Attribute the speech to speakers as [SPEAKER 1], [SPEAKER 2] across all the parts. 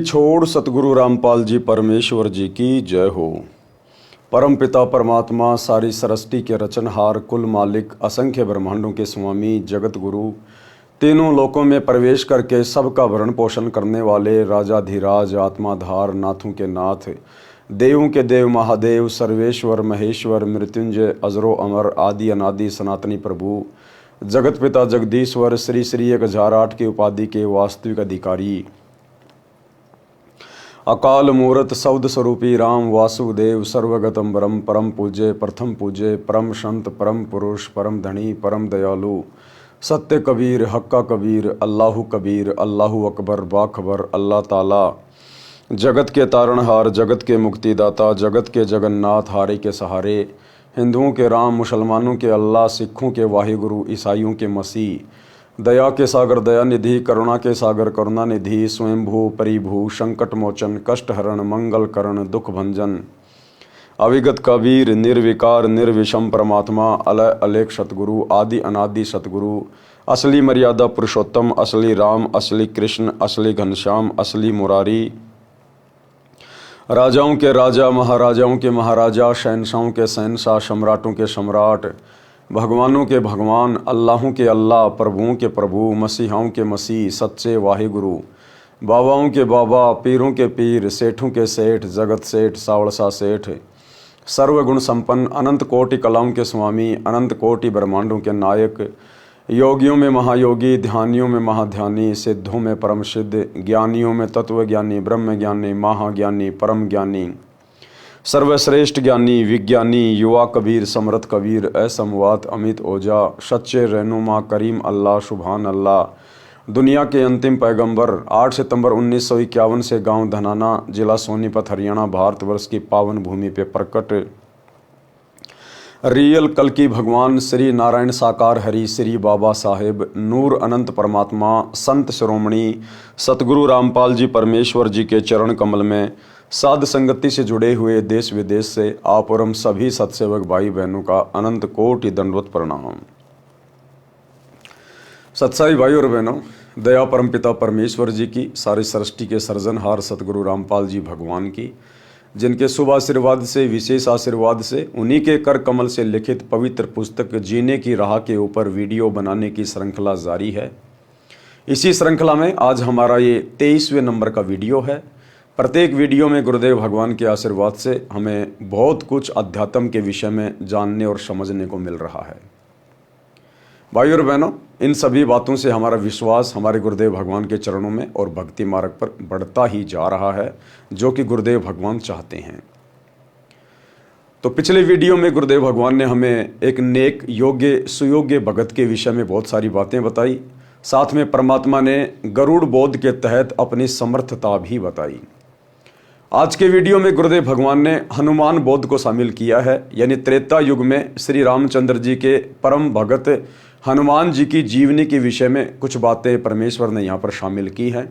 [SPEAKER 1] छोड़ सतगुरु रामपाल जी परमेश्वर जी की जय हो। परम पिता परमात्मा सारी सृष्टि के रचनहार, कुल मालिक, असंख्य ब्रह्मांडों के स्वामी, जगत गुरु, तीनों लोकों में प्रवेश करके सबका भरण पोषण करने वाले राजाधिराज, आत्माधार, नाथों के नाथ, देवों के देव, महादेव, सर्वेश्वर, महेश्वर, मृत्युंजय, अजरो अमर, आदि अनादि सनातनी प्रभु, जगत पिता जगदीश्वर, श्री श्री 1008 की उपाधि के वास्तविक अधिकारी, अकाल मूर्त शब्द स्वरूपी राम वासुदेव, सर्वगतम ब्रह्म, परम पूज्य, प्रथम पूज्य, परम संत, परम पुरुष, परम धनी, परम दयालु, सत्य कबीर, हक्का कबीर, अल्लाहु कबीर, अल्लाहु अकबर, बाखबर, अल्लाह ताला, जगत के तारणहार, जगत के मुक्तिदाता, जगत के जगन्नाथ, हारे के सहारे, हिंदुओं के राम, मुसलमानों के अल्लाह, सिखों के वाहिगुरु, ईसाइयों के मसीह, दया के सागर दया निधि, करुणा के सागर करुणा निधि, स्वयंभू परिभू, संकट मोचन, कष्ट हरण, मंगल करण, दुख भंजन, अविगत कबीर, निर्विकार निर्विषम परमात्मा, अलय अलेख सतगुरु, आदि अनादि सतगुरु, असली मर्यादा पुरुषोत्तम, असली राम, असली कृष्ण, असली घनश्याम, असली मुरारी, राजाओं के राजा, महाराजाओं के महाराजा, शहनशाहों के शहनशाह, सम्राटों के सम्राट, भगवानों के भगवान, अल्लाहों के अल्लाह, प्रभुओं के प्रभु, मसीहाओं के मसीह, सच्चे वाहिगुरु, बाबाओं के बाबा, पीरों के पीर, सेठों के सेठ, जगत सेठ, सावड़सा सेठ, सर्वगुण संपन्न, अनंत कोटि कलाओं के स्वामी, अनंत कोटि ब्रह्मांडों के नायक, योगियों में महायोगी, ध्यानियों में महाध्यानी, सिद्धों में परम सिद्ध, ज्ञानियों में तत्वज्ञानी, ब्रह्म ज्ञानी, महाज्ञानी, परम ज्ञानी, सर्वश्रेष्ठ ज्ञानी, विज्ञानी, युवा कबीर, समर्थ कबीर, असमवात, अमित ओझा, सच्चे रहनुमा, करीम अल्लाह, सुभान अल्लाह, दुनिया के अंतिम पैगंबर, 8 सितंबर 1951 से गांव धनाना, जिला सोनीपत, हरियाणा, भारतवर्ष की पावन भूमि पे प्रकट रियल कल की भगवान श्री नारायण साकार हरि, श्री बाबा साहेब, नूर अनंत परमात्मा, संत शिरोमणि सतगुरु रामपाल जी परमेश्वर जी के चरण कमल में साध संगति से जुड़े हुए देश विदेश से आप और हम सभी सत्सेवक भाई बहनों का अनंत कोटि दंडवत प्रणाम। सत्साई भाई और बहनों, दया परमपिता परमेश्वर जी की, सारी सृष्टि के सर्जनहार सतगुरु रामपाल जी भगवान की, जिनके शुभ आशीर्वाद से, विशेष आशीर्वाद से, उन्हीं के कर कमल से लिखित पवित्र पुस्तक जीने की राह के ऊपर वीडियो बनाने की श्रृंखला जारी है। इसी श्रृंखला में आज हमारा ये 23वें नंबर का वीडियो है। प्रत्येक वीडियो में गुरुदेव भगवान के आशीर्वाद से हमें बहुत कुछ अध्यात्म के विषय में जानने और समझने को मिल रहा है। भाई और बहनों, इन सभी बातों से हमारा विश्वास हमारे गुरुदेव भगवान के चरणों में और भक्ति मार्ग पर बढ़ता ही जा रहा है, जो कि गुरुदेव भगवान चाहते हैं। तो पिछले वीडियो में गुरुदेव भगवान ने हमें एक नेक, योग्य, सुयोग्य भगत के विषय में बहुत सारी बातें बताई। साथ में परमात्मा ने गरुड़ बोध के तहत अपनी समर्थता भी बताई। आज के वीडियो में गुरुदेव भगवान ने हनुमान बोध को शामिल किया है, यानी त्रेता युग में श्री रामचंद्र जी के परम भगत हनुमान जी की जीवनी के विषय में कुछ बातें परमेश्वर ने यहाँ पर शामिल की हैं।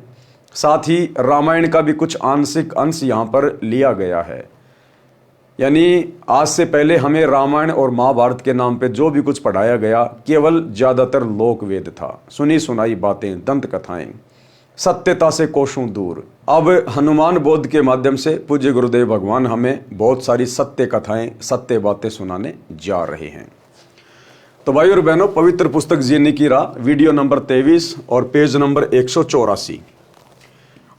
[SPEAKER 1] साथ ही रामायण का भी कुछ आंशिक अंश यहाँ पर लिया गया है। यानी आज से पहले हमें रामायण और महाभारत के नाम पे जो भी कुछ पढ़ाया गया, केवल ज़्यादातर लोक वेद था, सुनी सुनाई बातें, दंत कथाएं, सत्यता से कोसों दूर। अब हनुमान बोध के माध्यम से पूज्य गुरुदेव भगवान हमें बहुत सारी सत्य कथाएं, सत्य बातें सुनाने जा रहे हैं। तो भाई और बहनों, पवित्र पुस्तक जीने की राह, वीडियो नंबर 23 और पेज नंबर 184,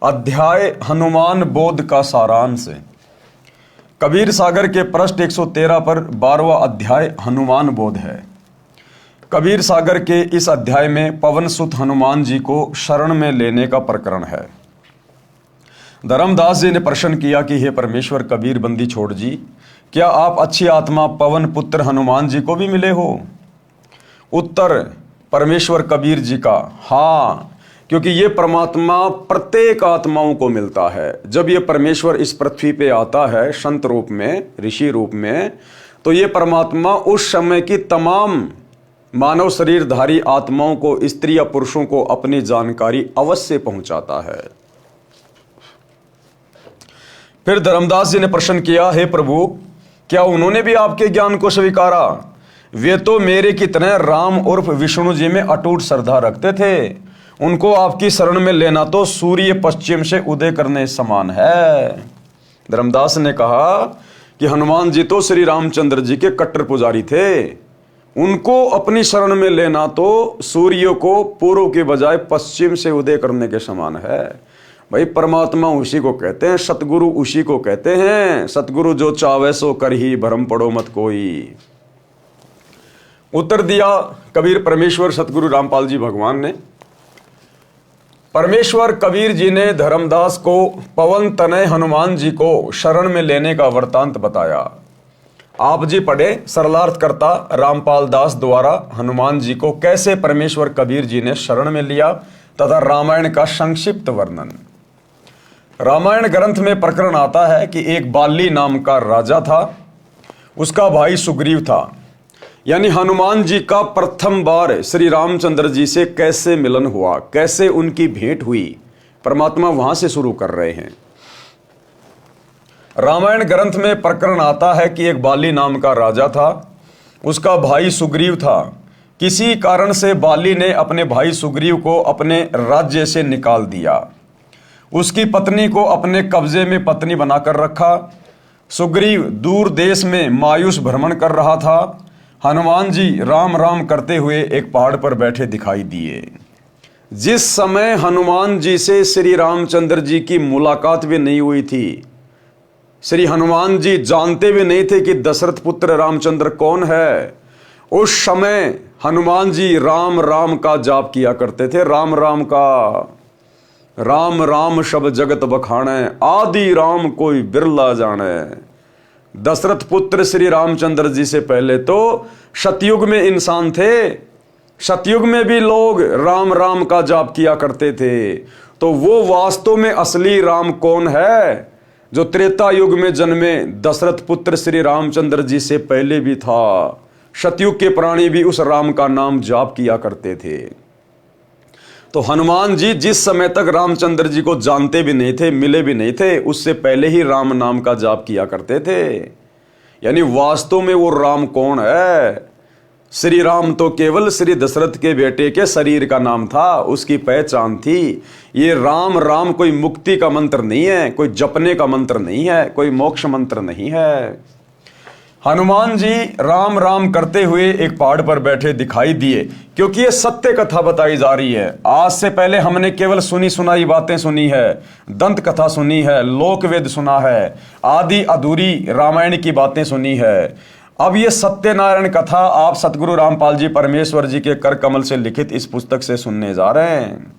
[SPEAKER 1] अध्याय हनुमान बोध का सारांश। कबीर सागर के पृष्ठ 113 पर 12वां अध्याय हनुमान बोध है। कबीर सागर के इस अध्याय में पवन सुत हनुमान जी को शरण में लेने का प्रकरण है। धर्मदास जी ने प्रश्न किया कि हे परमेश्वर, कबीर बंदी छोड़ जी, क्या आप अच्छी आत्मा पवन पुत्र हनुमान जी को भी मिले हो? उत्तर परमेश्वर कबीर जी का, हाँ, क्योंकि ये परमात्मा प्रत्येक आत्माओं को मिलता है। जब ये परमेश्वर इस पृथ्वी पे आता है संत रूप में, ऋषि रूप में, तो ये परमात्मा उस समय की तमाम मानव शरीरधारी आत्माओं को, स्त्री या पुरुषों को अपनी जानकारी अवश्य पहुंचाता है। फिर धर्मदास जी ने प्रश्न किया, हे प्रभु, क्या उन्होंने भी आपके ज्ञान को स्वीकारा? वे तो मेरे की तरह राम उर्फ विष्णु जी में अटूट श्रद्धा रखते थे। उनको आपकी शरण में लेना तो सूर्य पश्चिम से उदय करने समान है। धर्मदास ने कहा कि हनुमान जी तो श्री रामचंद्र जी के कट्टर पुजारी थे, उनको अपनी शरण में लेना तो सूर्य को पूर्व के बजाय पश्चिम से उदय करने के समान है। भाई परमात्मा उसी को कहते हैं, सतगुरु उसी को कहते हैं। सतगुरु जो चावे सो कर ही, भरम पड़ो मत कोई। उत्तर दिया कबीर परमेश्वर सतगुरु रामपाल जी भगवान ने। परमेश्वर कबीर जी ने धर्मदास को पवन तनय हनुमान जी को शरण में लेने का वृतांत बताया। आप जी पढ़े सरलार्थकर्ता रामपाल दास द्वारा हनुमान जी को कैसे परमेश्वर कबीर जी ने शरण में लिया तथा रामायण का संक्षिप्त वर्णन। रामायण ग्रंथ में प्रकरण आता है कि एक बाली नाम का राजा था, उसका भाई सुग्रीव था। यानी हनुमान जी का प्रथम बार श्री रामचंद्र जी से कैसे मिलन हुआ, कैसे उनकी भेंट हुई, परमात्मा वहां से शुरू कर रहे हैं। रामायण ग्रंथ में प्रकरण आता है कि एक बाली नाम का राजा था, उसका भाई सुग्रीव था। किसी कारण से बाली ने अपने भाई सुग्रीव को अपने राज्य से निकाल दिया, उसकी पत्नी को अपने कब्जे में पत्नी बनाकर रखा। सुग्रीव दूर देश में मायूस भ्रमण कर रहा था। हनुमान जी राम राम करते हुए एक पहाड़ पर बैठे दिखाई दिए। जिस समय हनुमान जी से श्री रामचंद्र जी की मुलाकात भी नहीं हुई थी, श्री हनुमान जी जानते भी नहीं थे कि दशरथ पुत्र रामचंद्र कौन है, उस समय हनुमान जी राम राम का जाप किया करते थे। राम राम का, राम राम शब जगत बखाने, आदि राम कोई बिरला जाने। दशरथ पुत्र श्री रामचंद्र जी से पहले तो सतयुग में इंसान थे, सतयुग में भी लोग राम राम का जाप किया करते थे। तो वो वास्तव में असली राम कौन है? जो त्रेता युग में जन्मे दशरथ पुत्र श्री रामचंद्र जी से पहले भी था। सतयुग के प्राणी भी उस राम का नाम जाप किया करते थे। तो हनुमान जी जिस समय तक रामचंद्र जी को जानते भी नहीं थे, मिले भी नहीं थे, उससे पहले ही राम नाम का जाप किया करते थे। यानी वास्तव में वो राम कौन है? श्री राम तो केवल श्री दशरथ के बेटे के शरीर का नाम था, उसकी पहचान थी। ये राम राम कोई मुक्ति का मंत्र नहीं है, कोई जपने का मंत्र नहीं है, कोई मोक्ष मंत्र नहीं है। हनुमान जी राम राम करते हुए एक पहाड़ पर बैठे दिखाई दिए, क्योंकि ये सत्य कथा बताई जा रही है। आज से पहले हमने केवल सुनी सुनाई बातें सुनी है, दंत कथा सुनी है, लोकवेद सुना है, आदि अधूरी रामायण की बातें सुनी है। अब ये सत्यनारायण कथा आप सतगुरु रामपाल जी परमेश्वर जी के कर कमल से लिखित इस पुस्तक से सुनने जा रहे हैं।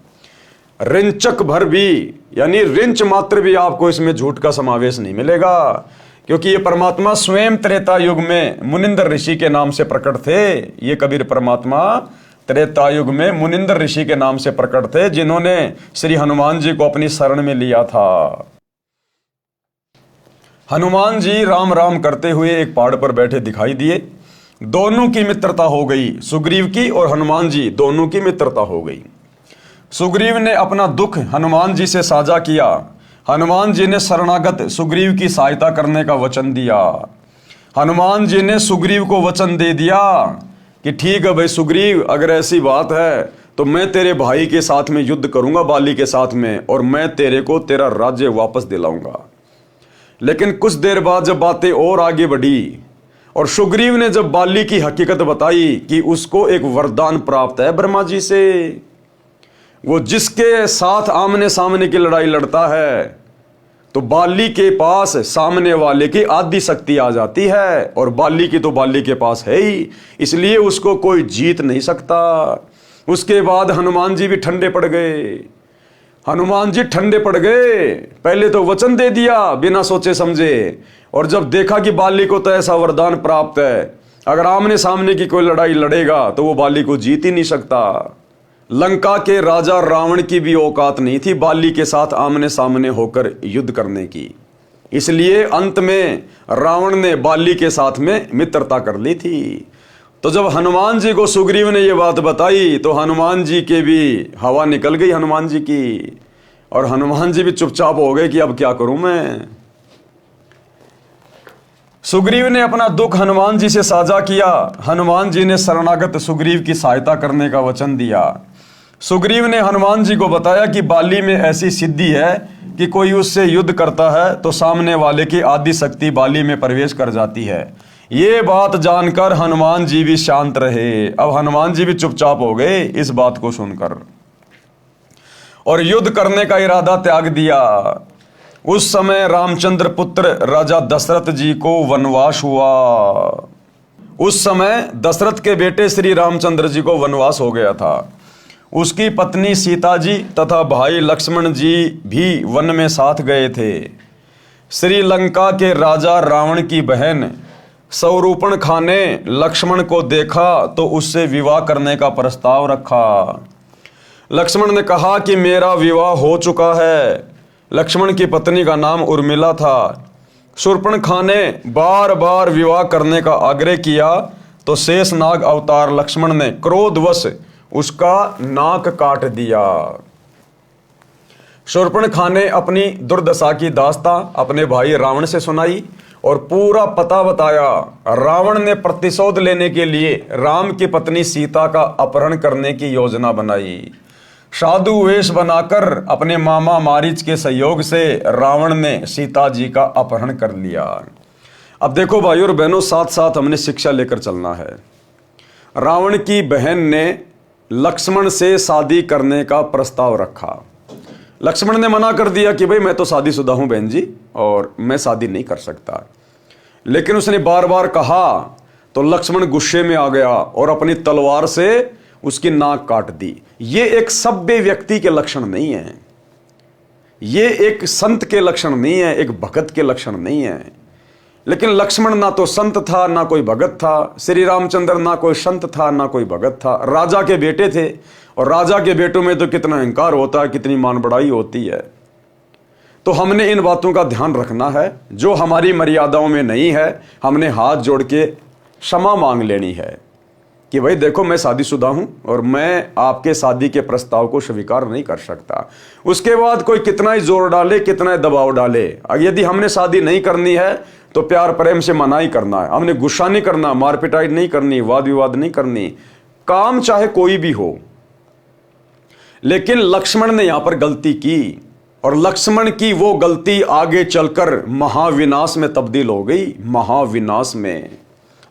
[SPEAKER 1] रिंचक भर भी, यानी रिंच मात्र भी आपको इसमें झूठ का समावेश नहीं मिलेगा, क्योंकि ये परमात्मा स्वयं त्रेता युग में मुनिंदर ऋषि के नाम से प्रकट थे। ये कबीर परमात्मा त्रेता युग में मुनिंदर ऋषि के नाम से प्रकट थे, जिन्होंने श्री हनुमान जी को अपनी शरण में लिया था। हनुमान जी राम राम करते हुए एक पहाड़ पर बैठे दिखाई दिए। दोनों की मित्रता हो गई, सुग्रीव की और हनुमान जी दोनों की मित्रता हो गई। सुग्रीव ने अपना दुख हनुमान जी से साझा किया। हनुमान जी ने शरणागत सुग्रीव की सहायता करने का वचन दिया। हनुमान जी ने सुग्रीव को वचन दे दिया कि ठीक है भाई सुग्रीव, अगर ऐसी बात है तो मैं तेरे भाई के साथ में युद्ध करूंगा, बाली के साथ में, और मैं तेरे को तेरा राज्य वापस दिलाऊंगा। लेकिन कुछ देर बाद जब बातें और आगे बढ़ी और सुग्रीव ने जब बाली की हकीकत बताई कि उसको एक वरदान प्राप्त है ब्रह्मा जी से, वो जिसके साथ आमने सामने की लड़ाई लड़ता है तो बाली के पास सामने वाले की आदि शक्ति आ जाती है, और बाली की तो बाली के पास है ही, इसलिए उसको कोई जीत नहीं सकता। उसके बाद हनुमान जी भी ठंडे पड़ गए। हनुमान जी ठंडे पड़ गए, पहले तो वचन दे दिया बिना सोचे समझे, और जब देखा कि बाली को तो ऐसा वरदान प्राप्त है, अगर आमने सामने की कोई लड़ाई लड़ेगा तो वो बाली को जीत ही नहीं सकता। लंका के राजा रावण की भी औकात नहीं थी बाली के साथ आमने सामने होकर युद्ध करने की, इसलिए अंत में रावण ने बाली के साथ में मित्रता कर ली थी। तो जब हनुमान जी को सुग्रीव ने यह बात बताई तो हनुमान जी के भी हवा निकल गई हनुमान जी की, और हनुमान जी भी चुपचाप हो गए कि अब क्या करूं मैं। सुग्रीव ने अपना दुख हनुमान जी से साझा किया। हनुमान जी ने शरणागत सुग्रीव की सहायता करने का वचन दिया। सुग्रीव ने हनुमान जी को बताया कि बाली में ऐसी सिद्धि है कि कोई उससे युद्ध करता है तो सामने वाले की आदि शक्ति बाली में प्रवेश कर जाती है। ये बात जानकर हनुमान जी भी शांत रहे। अब हनुमान जी भी चुपचाप हो गए इस बात को सुनकर, और युद्ध करने का इरादा त्याग दिया। उस समय रामचंद्र पुत्र राजा दशरथ जी को वनवास हुआ। उस समय दशरथ के बेटे श्री रामचंद्र जी को वनवास हो गया था। उसकी पत्नी सीता जी तथा भाई लक्ष्मण जी भी वन में साथ गए थे। श्रीलंका के राजा रावण की बहन शूर्पणखा ने लक्ष्मण को देखा तो उससे विवाह करने का प्रस्ताव रखा। लक्ष्मण ने कहा कि मेरा विवाह हो चुका है। लक्ष्मण की पत्नी का नाम उर्मिला था। शूर्पणखा ने बार बार विवाह करने का आग्रह किया तो शेषनाग अवतार लक्ष्मण ने क्रोधवश उसका नाक काट दिया। शूर्पणखा ने अपनी दुर्दशा की दास्तां अपने भाई रावण से सुनाई और पूरा पता बताया। रावण ने प्रतिशोध लेने के लिए राम की पत्नी सीता का अपहरण करने की योजना बनाई। साधु वेश बनाकर अपने मामा मारीच के सहयोग से रावण ने सीता जी का अपहरण कर लिया। अब देखो भाइयों और बहनों, साथ साथ हमने शिक्षा लेकर चलना है। रावण की बहन ने लक्ष्मण से शादी करने का प्रस्ताव रखा। लक्ष्मण ने मना कर दिया कि भाई मैं तो शादीशुदा हूं बहन जी और मैं शादी नहीं कर सकता। लेकिन उसने बार बार कहा तो लक्ष्मण गुस्से में आ गया और अपनी तलवार से उसकी नाक काट दी। ये एक सभ्य व्यक्ति के लक्षण नहीं है, ये एक संत के लक्षण नहीं है, एक भगत के लक्षण नहीं है। लेकिन लक्ष्मण ना तो संत था ना कोई भगत था, श्री रामचंद्र ना कोई संत था ना कोई भगत था, राजा के बेटे थे। और राजा के बेटों में तो कितना अहंकार होता है, कितनी मान बढ़ाई होती है। तो हमने इन बातों का ध्यान रखना है। जो हमारी मर्यादाओं में नहीं है हमने हाथ जोड़ के क्षमा मांग लेनी है कि भाई देखो मैं शादीशुदा हूं और मैं आपके शादी के प्रस्ताव को स्वीकार नहीं कर सकता। उसके बाद कोई कितना ही जोर डाले, कितना ही दबाव डाले, यदि हमने शादी नहीं करनी है तो प्यार प्रेम से मना ही करना है। हमने गुस्सा नहीं करना, मार पिटाई नहीं करनी, वाद विवाद नहीं करनी, काम चाहे कोई भी हो। लेकिन लक्ष्मण ने यहां पर गलती की और लक्ष्मण की वो गलती आगे चलकर महाविनाश में तब्दील हो गई, महाविनाश में।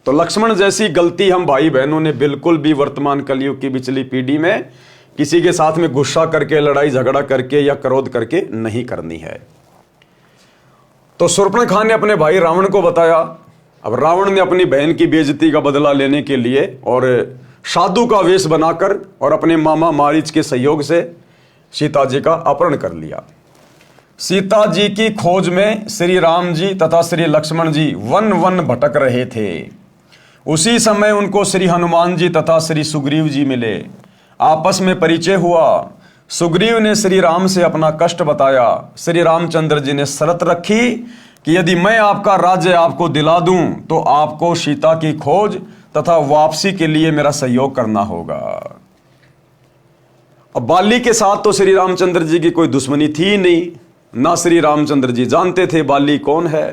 [SPEAKER 1] तो लक्ष्मण जैसी गलती हम भाई बहनों ने बिल्कुल भी वर्तमान कलयुग की पिछली पीढ़ी में किसी के साथ में गुस्सा करके, लड़ाई झगड़ा करके या क्रोध करके नहीं करनी है। तो शूर्पणखा ने अपने भाई रावण को बताया। अब रावण ने अपनी बहन की बेइज्जती का बदला लेने के लिए और साधु का वेश बनाकर और अपने मामा मारीच के सहयोग से सीता जी का अपहरण कर लिया। सीता जी की खोज में श्री राम जी तथा श्री लक्ष्मण जी वन वन भटक रहे थे। उसी समय उनको श्री हनुमान जी तथा श्री सुग्रीव जी मिले। आपस में परिचय हुआ। सुग्रीव ने श्री राम से अपना कष्ट बताया। श्री रामचंद्र जी ने शर्त रखी कि यदि मैं आपका राज्य आपको दिला दूं तो आपको सीता की खोज तथा वापसी के लिए मेरा सहयोग करना होगा। अब बाली के साथ तो श्री रामचंद्र जी की कोई दुश्मनी थी नहीं, ना श्री रामचंद्र जी जानते थे बाली कौन है।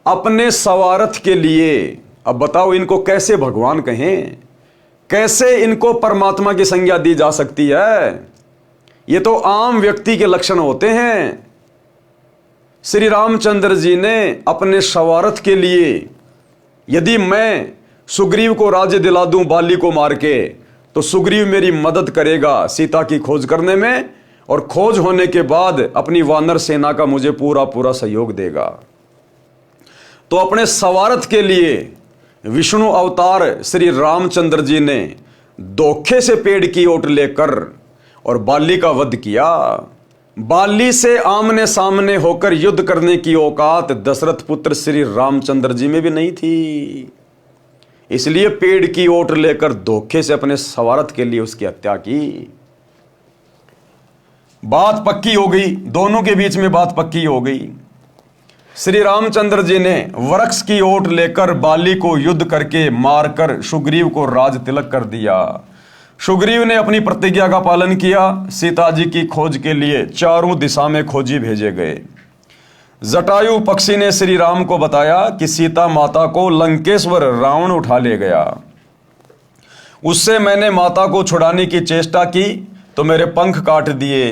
[SPEAKER 1] अपने स्वार्थ के लिए, अब बताओ इनको कैसे भगवान कहें, कैसे इनको परमात्मा की संज्ञा दी जा सकती है। ये तो आम व्यक्ति के लक्षण होते हैं। श्री रामचंद्र जी ने अपने स्वार्थ के लिए, यदि मैं सुग्रीव को राज्य दिला दूं बाली को मार के तो सुग्रीव मेरी मदद करेगा सीता की खोज करने में, और खोज होने के बाद अपनी वानर सेना का मुझे पूरा पूरा सहयोग देगा। तो अपने स्वार्थ के लिए विष्णु अवतार श्री रामचंद्र जी ने धोखे से पेड़ की ओट लेकर और बाली का वध किया। बाली से आमने सामने होकर युद्ध करने की औकात दशरथ पुत्र श्री रामचंद्र जी में भी नहीं थी, इसलिए पेड़ की ओट लेकर धोखे से अपने स्वार्थ के लिए उसकी हत्या की। बात पक्की हो गई, दोनों के बीच में बात पक्की हो गई। श्री रामचंद्र जी ने वृक्ष की ओट लेकर बाली को युद्ध करके मारकर सुग्रीव को राज तिलक कर दिया। सुग्रीव ने अपनी प्रतिज्ञा का पालन किया। सीता जी की खोज के लिए चारों दिशा में खोजी भेजे गए। जटायु पक्षी ने श्री राम को बताया कि सीता माता को लंकेश्वर रावण उठा ले गया। उससे मैंने माता को छुड़ाने की चेष्टा की तो मेरे पंख काट दिए।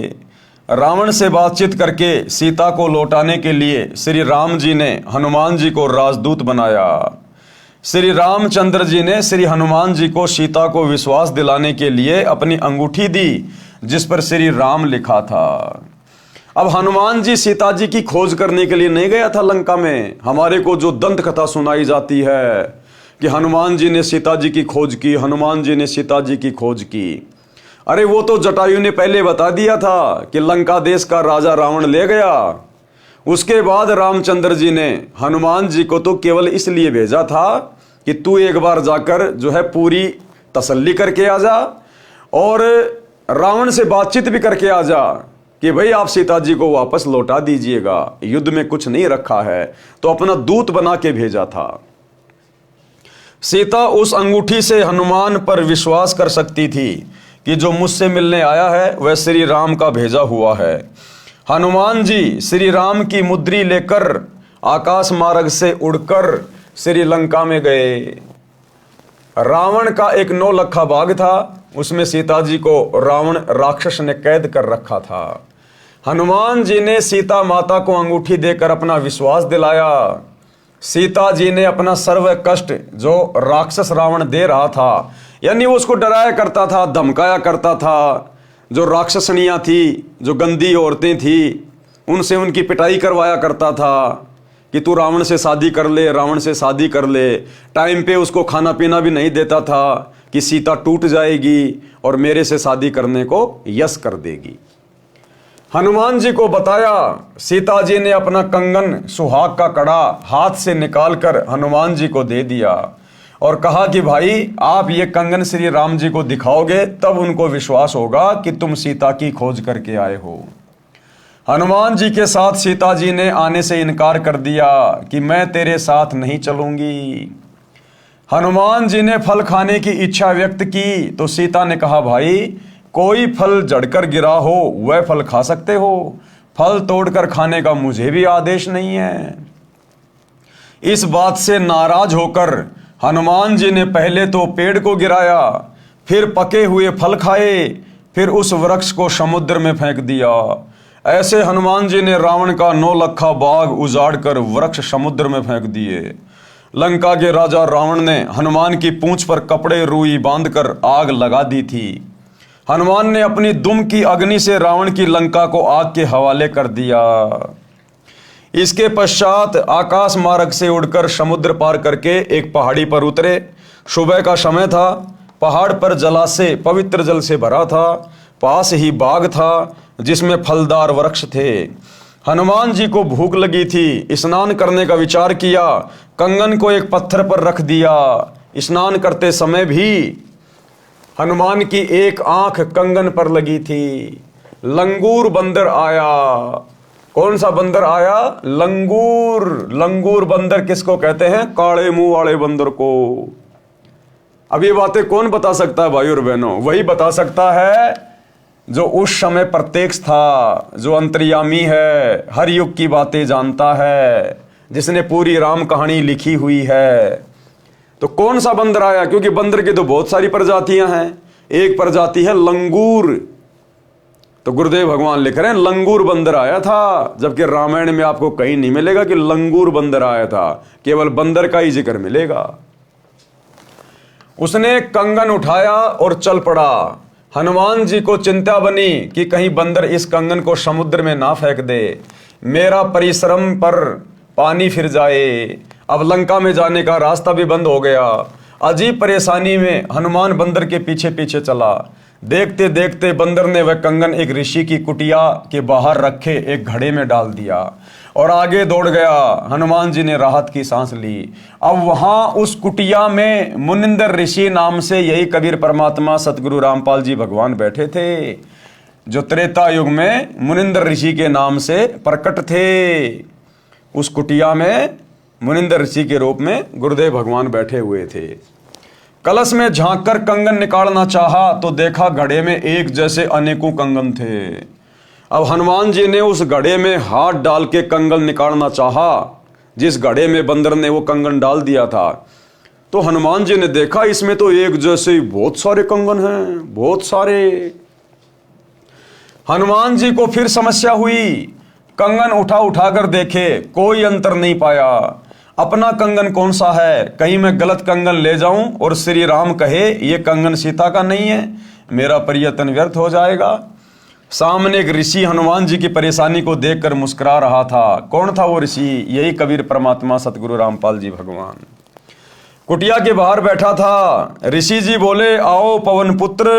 [SPEAKER 1] रावण से बातचीत करके सीता को लौटाने के लिए श्री राम जी ने हनुमान जी को राजदूत बनाया। श्री रामचंद्र जी ने श्री हनुमान जी को सीता को विश्वास दिलाने के लिए अपनी अंगूठी दी जिस पर श्री राम लिखा था। अब हनुमान जी सीता जी की खोज करने के लिए नहीं गया था लंका में। हमारे को जो दंत कथा सुनाई जाती है कि हनुमान जी ने सीता जी की खोज की, हनुमान जी ने सीता जी की खोज की, अरे वो तो जटायु ने पहले बता दिया था कि लंका देश का राजा रावण ले गया। उसके बाद रामचंद्र जी ने हनुमान जी को तो केवल इसलिए भेजा था कि तू एक बार जाकर जो है पूरी तसल्ली करके आ जा और रावण से बातचीत भी करके आ जा कि भाई आप सीता जी को वापस लौटा दीजिएगा, युद्ध में कुछ नहीं रखा है। तो अपना दूत बना के भेजा था। सीता उस अंगूठी से हनुमान पर विश्वास कर सकती थी कि जो मुझसे मिलने आया है वह श्री राम का भेजा हुआ है। हनुमान जी श्री राम की मुद्री लेकर आकाश मार्ग से उड़कर श्रीलंका में गए। रावण का एक 9 लखा बाग था, उसमें सीता जी को रावण राक्षस ने कैद कर रखा था। हनुमान जी ने सीता माता को अंगूठी देकर अपना विश्वास दिलाया। सीता जी ने अपना सर्व कष्ट जो राक्षस रावण दे रहा था, यानी वो उसको डराया करता था, धमकाया करता था, जो राक्षसनियाँ थी, जो गंदी औरतें थी, उनसे उनकी पिटाई करवाया करता था कि तू रावण से शादी कर ले, रावण से शादी कर ले। टाइम पे उसको खाना पीना भी नहीं देता था कि सीता टूट जाएगी और मेरे से शादी करने को यस कर देगी। हनुमान जी को बताया। सीता जी ने अपना कंगन सुहाग का कड़ा हाथ से निकालकर हनुमान जी को दे दिया और कहा कि भाई आप ये कंगन श्री राम जी को दिखाओगे तब उनको विश्वास होगा कि तुम सीता की खोज करके आए हो। हनुमान जी के साथ सीता जी ने आने से इनकार कर दिया कि मैं तेरे साथ नहीं चलूंगी। हनुमान जी ने फल खाने की इच्छा व्यक्त की तो सीता ने कहा भाई कोई फल जड़कर गिरा हो वह फल खा सकते हो, फल तोड़कर खाने का मुझे भी आदेश नहीं है। इस बात से नाराज होकर हनुमान जी ने पहले तो पेड़ को गिराया, फिर पके हुए फल खाए, फिर उस वृक्ष को समुद्र में फेंक दिया। ऐसे हनुमान जी ने रावण का 9 लखा बाग उजाड़कर वृक्ष समुद्र में फेंक दिए। लंका के राजा रावण ने हनुमान की पूंछ पर कपड़े रुई बांधकर आग लगा दी थी। हनुमान ने अपनी दुम की अग्नि से रावण की लंका को आग के हवाले कर दिया। इसके पश्चात आकाश मार्ग से उड़कर समुद्र पार करके एक पहाड़ी पर उतरे। सुबह का समय था, पहाड़ पर जलाशय पवित्र जल से भरा था, पास ही बाग था जिसमें फलदार वृक्ष थे। हनुमान जी को भूख लगी थी, स्नान करने का विचार किया, कंगन को एक पत्थर पर रख दिया। स्नान करते समय भी हनुमान की एक आंख कंगन पर लगी थी। लंगूर बंदर आया। कौन सा बंदर आया? लंगूर। लंगूर बंदर किसको कहते हैं? काले मुंह वाले बंदर को। अब ये बातें कौन बता सकता है भाई और बहनों? वही बता सकता है जो उस समय प्रत्यक्ष था, जो अंतर्यामी है, हर युग की बातें जानता है, जिसने पूरी राम कहानी लिखी हुई है। तो कौन सा बंदर आया? क्योंकि बंदर की तो बहुत सारी प्रजातियां हैं। एक प्रजाति है लंगूर। तो गुरुदेव भगवान लिख रहे हैं लंगूर बंदर आया था, जबकि रामायण में आपको कहीं नहीं मिलेगा कि लंगूर बंदर आया था, केवल बंदर का ही जिक्र मिलेगा। उसने कंगन उठाया और चल पड़ा। हनुमान जी को चिंता बनी कि कहीं बंदर इस कंगन को समुद्र में ना फेंक दे, मेरा परिश्रम पर पानी फिर जाए। अब लंका में जाने का रास्ता भी बंद हो गया। अजीब परेशानी में हनुमान बंदर के पीछे पीछे चला। देखते देखते बंदर ने वह कंगन एक ऋषि की कुटिया के बाहर रखे एक घड़े में डाल दिया और आगे दौड़ गया। हनुमान जी ने राहत की सांस ली। अब वहां उस कुटिया में मुनिंदर ऋषि नाम से यही कबीर परमात्मा सतगुरु रामपाल जी भगवान बैठे थे, जो त्रेता युग में मुनिंदर ऋषि के नाम से प्रकट थे। उस कुटिया में मुनिंदर ऋषि के रूप में गुरुदेव भगवान बैठे हुए थे। कलश में झांककर कंगन निकालना चाहा तो देखा घड़े में एक जैसे अनेकों कंगन थे। अब हनुमान जी ने उस घड़े में हाथ डाल के कंगन निकालना चाहा, जिस घड़े में बंदर ने वो कंगन डाल दिया था। तो हनुमान जी ने देखा इसमें तो एक जैसे ही बहुत सारे कंगन हैं, बहुत सारे। हनुमान जी को फिर समस्या हुई, कंगन उठा उठा कर देखे, कोई अंतर नहीं पाया। अपना कंगन कौन सा है, कहीं मैं गलत कंगन ले जाऊं और श्री राम कहे ये कंगन सीता का नहीं है, मेरा प्रयत्न व्यर्थ हो जाएगा। सामने एक ऋषि हनुमान जी की परेशानी को देखकर मुस्कुरा रहा था। कौन था वो ऋषि? यही कबीर परमात्मा सतगुरु रामपाल जी भगवान। कुटिया के बाहर बैठा था। ऋषि जी बोले, आओ पवन पुत्र,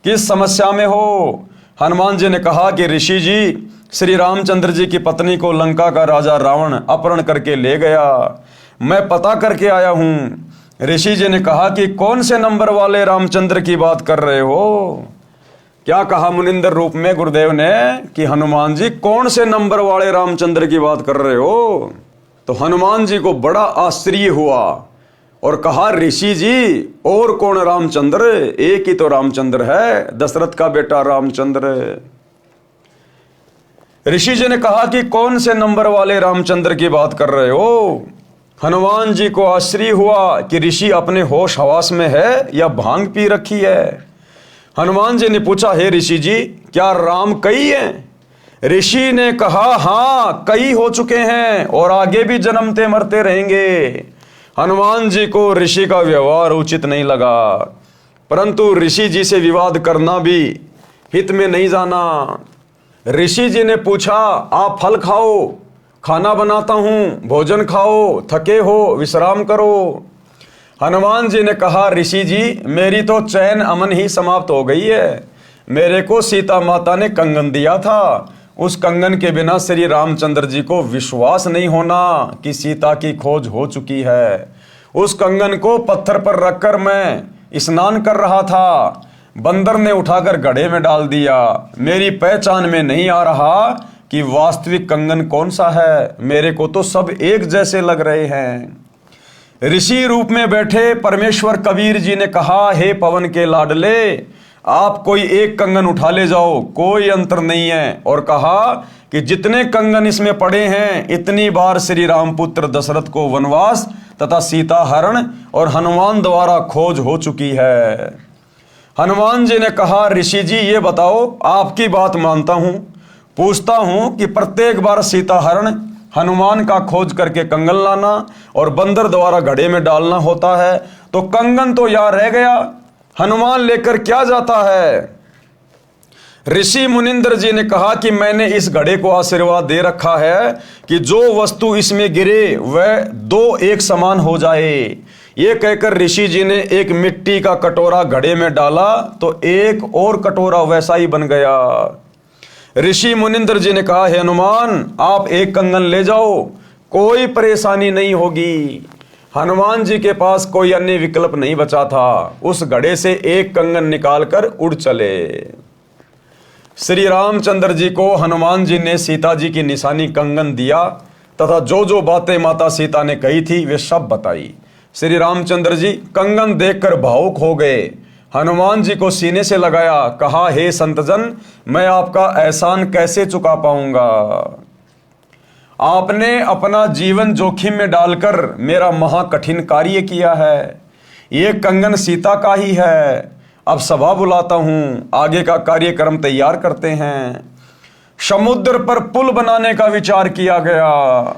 [SPEAKER 1] किस समस्या में हो? हनुमान जी ने कहा कि ऋषि जी, श्री रामचंद्र जी की पत्नी को लंका का राजा रावण अपहरण करके ले गया, मैं पता करके आया हूं। ऋषि जी ने कहा कि कौन से नंबर वाले रामचंद्र की बात कर रहे हो? क्या कहा मुनिंदर रूप में गुरुदेव ने कि हनुमान जी कौन से नंबर वाले रामचंद्र की बात कर रहे हो? तो हनुमान जी को बड़ा आश्चर्य हुआ और कहा, ऋषि जी और कौन रामचंद्र? एक ही तो रामचंद्र है, दशरथ का बेटा रामचंद्र। ऋषि जी ने कहा कि कौन से नंबर वाले रामचंद्र की बात कर रहे हो? हनुमान जी को आश्चर्य हुआ कि ऋषि अपने होश हवास में है या भांग पी रखी है। हनुमान जी ने पूछा, हे ऋषि जी, क्या राम कई हैं? ऋषि ने कहा, हाँ कई हो चुके हैं और आगे भी जन्मते मरते रहेंगे। हनुमान जी को ऋषि का व्यवहार उचित नहीं लगा, परंतु ऋषि जी से विवाद करना भी हित में नहीं जाना। ऋषि जी ने पूछा, आप फल खाओ, खाना बनाता हूं, भोजन खाओ, थके हो विश्राम करो। हनुमान जी ने कहा, ऋषि जी मेरी तो चैन अमन ही समाप्त हो गई है। मेरे को सीता माता ने कंगन दिया था, उस कंगन के बिना श्री रामचंद्र जी को विश्वास नहीं होना कि सीता की खोज हो चुकी है। उस कंगन को पत्थर पर रखकर मैं स्नान कर रहा था, बंदर ने उठाकर घड़े में डाल दिया। मेरी पहचान में नहीं आ रहा कि वास्तविक कंगन कौन सा है, मेरे को तो सब एक जैसे लग रहे हैं। ऋषि रूप में बैठे परमेश्वर कबीर जी ने कहा, हे पवन के लाडले, आप कोई एक कंगन उठा ले जाओ, कोई अंतर नहीं है। और कहा कि जितने कंगन इसमें पड़े हैं इतनी बार श्री रामपुत्र दशरथ को वनवास तथा सीता हरण और हनुमान द्वारा खोज हो चुकी है। हनुमान जी ने कहा, ऋषि जी ये बताओ, आपकी बात मानता हूं, पूछता हूं कि प्रत्येक बार सीता हरण, हनुमान का खोज करके कंगन लाना और बंदर द्वारा घड़े में डालना होता है, तो कंगन तो यार रह गया, हनुमान लेकर क्या जाता है? ऋषि मुनिंदर जी ने कहा कि मैंने इस घड़े को आशीर्वाद दे रखा है कि जो वस्तु इसमें गिरे वह दो एक समान हो जाए। ये कहकर ऋषि जी ने एक मिट्टी का कटोरा घड़े में डाला तो एक और कटोरा वैसा ही बन गया। ऋषि मुनिंदर जी ने कहा, हे हनुमान, आप एक कंगन ले जाओ, कोई परेशानी नहीं होगी। हनुमान जी के पास कोई अन्य विकल्प नहीं बचा था, उस घड़े से एक कंगन निकालकर उड़ चले। श्री रामचंद्र जी को हनुमान जी ने सीता जी की निशानी कंगन दिया तथा जो जो बातें माता सीता ने कही थी वे सब बताई। श्री रामचंद्र जी कंगन देखकर भावुक हो गए, हनुमान जी को सीने से लगाया, कहा, हे संतजन, मैं आपका एहसान कैसे चुका पाऊंगा? आपने अपना जीवन जोखिम में डालकर मेरा महाकठिन कार्य किया है। ये कंगन सीता का ही है। अब सभा बुलाता हूं, आगे का कार्यक्रम तैयार करते हैं। समुद्र पर पुल बनाने का विचार किया गया।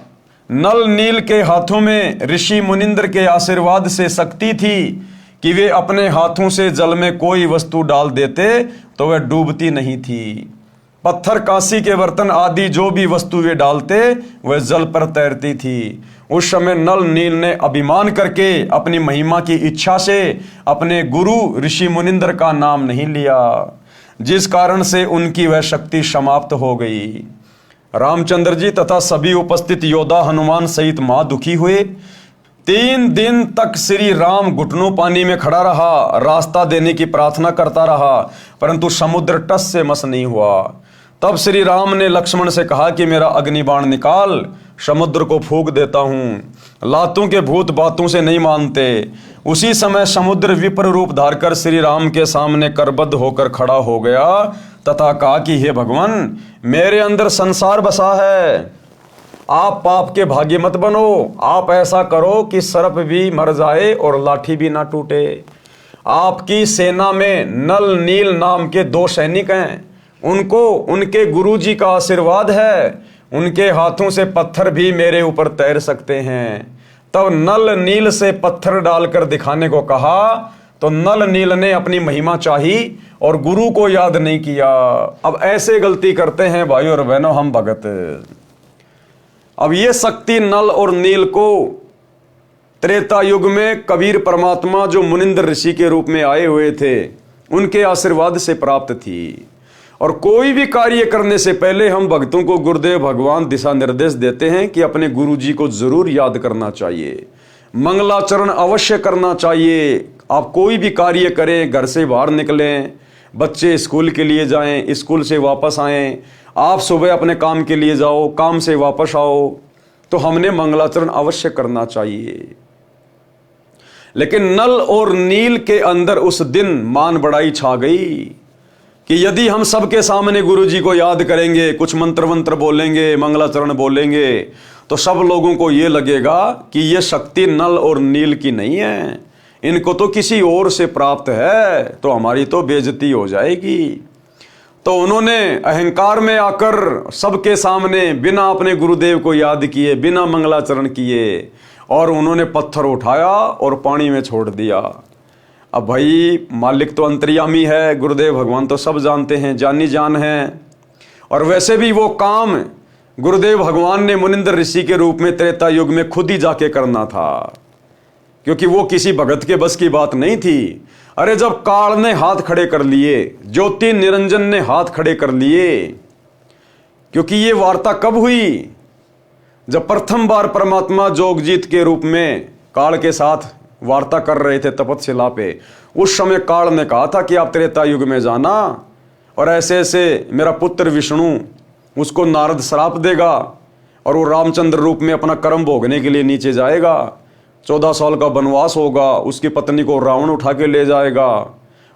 [SPEAKER 1] नल नील के हाथों में ऋषि मुनिंद्र के आशीर्वाद से शक्ति थी कि वे अपने हाथों से जल में कोई वस्तु डाल देते तो वह डूबती नहीं थी। पत्थर, कांसी के बर्तन आदि जो भी वस्तु वे डालते वह जल पर तैरती थी। उस समय नल नील ने अभिमान करके अपनी महिमा की इच्छा से अपने गुरु ऋषि मुनिंद्र का नाम नहीं लिया, जिस कारण से उनकी वह शक्ति समाप्त हो गई। रामचंद्र जी तथा सभी उपस्थित योद्धा हनुमान सहित मां दुखी हुए। 3 दिन तक श्री राम घुटनों पानी में खड़ा रहा, रास्ता देने की प्रार्थना करता रहा, परंतु समुद्र टस से मस नहीं हुआ। तब श्री राम ने लक्ष्मण से कहा कि मेरा अग्निबाण निकाल, समुद्र को फूंक देता हूं। लातों के भूत बातों से नहीं मानते। उसी समय समुद्र विपर रूप धारकर श्री राम के सामने करबद्ध होकर खड़ा हो गया तथा कहा कि हे भगवान, मेरे अंदर संसार बसा है, आप पाप के भागी मत बनो। आप ऐसा करो कि सर्प भी मर जाए और लाठी भी ना टूटे। आपकी सेना में नल नील नाम के 2 सैनिक हैं। उनको उनके गुरुजी का आशीर्वाद है। उनके हाथों से पत्थर भी मेरे ऊपर तैर सकते हैं। तब नल नील से पत्थर डालकर दिखाने को कहा तो नल नील ने अपनी महिमा चाही और गुरु को याद नहीं किया। अब ऐसे गलती करते हैं भाई और बहनों हम भगत। अब ये शक्ति नल और नील को त्रेता युग में कबीर परमात्मा जो मुनिंद्र ऋषि के रूप में आए हुए थे उनके आशीर्वाद से प्राप्त थी। और कोई भी कार्य करने से पहले हम भक्तों को गुरुदेव भगवान दिशा निर्देश देते हैं कि अपने गुरु जी को जरूर याद करना चाहिए, मंगलाचरण अवश्य करना चाहिए। आप कोई भी कार्य करें, घर से बाहर निकलें, बच्चे स्कूल के लिए जाएं, स्कूल से वापस आएं, आप सुबह अपने काम के लिए जाओ, काम से वापस आओ, तो हमने मंगलाचरण अवश्य करना चाहिए। लेकिन नल और नील के अंदर उस दिन मान बढ़ाई छा गई कि यदि हम सबके सामने गुरुजी को याद करेंगे, कुछ मंत्र मंत्र बोलेंगे, मंगलाचरण बोलेंगे, तो सब लोगों को यह लगेगा कि यह शक्ति नल और नील की नहीं है, इनको तो किसी और से प्राप्त है, तो हमारी तो बेइज्जती हो जाएगी। तो उन्होंने अहंकार में आकर सबके सामने बिना अपने गुरुदेव को याद किए, बिना मंगलाचरण किए, और उन्होंने पत्थर उठाया और पानी में छोड़ दिया। अब भाई मालिक तो अंतर्यामी है, गुरुदेव भगवान तो सब जानते हैं, जानी जान है। और वैसे भी वो काम गुरुदेव भगवान ने मुनिंद्र ऋषि के रूप में त्रेता युग में खुद ही जाके करना था, क्योंकि वो किसी भगत के बस की बात नहीं थी। अरे जब काल ने हाथ खड़े कर लिए, ज्योति निरंजन ने हाथ खड़े कर लिए, क्योंकि ये वार्ता कब हुई? जब प्रथम बार परमात्मा जोगजीत के रूप में काल के साथ वार्ता कर रहे थे तपतशिला पे, उस समय काल ने कहा था कि आप त्रेता युग में जाना और ऐसे ऐसे मेरा पुत्र विष्णु, उसको नारद श्राप देगा और वो रामचंद्र रूप में अपना कर्म भोगने के लिए नीचे जाएगा, 14 साल का वनवास होगा, उसकी पत्नी को रावण उठा के ले जाएगा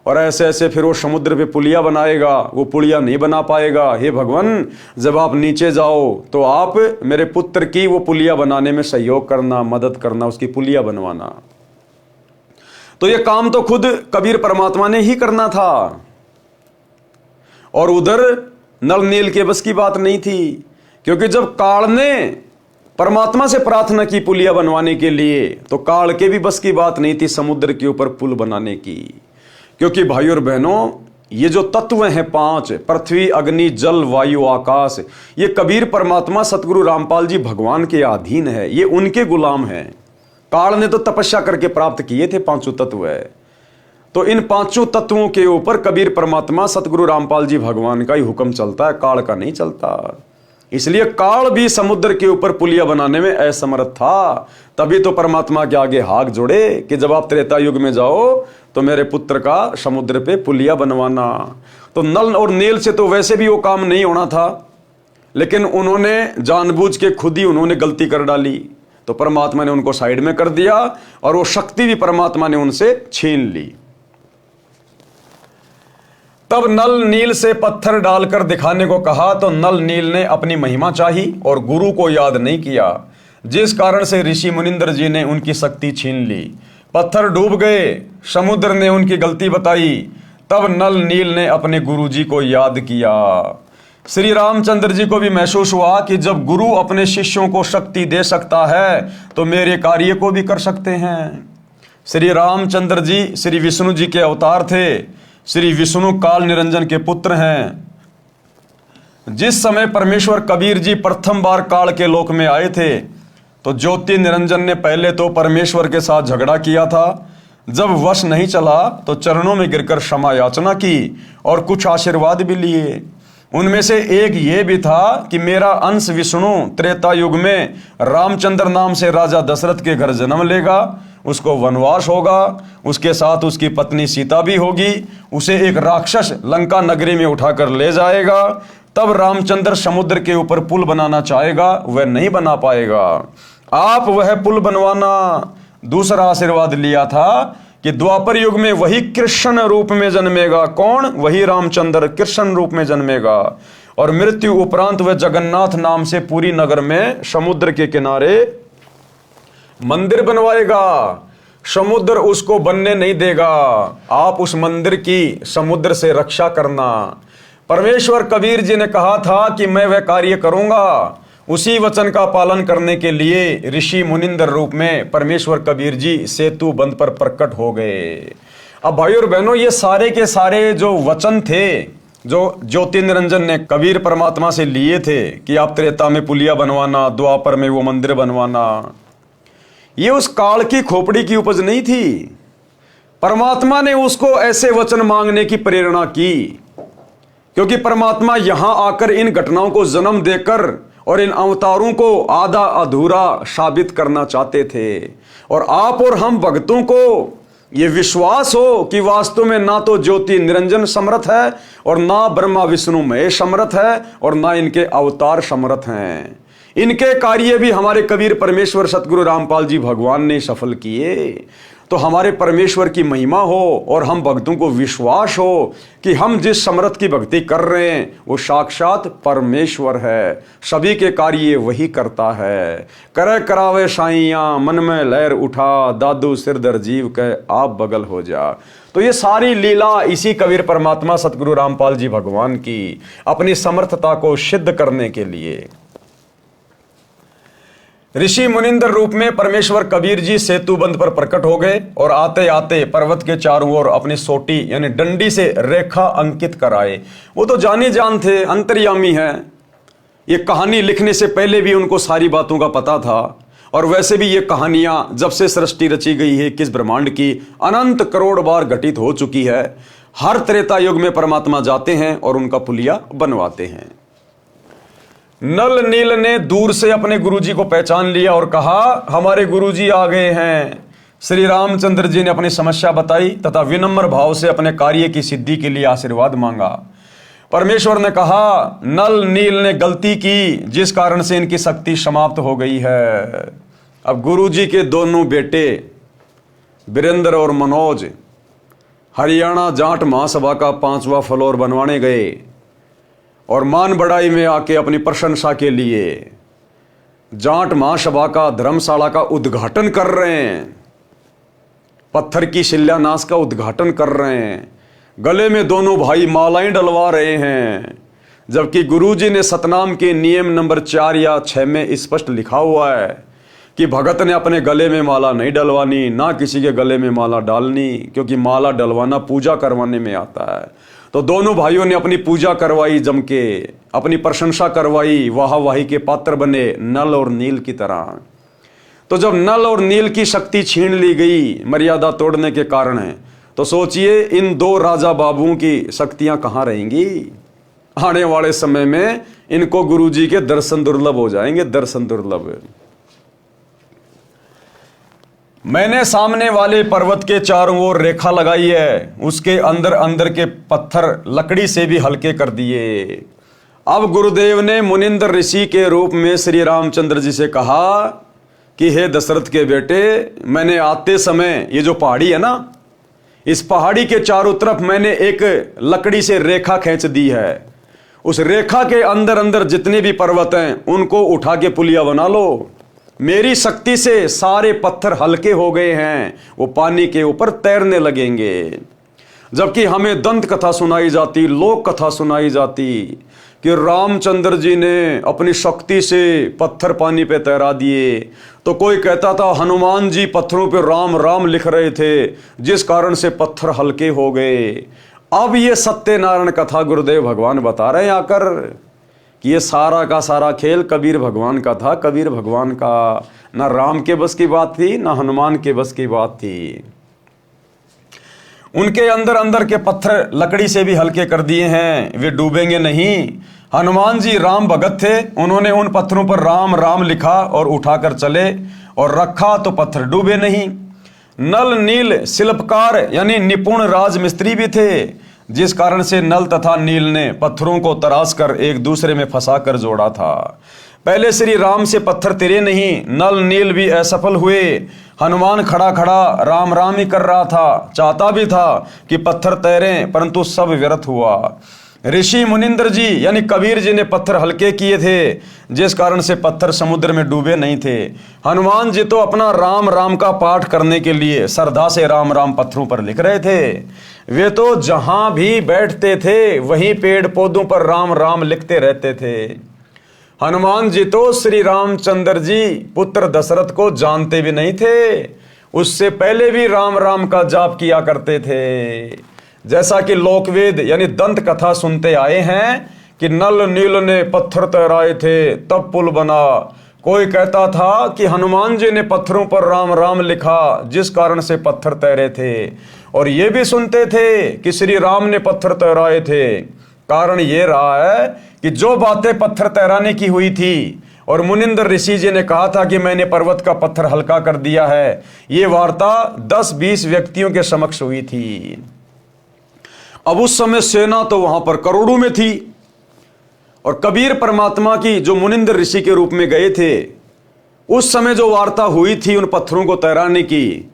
[SPEAKER 1] और ऐसे ऐसे फिर वो समुद्र पे पुलिया बनाएगा, वो पुलिया नहीं बना पाएगा। हे भगवान, जब आप नीचे जाओ तो आप मेरे पुत्र की वो पुलिया बनाने में सहयोग करना, मदद करना, उसकी पुलिया बनवाना। तो ये काम तो खुद कबीर परमात्मा ने ही करना था और उधर नल नील के बस की बात नहीं थी, क्योंकि जब काल ने परमात्मा से प्रार्थना की पुलिया बनवाने के लिए, तो काल के भी बस की बात नहीं थी समुद्र के ऊपर पुल बनाने की। क्योंकि भाई और बहनों, ये जो तत्व हैं 5, पृथ्वी, अग्नि, जल, वायु, आकाश, ये कबीर परमात्मा सतगुरु रामपाल जी भगवान के अधीन है, ये उनके गुलाम हैं। काल ने तो तपस्या करके प्राप्त किए थे 5 तत्व है, तो इन 5 तत्वों के ऊपर कबीर परमात्मा सतगुरु रामपाल जी भगवान का ही हुक्म चलता है, काल का नहीं चलता। इसलिए काल भी समुद्र के ऊपर पुलिया बनाने में असमर्थ था। तभी तो परमात्मा के आगे हाथ जोड़े कि जब आप त्रेता युग में जाओ तो मेरे पुत्र का समुद्र पे पुलिया बनवाना। तो नल और नील से तो वैसे भी वो काम नहीं होना था, लेकिन उन्होंने जानबूझ के खुद ही उन्होंने गलती कर डाली, तो परमात्मा ने उनको साइड में कर दिया और वो शक्ति भी परमात्मा ने उनसे छीन ली। तब नल नील से पत्थर डालकर दिखाने को कहा तो नल नील ने अपनी महिमा चाही और गुरु को याद नहीं किया, जिस कारण से ऋषि मुनिंद्र जी ने उनकी शक्ति छीन ली। पत्थर डूब गए, समुद्र ने उनकी गलती बताई। तब नल नील ने अपने गुरु जी को याद किया। श्री रामचंद्र जी को भी महसूस हुआ कि जब गुरु अपने शिष्यों को शक्ति दे सकता है तो मेरे कार्य को भी कर सकते हैं। श्री रामचंद्र जी श्री विष्णु जी के अवतार थे। श्री विष्णु काल निरंजन के पुत्र हैं। जिस समय परमेश्वर कबीर जी प्रथम बार काल के लोक में आए थे तो ज्योति निरंजन ने पहले तो परमेश्वर के साथ झगड़ा किया था। जब वश नहीं चला तो चरणों में गिरकर क्षमा याचना की और कुछ आशीर्वाद भी लिए। उनमें से एक ये भी था कि मेरा अंश विष्णु त्रेता युग में रामचंद्र नाम से राजा दशरथ के घर जन्म लेगा, उसको वनवास होगा, उसके साथ उसकी पत्नी सीता भी होगी, उसे एक राक्षस लंका नगरी में उठाकर ले जाएगा। तब रामचंद्र समुद्र के ऊपर पुल बनाना चाहेगा, वह नहीं बना पाएगा, आप वह पुल बनवाना। दूसरा आशीर्वाद लिया था कि द्वापर युग में वही कृष्ण रूप में जन्मेगा। कौन? वही रामचंद्र कृष्ण रूप में जन्मेगा और मृत्यु उपरांत वह जगन्नाथ नाम से पूरी नगर में समुद्र के किनारे मंदिर बनवाएगा। समुद्र उसको बनने नहीं देगा। आप उस मंदिर की समुद्र से रक्षा करना। परमेश्वर कबीर जी ने कहा था कि मैं वह कार्य करूंगा। उसी वचन का पालन करने के लिए ऋषि मुनिंदर रूप में परमेश्वर कबीर जी सेतु बंध पर प्रकट हो गए। अब भाइयों और बहनों, ये सारे के सारे जो वचन थे जो ज्योति निरंजन ने कबीर परमात्मा से लिए थे कि आप त्रेता में पुलिया बनवाना, द्वापर में वो मंदिर बनवाना, ये उस काल की खोपड़ी की उपज नहीं थी। परमात्मा ने उसको ऐसे वचन मांगने की प्रेरणा की क्योंकि परमात्मा यहां आकर इन घटनाओं को जन्म देकर और इन अवतारों को आधा अधूरा साबित करना चाहते थे। और आप और हम भक्तों को ये विश्वास हो कि वास्तव में ना तो ज्योति निरंजन समर्थ है और ना ब्रह्मा विष्णु महेश समर्थ है और ना इनके अवतार समर्थ हैं। इनके कार्य भी हमारे कबीर परमेश्वर सतगुरु रामपाल जी भगवान ने सफल किए। तो हमारे परमेश्वर की महिमा हो और हम भक्तों को विश्वास हो कि हम जिस समर्थ की भक्ति कर रहे हैं वो साक्षात परमेश्वर है। सभी के कार्य वही करता है। करे करावे साइयां मन में लहर उठा, दादू सिरदर जीव के आप बगल हो जा। तो ये सारी लीला इसी कबीर परमात्मा सतगुरु रामपाल जी भगवान की अपनी समर्थता को सिद्ध करने के लिए ऋषि मुनिंदर रूप में परमेश्वर कबीर जी सेतु बंध पर प्रकट हो गए और आते आते पर्वत के चारों ओर अपनी सोटी यानी डंडी से रेखा अंकित कराए। वो तो जाने जान थे, अंतर्यामी है। ये कहानी लिखने से पहले भी उनको सारी बातों का पता था। और वैसे भी ये कहानियां जब से सृष्टि रची गई है किस ब्रह्मांड की अनंत करोड़ बार घटित हो चुकी है। हर त्रेता युग में परमात्मा जाते हैं और उनका पुलिया बनवाते हैं। नल नील ने दूर से अपने गुरुजी को पहचान लिया और कहा हमारे गुरुजी आ गए हैं। श्री रामचंद्र जी ने अपनी समस्या बताई तथा विनम्र भाव से अपने कार्य की सिद्धि के लिए आशीर्वाद मांगा। परमेश्वर ने कहा नल नील ने गलती की जिस कारण से इनकी शक्ति समाप्त हो गई है। अब गुरुजी के दोनों बेटे वीरेंद्र और मनोज हरियाणा जाट महासभा का 5वां फ्लोर बनवाने गए और मान बढ़ाई में आके अपनी प्रशंसा के लिए जाट महासभा का धर्मशाला का उद्घाटन कर रहे हैं। पत्थर की शिलान्यास का उद्घाटन कर रहे हैं। गले में दोनों भाई मालाएं डलवा रहे हैं। जबकि गुरुजी ने सतनाम के नियम नंबर 4 या 6 में स्पष्ट लिखा हुआ है कि भगत ने अपने गले में माला नहीं डलवानी, ना किसी के गले में माला डालनी, क्योंकि माला डलवाना पूजा करवाने में आता है। तो दोनों भाइयों ने अपनी पूजा करवाई, जम के अपनी प्रशंसा करवाई, वाहवाही के पात्र बने नल और नील की तरह। तो जब नल और नील की शक्ति छीन ली गई मर्यादा तोड़ने के कारण है, तो सोचिए इन दो राजा बाबुओं की शक्तियां कहां रहेंगी। आने वाले समय में इनको गुरुजी के दर्शन दुर्लभ हो जाएंगे, दर्शन दुर्लभ। मैंने सामने वाले पर्वत के चारों ओर रेखा लगाई है, उसके अंदर अंदर के पत्थर लकड़ी से भी हल्के कर दिए। अब गुरुदेव ने मुनिंदर ऋषि के रूप में श्री रामचंद्र जी से कहा कि हे दशरथ के बेटे, मैंने आते समय ये जो पहाड़ी है ना, इस पहाड़ी के चारों तरफ मैंने एक लकड़ी से रेखा खींच दी है। उस रेखा के अंदर अंदर जितने भी पर्वत हैं उनको उठा के पुलिया बना लो। मेरी शक्ति से सारे पत्थर हल्के हो गए हैं, वो पानी के ऊपर तैरने लगेंगे। जबकि हमें दंत कथा सुनाई जाती, लोक कथा सुनाई जाती कि रामचंद्र जी ने अपनी शक्ति से पत्थर पानी पे तैरा दिए। तो कोई कहता था हनुमान जी पत्थरों पे राम राम लिख रहे थे जिस कारण से पत्थर हल्के हो गए। अब ये सत्यनारायण कथा गुरुदेव भगवान बता रहे हैं आकर कि ये सारा का सारा खेल कबीर भगवान का था। कबीर भगवान का ना राम के बस की बात थी, ना हनुमान के बस की बात थी। उनके अंदर अंदर के पत्थर लकड़ी से भी हल्के कर दिए हैं, वे डूबेंगे नहीं। हनुमान जी राम भगत थे, उन्होंने उन पत्थरों पर राम राम लिखा और उठाकर चले और रखा तो पत्थर डूबे नहीं। नल नील शिल्पकार यानी निपुण राजमिस्त्री भी थे, जिस कारण से नल तथा नील ने पत्थरों को तराश कर एक दूसरे में फंसा कर जोड़ा था। पहले श्री राम से पत्थर तिरे नहीं, नल नील भी असफल हुए। हनुमान खड़ा खड़ा राम राम ही कर रहा था, चाहता भी था कि पत्थर तैरें, परंतु सब व्यर्थ हुआ। ऋषि मुनिंद्र जी यानी कबीर जी ने पत्थर हल्के किए थे, जिस कारण से पत्थर समुद्र में डूबे नहीं थे। हनुमान जी तो अपना राम राम का पाठ करने के लिए श्रद्धा से राम राम पत्थरों पर लिख रहे थे। वे तो जहां भी बैठते थे वहीं पेड़ पौधों पर राम राम लिखते रहते थे। हनुमान जी तो श्री रामचंद्र जी पुत्र दशरथ को जानते भी नहीं थे, उससे पहले भी राम राम का जाप किया करते थे। जैसा कि लोकवेद यानी दंत कथा सुनते आए हैं कि नल नील ने पत्थर तैराए थे तब पुल बना। कोई कहता था कि हनुमान जी ने पत्थरों पर राम राम लिखा जिस कारण से पत्थर तैरे थे, और ये भी सुनते थे कि श्री राम ने पत्थर तैराए थे। कारण ये रहा है कि जो बातें पत्थर तैराने की हुई थी और मुनिंद्र ऋषि जी ने कहा था कि मैंने पर्वत का पत्थर हल्का कर दिया है, ये वार्ता 10-20 व्यक्तियों के समक्ष हुई थी। अब उस समय सेना तो वहां पर करोड़ों में थी, और कबीर परमात्मा की जो मुनिंद्र ऋषि के रूप में गए थे, उस समय जो वार्ता हुई थी उन पत्थरों को तैराने की,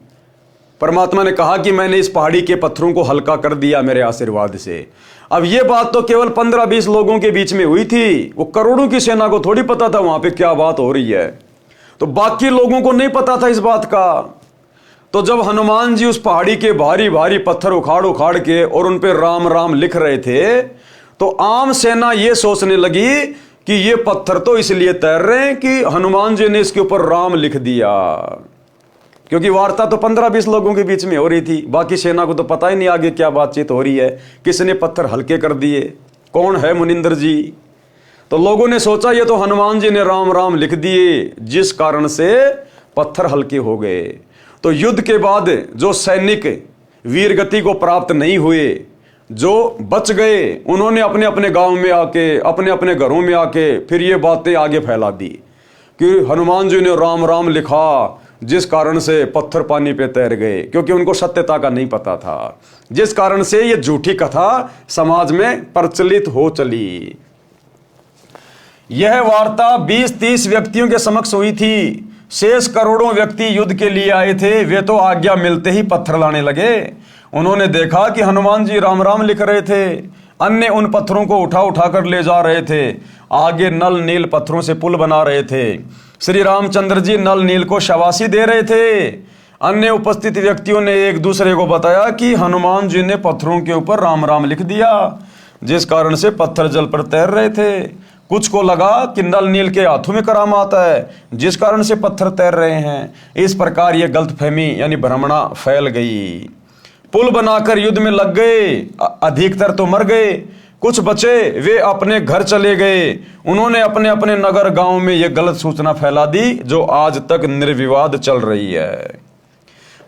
[SPEAKER 1] परमात्मा ने कहा कि मैंने इस पहाड़ी के पत्थरों को हल्का कर दिया मेरे आशीर्वाद से। अब ये बात तो केवल 15-20 लोगों के बीच में हुई थी, वो करोड़ों की सेना को थोड़ी पता था वहां पे क्या बात हो रही है, तो बाकी लोगों को नहीं पता था इस बात का। तो जब हनुमान जी उस पहाड़ी के भारी भारी पत्थर उखाड़ उखाड़ के और उन पे राम राम लिख रहे थे, तो आम सेना ये सोचने लगी कि ये पत्थर तो इसलिए तैर रहे हैं कि हनुमान जी ने इसके ऊपर राम लिख दिया, क्योंकि वार्ता तो 15-20 लोगों के बीच में हो रही थी। बाकी सेना को तो पता ही नहीं आगे क्या बातचीत हो रही है, किसने पत्थर हल्के कर दिए, कौन है मुनिंद्र जी। तो लोगों ने सोचा ये तो हनुमान जी ने राम राम लिख दिए जिस कारण से पत्थर हल्के हो गए। तो युद्ध के बाद जो सैनिक वीर गति को प्राप्त नहीं हुए, जो बच गए, उन्होंने अपने अपने गांव में आके, अपने अपने घरों में आके फिर ये बातें आगे फैला दी कि हनुमान जी ने राम राम लिखा जिस कारण से पत्थर पानी पे तैर गए, क्योंकि उनको सत्यता का नहीं पता था, जिस कारण से ये झूठी कथा समाज में प्रचलित हो चली। यह वार्ता 20-30 व्यक्तियों के समक्ष हुई थी। शेष करोड़ों व्यक्ति युद्ध के लिए आए थे, वे तो आज्ञा मिलते ही पत्थर लाने लगे। उन्होंने देखा कि हनुमान जी राम राम लिख रहे थे, अन्य उन पत्थरों को उठा उठा कर ले जा रहे थे, आगे नल नील पत्थरों से पुल बना रहे थे। श्री रामचंद्र जी नल नील को शाबाशी दे रहे थे। अन्य उपस्थित व्यक्तियों ने एक दूसरे को बताया कि हनुमान जी ने पत्थरों के ऊपर राम राम लिख दिया जिस कारण से पत्थर जल पर तैर रहे थे। कुछ को लगा कि नल नील के हाथों में करामात है जिस कारण से पत्थर तैर रहे हैं। इस प्रकार यह गलतफहमी यानी भ्रमणा फैल गई। पुल बनाकर युद्ध में लग गए, अधिकतर तो मर गए, कुछ बचे वे अपने घर चले गए। उन्होंने अपने अपने नगर गांव में यह गलत सूचना फैला दी जो आज तक निर्विवाद चल रही है।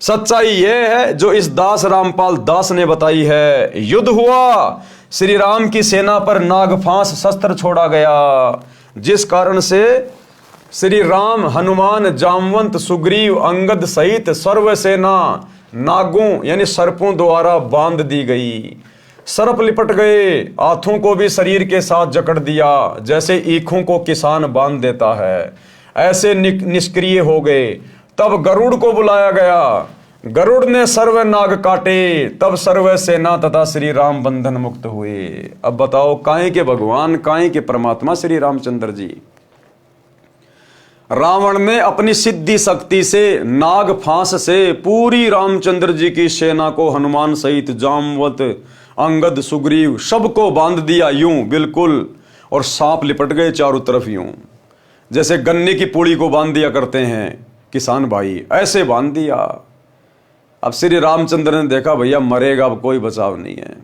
[SPEAKER 1] सच्चाई यह है जो इस दास रामपाल दास ने बताई है। युद्ध हुआ, श्री राम की सेना पर नागफांस शस्त्र छोड़ा गया जिस कारण से श्री राम, हनुमान, जामवंत, सुग्रीव, अंगद सहित सर्व सेना नागों यानी सर्पों द्वारा बांध दी गई। सर्प लिपट गए, हाथों को भी शरीर के साथ जकड़ दिया जैसे ईखों को किसान बांध देता है, ऐसे निष्क्रिय हो गए। तब गरुड़ को बुलाया गया, गरुड़ ने सर्व नाग काटे, तब सर्व सेना तथा श्री राम बंधन मुक्त हुए। अब बताओ काहे के भगवान, काहे के परमात्मा श्री रामचंद्र जी। रावण ने अपनी सिद्धि शक्ति से नाग फांस से पूरी रामचंद्र जी की सेना को हनुमान सहित जामवंत, अंगद, सुग्रीव सबको बांध दिया यूं बिल्कुल, और सांप लिपट गए चारों तरफ यूं, जैसे गन्ने की पूड़ी को बांध दिया करते हैं किसान भाई, ऐसे बांध दिया। अब श्री रामचंद्र ने देखा भैया मरेगा, अब कोई बचाव नहीं है,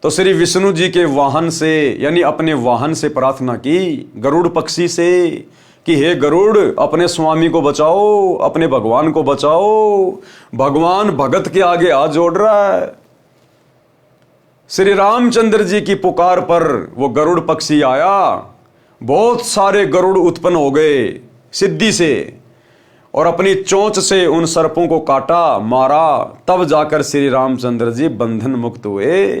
[SPEAKER 1] तो श्री विष्णु जी के वाहन से यानी अपने वाहन से प्रार्थना की, गरुड़ पक्षी से, कि हे गरुड़ अपने स्वामी को बचाओ, अपने भगवान को बचाओ। भगवान भगत के आगे हाथ जोड़ रहा है। श्री रामचंद्र जी की पुकार पर वो गरुड़ पक्षी आया, बहुत सारे गरुड़ उत्पन्न हो गए सिद्धि से, और अपनी चोंच से उन सर्पों को काटा, मारा, तब जाकर श्री रामचंद्र जी बंधन मुक्त हुए।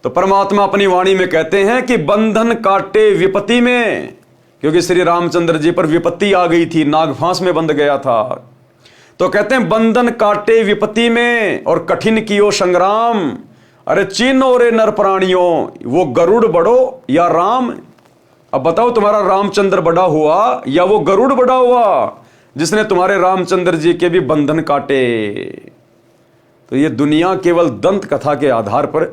[SPEAKER 1] तो परमात्मा अपनी वाणी में कहते हैं कि बंधन काटे विपत्ति में, क्योंकि श्री रामचंद्र जी पर विपत्ति आ गई थी, नागफांस में बंध गया था। तो कहते हैं बंधन काटे विपत्ति में और कठिन कियो संग्राम, अरे चीनो रे नर प्राणियों, वो गरुड़ बड़ो या राम? अब बताओ, तुम्हारा रामचंद्र बड़ा हुआ या वो गरुड़ बड़ा हुआ जिसने तुम्हारे रामचंद्र जी के भी बंधन काटे? तो ये दुनिया केवल दंत कथा के आधार पर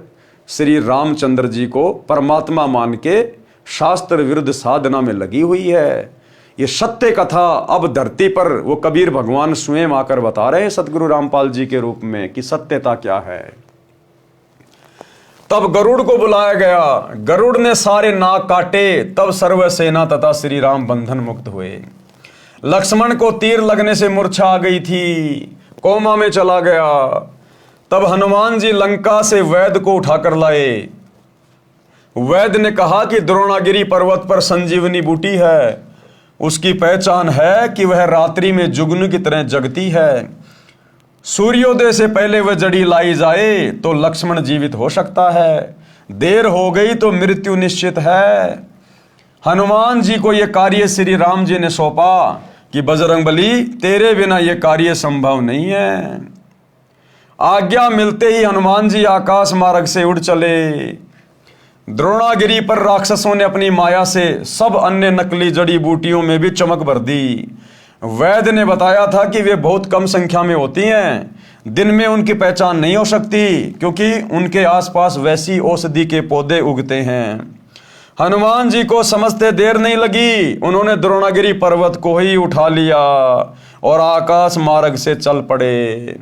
[SPEAKER 1] श्री रामचंद्र जी को परमात्मा मान के शास्त्र विरुद्ध साधना में लगी हुई है। ये सत्य कथा अब धरती पर वो कबीर भगवान स्वयं आकर बता रहे हैं सतगुरु रामपाल जी के रूप में कि सत्यता क्या है। तब गरुड़ को बुलाया गया, गरुड़ ने सारे नाग काटे, तब सर्व सेना तथा श्री राम बंधन मुक्त हुए। लक्ष्मण को तीर लगने से मूर्छा आ गई थी, कोमा में चला गया। तब हनुमान जी लंका से वैद्य को उठाकर लाए। वैद्य ने कहा कि द्रोणागिरी पर्वत पर संजीवनी बूटी है, उसकी पहचान है कि वह रात्रि में जुगनू की तरह जगती है। सूर्योदय से पहले वह जड़ी लाई जाए तो लक्ष्मण जीवित हो सकता है, देर हो गई तो मृत्यु निश्चित है। हनुमान जी को यह कार्य श्री राम जी ने सौंपा कि बजरंगबली, तेरे बिना यह कार्य संभव नहीं है। आज्ञा मिलते ही हनुमान जी आकाश मार्ग से उड़ चले। द्रोणागिरी पर राक्षसों ने अपनी माया से सब अन्य नकली जड़ी बूटियों में भी चमक भर दी। वैद्य ने बताया था कि वे बहुत कम संख्या में होती हैं, दिन में उनकी पहचान नहीं हो सकती क्योंकि उनके आसपास वैसी औषधि के पौधे उगते हैं। हनुमान जी को समझते देर नहीं लगी, उन्होंने द्रोणागिरी पर्वत को ही उठा लिया और आकाश मार्ग से चल पड़े।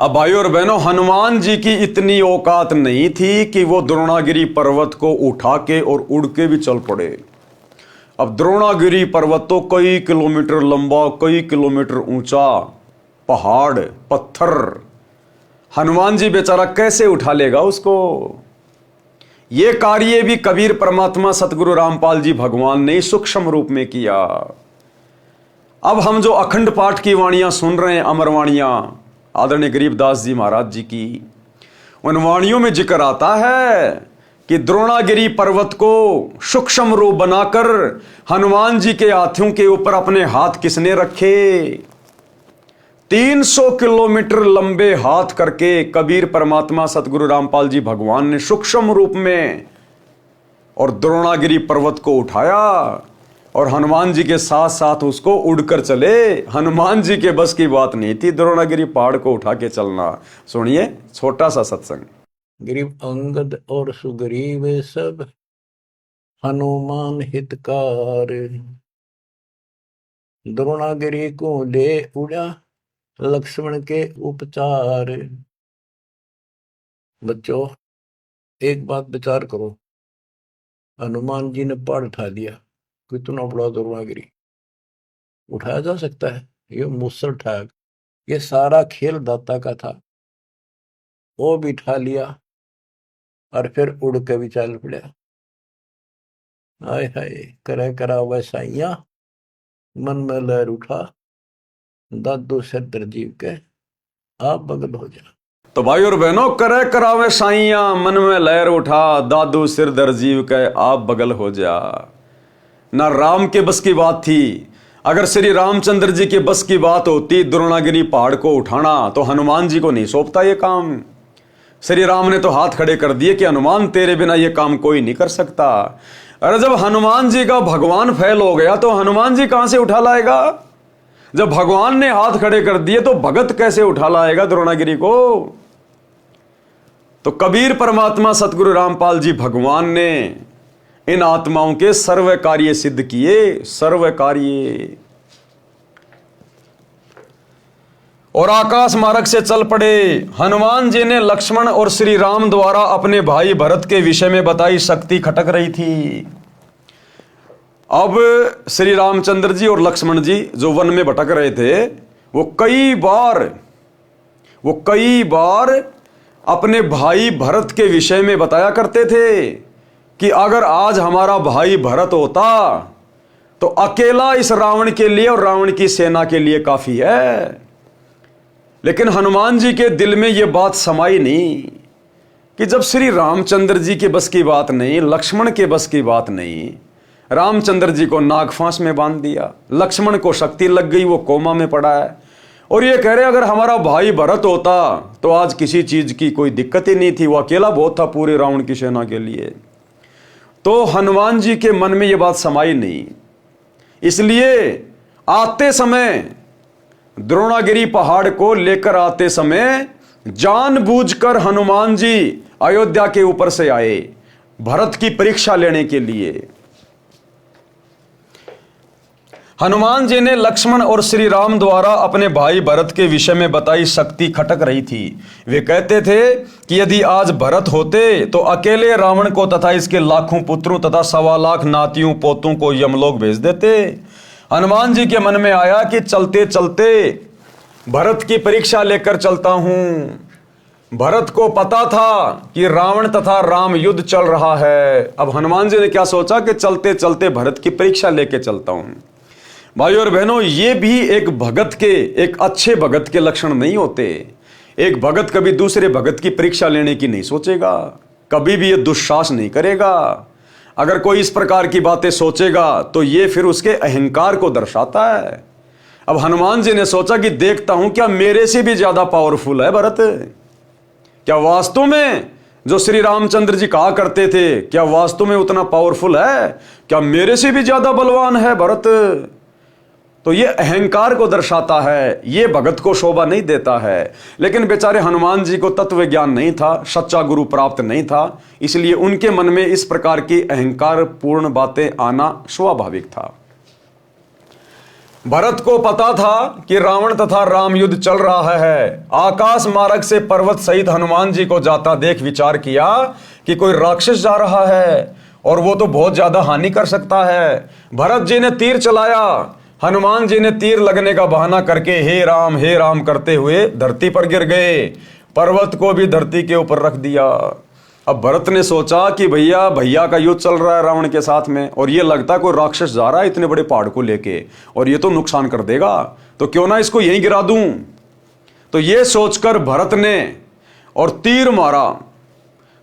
[SPEAKER 1] अब भाइयों और बहनों, हनुमान जी की इतनी औकात नहीं थी कि वो द्रोणागिरी पर्वत को उठा के और उड़ के भी चल पड़े। अब द्रोणागिरी पर्वत तो कई किलोमीटर लंबा, कई किलोमीटर ऊंचा पहाड़, पत्थर, हनुमान जी बेचारा कैसे उठा लेगा उसको? ये कार्य भी कबीर परमात्मा सतगुरु रामपाल जी भगवान ने सूक्ष्म रूप में किया। अब हम जो अखंड पाठ की वाणियां सुन रहे हैं, अमर वाणियां आदरणीय गरीबदास जी महाराज जी की, उन वाणियों में जिक्र आता है कि द्रोणागिरी पर्वत को सूक्ष्म रूप बनाकर हनुमान जी के हाथियों के ऊपर अपने हाथ किसने रखे? 300 किलोमीटर लंबे हाथ करके कबीर परमात्मा सतगुरु रामपाल जी भगवान ने सूक्ष्म रूप में और द्रोणागिरी पर्वत को उठाया और हनुमान जी के साथ साथ उसको उड़कर चले। हनुमान जी के बस की बात नहीं थी द्रोणागिरी पहाड़ को उठा के चलना। सुनिए छोटा सा सत्संग।
[SPEAKER 2] ग्रीव अंगद और सुग्रीव सब हनुमान हितकार, द्रोणागिरी को ले उड़ा लक्ष्मण के उपचार। बच्चों एक बात विचार करो, हनुमान जी ने पहाड़ उठा दिया, कितना बड़ा द्रोणागिरी उठाया जा सकता है? ये मुसर ठाक, ये सारा खेल दाता का था, वो भी उठा लिया और फिर उड़ के भी चल पड़ा। हाय हाय करे करा वैसाइया, मन में लहर उठा, दादो से दरजीव के आप बगल हो जा।
[SPEAKER 1] तो भाई और बहनों, करे करावे साइया, मन में लहर उठा, दादू सिर दरजीव के आप बगल हो जा। ना राम के बस की बात थी। अगर श्री रामचंद्र जी के बस की बात होती द्रोणागिरी पहाड़ को उठाना, तो हनुमान जी को नहीं सौंपता ये काम। श्री राम ने तो हाथ खड़े कर दिए कि हनुमान तेरे बिना ये काम कोई नहीं कर सकता। अरे जब हनुमान जी का भगवान फैल हो गया तो हनुमान जी कहां से उठा लाएगा? जब भगवान ने हाथ खड़े कर दिए तो भगत कैसे उठा लाएगा द्रोणागिरी को? तो कबीर परमात्मा सतगुरु रामपाल जी भगवान ने इन आत्माओं के सर्व कार्य सिद्ध किए, सर्व कार्य, और आकाश मार्ग से चल पड़े। हनुमान जी ने लक्ष्मण और श्री राम द्वारा अपने भाई भरत के विषय में बताई शक्ति खटक रही थी। अब श्री रामचंद्र जी और लक्ष्मण जी जो वन में भटक रहे थे, वो कई बार अपने भाई भरत के विषय में बताया करते थे कि अगर आज हमारा भाई भरत होता तो अकेला इस रावण के लिए और रावण की सेना के लिए काफी है। लेकिन हनुमान जी के दिल में यह बात समाई नहीं कि जब श्री रामचंद्र जी के बस की बात नहीं, लक्ष्मण के बस की बात नहीं, रामचंद्र जी को नागफांस में बांध दिया, लक्ष्मण को शक्ति लग गई, वो कोमा में पड़ा है, और ये कह रहे अगर हमारा भाई भरत होता तो आज किसी चीज की कोई दिक्कत ही नहीं थी, वो अकेला बहुत था पूरे रावण की सेना के लिए। तो हनुमान जी के मन में ये बात समाई नहीं, इसलिए आते समय द्रोणागिरी पहाड़ को लेकर आते समय जानबूझकर हनुमान जी अयोध्या के ऊपर से आए भरत की परीक्षा लेने के लिए। हनुमान जी ने लक्ष्मण और श्री राम द्वारा अपने भाई भरत के विषय में बताई शक्ति खटक रही थी। वे कहते थे कि यदि आज भरत होते तो अकेले रावण को तथा इसके लाखों पुत्रों तथा 1.25 लाख नातियों पोतों को यमलोक भेज देते। हनुमान जी के मन में आया कि चलते चलते भरत की परीक्षा लेकर चलता हूं। भरत को पता था कि रावण तथा राम युद्ध चल रहा है। अब हनुमान जी ने क्या सोचा कि चलते चलते भरत की परीक्षा लेके चलता हूं। भाइयों और बहनों, ये भी एक भगत के, एक अच्छे भगत के लक्षण नहीं होते। एक भगत कभी दूसरे भगत की परीक्षा लेने की नहीं सोचेगा, कभी भी ये दुस्साहस नहीं करेगा। अगर कोई इस प्रकार की बातें सोचेगा तो ये फिर उसके अहंकार को दर्शाता है। अब हनुमान जी ने सोचा कि देखता हूं क्या मेरे से भी ज्यादा पावरफुल है भरत, क्या वास्तव में जो श्री रामचंद्र जी कहा करते थे क्या वास्तव में उतना पावरफुल है, क्या मेरे से भी ज्यादा बलवान है भरत। तो ये अहंकार को दर्शाता है, ये भगत को शोभा नहीं देता है। लेकिन बेचारे हनुमान जी को तत्व ज्ञान नहीं था, सच्चा गुरु प्राप्त नहीं था, इसलिए उनके मन में इस प्रकार की अहंकार पूर्ण बातें आना स्वाभाविक था। भरत को पता था कि रावण तथा राम युद्ध चल रहा है। आकाश मार्ग से पर्वत सहित हनुमान जी को जाता देख विचार किया कि कोई राक्षस जा रहा है और वो तो बहुत ज्यादा हानि कर सकता है। भरत जी ने तीर चलाया, हनुमान जी ने तीर लगने का बहाना करके हे राम करते हुए धरती पर गिर गए, पर्वत को भी धरती के ऊपर रख दिया। अब भरत ने सोचा कि भैया का युद्ध चल रहा है रावण के साथ में, और ये लगता कोई राक्षस जा रहा है इतने बड़े पहाड़ को लेके, और ये तो नुकसान कर देगा, तो क्यों ना इसको यहीं गिरा दूं। तो ये सोचकर भरत ने और तीर मारा।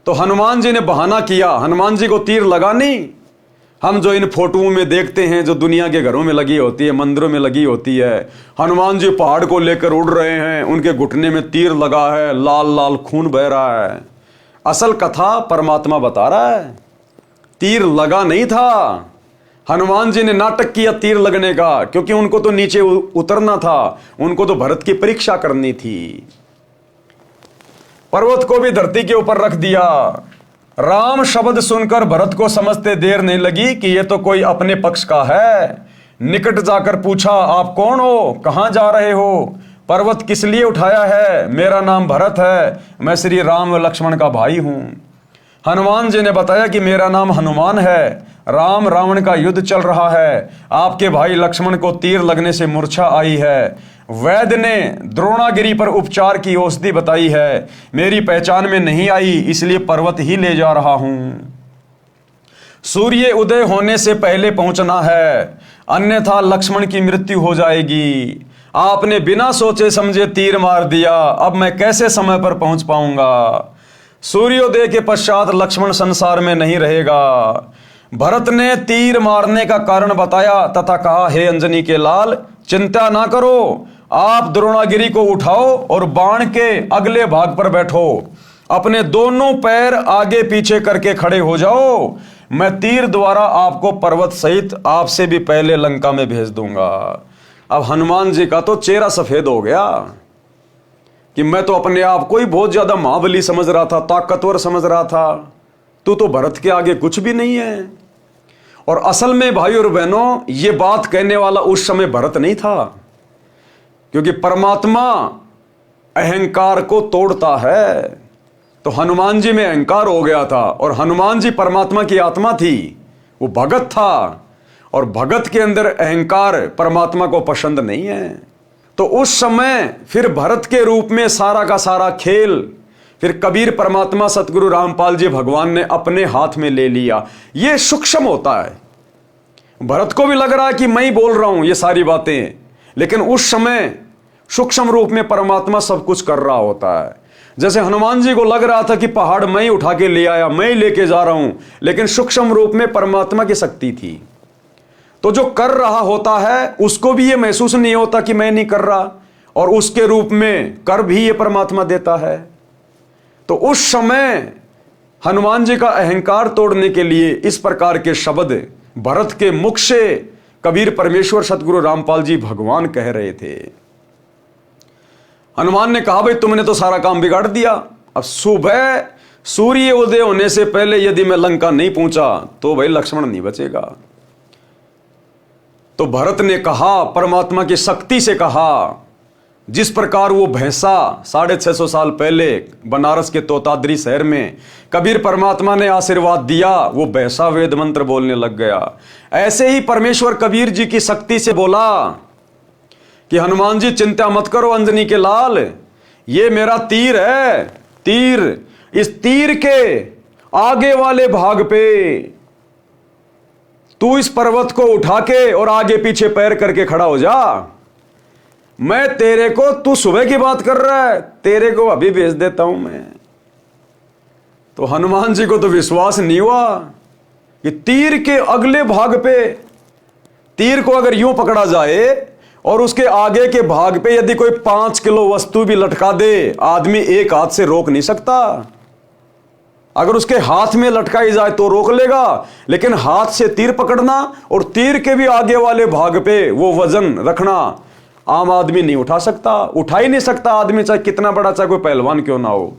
[SPEAKER 1] तो हनुमान जी ने बहाना किया, हनुमान जी को तीर लगा नहीं। हम जो इन फोटोओं में देखते हैं, जो दुनिया के घरों में लगी होती है, मंदिरों में लगी होती है, हनुमान जी पहाड़ को लेकर उड़ रहे हैं, उनके घुटने में तीर लगा है, लाल लाल खून बह रहा है। असल कथा परमात्मा बता रहा है, तीर लगा नहीं था। हनुमान जी ने नाटक किया तीर लगने का, क्योंकि उनको तो नीचे उतरना था, उनको तो भरत की परीक्षा करनी थी। पर्वत को भी धरती के ऊपर रख दिया। राम शब्द सुनकर भरत को समझते देर नहीं लगी कि यह तो कोई अपने पक्ष का है। निकट जाकर पूछा, आप कौन हो, कहां जा रहे हो, पर्वत किस लिए उठाया है। मेरा नाम भरत है, मैं श्री राम व लक्ष्मण का भाई हूं। हनुमान जी ने बताया कि मेरा नाम हनुमान है, राम रावण का युद्ध चल रहा है, आपके भाई लक्ष्मण को तीर लगने से मूर्छा आई है। वैद्य ने द्रोणागिरी पर उपचार की औषधि बताई है, मेरी पहचान में नहीं आई, इसलिए पर्वत ही ले जा रहा हूं। सूर्य उदय होने से पहले पहुंचना है, अन्यथा लक्ष्मण की मृत्यु हो जाएगी। आपने बिना सोचे समझे तीर मार दिया, अब मैं कैसे समय पर पहुंच पाऊंगा। सूर्योदय के पश्चात लक्ष्मण संसार में नहीं रहेगा। भरत ने तीर मारने का कारण बताया तथा कहा, हे अंजनी के लाल, चिंता ना करो, आप द्रोणागिरी को उठाओ और बाण के अगले भाग पर बैठो, अपने दोनों पैर आगे पीछे करके खड़े हो जाओ, मैं तीर द्वारा आपको पर्वत सहित आपसे भी पहले लंका में भेज दूंगा। अब हनुमान जी का तो चेहरा सफेद हो गया कि मैं तो अपने आप को ही बहुत ज्यादा महाबली समझ रहा था, ताकतवर समझ रहा था, तू तो भरत के आगे कुछ भी नहीं है। और असल में भाइयों और बहनों, ये बात कहने वाला उस समय भरत नहीं था, क्योंकि परमात्मा अहंकार को तोड़ता है। तो हनुमान जी में अहंकार हो गया था, और हनुमान जी परमात्मा की आत्मा थी, वो भगत था, और भगत के अंदर अहंकार परमात्मा को पसंद नहीं है। तो उस समय फिर भरत के रूप में सारा का सारा खेल फिर कबीर परमात्मा सतगुरु रामपाल जी भगवान ने अपने हाथ में ले लिया। ये सूक्ष्म होता है, भरत को भी लग रहा है कि मैं ही बोल रहा हूं ये सारी बातें, लेकिन उस समय सूक्ष्म रूप में परमात्मा सब कुछ कर रहा होता है। जैसे हनुमान जी को लग रहा था कि पहाड़ मैं ही उठा के ले आया, मैं ही लेके जा रहा हूं, लेकिन सूक्ष्म रूप में परमात्मा की शक्ति थी। तो जो कर रहा होता है उसको भी ये महसूस नहीं होता कि मैं नहीं कर रहा, और उसके रूप में कर भी ये परमात्मा देता है। तो उस समय हनुमान जी का अहंकार तोड़ने के लिए इस प्रकार के शब्द भरत के मुख से कबीर परमेश्वर सतगुरु रामपाल जी भगवान कह रहे थे। हनुमान ने कहा, भाई तुमने तो सारा काम बिगाड़ दिया। अब सुबह सूर्य उदय होने से पहले यदि मैं लंका नहीं पहुंचा तो भाई लक्ष्मण नहीं बचेगा। तो भरत ने कहा, परमात्मा की शक्ति से कहा, जिस प्रकार वो भैंसा 650 साल पहले बनारस के तोताद्री शहर में कबीर परमात्मा ने आशीर्वाद दिया, वो भैंसा वेद मंत्र बोलने लग गया। ऐसे ही परमेश्वर कबीर जी की शक्ति से बोला कि हनुमान जी चिंता मत करो अंजनी के लाल, ये मेरा तीर है। तीर, इस तीर के आगे वाले भाग पे तू इस पर्वत को उठा के और आगे पीछे पैर करके खड़ा हो जा। मैं तेरे को, तू सुबह की बात कर रहा है, तेरे को अभी भेज देता हूं मैं। तो हनुमान जी को तो विश्वास नहीं हुआ कि तीर के अगले भाग पे, तीर को अगर यूं पकड़ा जाए और उसके आगे के भाग पे यदि कोई 5 किलो वस्तु भी लटका दे, आदमी एक हाथ से रोक नहीं सकता। अगर उसके हाथ में लटकाई जाए तो रोक लेगा, लेकिन हाथ से तीर पकड़ना और तीर के भी आगे वाले भाग पे वो वजन रखना आम आदमी नहीं उठा सकता, उठा ही नहीं सकता आदमी, चाहे कितना बड़ा, चाहे कोई पहलवान क्यों ना हो।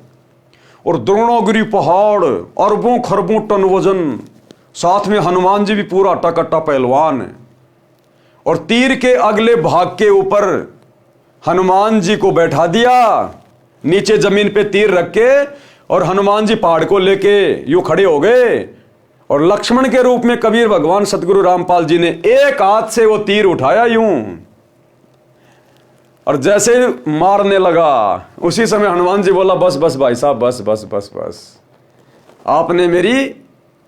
[SPEAKER 1] और द्रोणागिरी पहाड़, अरबों खरबों टन वजन, साथ में हनुमान जी भी पूरा अट्टा पहलवान। और तीर के अगले भाग के ऊपर हनुमान जी को बैठा दिया, नीचे जमीन पे तीर रख के, और हनुमान जी पहाड़ को लेके यूं खड़े हो गए। और लक्ष्मण के रूप में कबीर भगवान सतगुरु रामपाल जी ने एक हाथ से वो तीर उठाया यूं, और जैसे मारने लगा उसी समय हनुमान जी बोला, बस बस भाई साहब, बस बस बस बस, आपने मेरी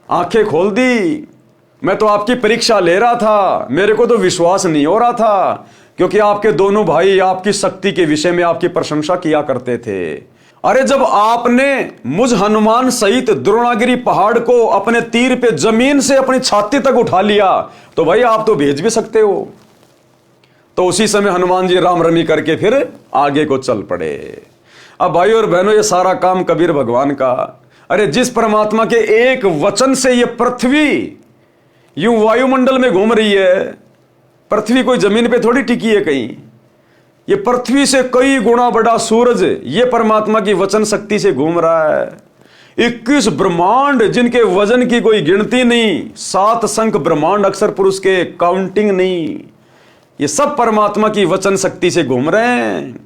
[SPEAKER 1] आंखें खोल दी। मैं तो आपकी परीक्षा ले रहा था, मेरे को तो विश्वास नहीं हो रहा था, क्योंकि आपके दोनों भाई आपकी शक्ति के विषय में आपकी प्रशंसा किया करते थे। अरे जब आपने मुझ हनुमान सहित द्रोणागिरी पहाड़ को अपने तीर पे जमीन से अपनी छाती तक उठा लिया, तो भाई आप तो भेज भी सकते हो। तो उसी समय हनुमान जी राम रमी करके फिर आगे को चल पड़े। अब भाई और बहनों, ये सारा काम कबीर भगवान का। अरे जिस परमात्मा के एक वचन से ये पृथ्वी यूं वायुमंडल में घूम रही है, पृथ्वी कोई जमीन पे थोड़ी टिकी है कहीं, ये पृथ्वी से कई गुना बड़ा सूरज ये परमात्मा की वचन शक्ति से घूम रहा है। 21 ब्रह्मांड जिनके वजन की कोई गिनती नहीं, 7 संख ब्रह्मांड अक्षर पुरुष के काउंटिंग नहीं, ये सब परमात्मा की वचन शक्ति से घूम रहे हैं।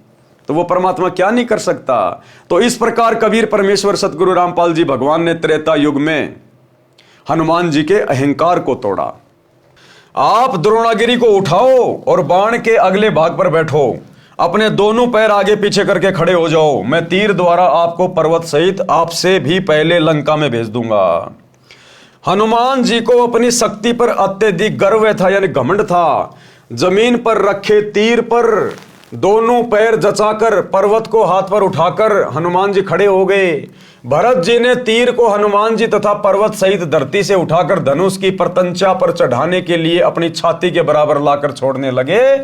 [SPEAKER 1] तो वो परमात्मा क्या नहीं कर सकता। तो इस प्रकार कबीर परमेश्वर सतगुरु रामपाल जी भगवान ने त्रेता युग में हनुमान जी के अहंकार को तोड़ा। आप द्रोणागिरी को उठाओ और बाण के अगले भाग पर बैठो, अपने दोनों पैर आगे पीछे करके खड़े हो जाओ, मैं तीर द्वारा आपको पर्वत सहित आपसे भी पहले लंका में भेज दूंगा। हनुमान जी को अपनी शक्ति पर अत्यधिक गर्व था, यानी घमंड था। जमीन पर रखे तीर पर दोनों पैर जचाकर पर्वत को हाथ पर उठाकर हनुमान जी खड़े हो गए। भरत जी ने तीर को हनुमान जी तथा पर्वत सहित धरती से उठाकर धनुष की प्रतंचा पर चढ़ाने के लिए अपनी छाती के बराबर लाकर छोड़ने लगे।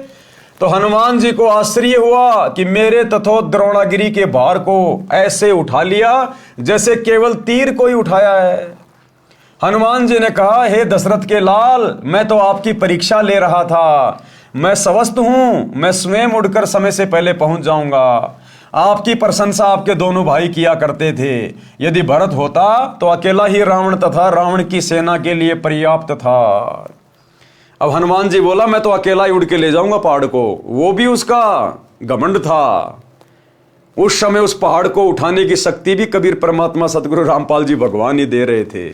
[SPEAKER 1] तो हनुमान जी को आश्चर्य हुआ कि मेरे तथा द्रोणागिरी के भार को ऐसे उठा लिया जैसे केवल तीर को ही उठाया है। हनुमान जी ने कहा, हे दशरथ के लाल, मैं तो आपकी परीक्षा ले रहा था, मैं स्वस्थ हूं, मैं स्वयं उड़कर समय से पहले पहुंच जाऊंगा। आपकी प्रशंसा आपके दोनों भाई किया करते थे। यदि भरत होता तो अकेला ही रावण तथा रावण की सेना के लिए पर्याप्त था। अब हनुमान जी बोला, मैं तो अकेला ही उड़ के ले जाऊंगा पहाड़ को। वो भी उसका घमंड था। उस समय उस पहाड़ को उठाने की शक्ति भी कबीर परमात्मा सतगुरु रामपाल जी भगवान ही दे रहे थे।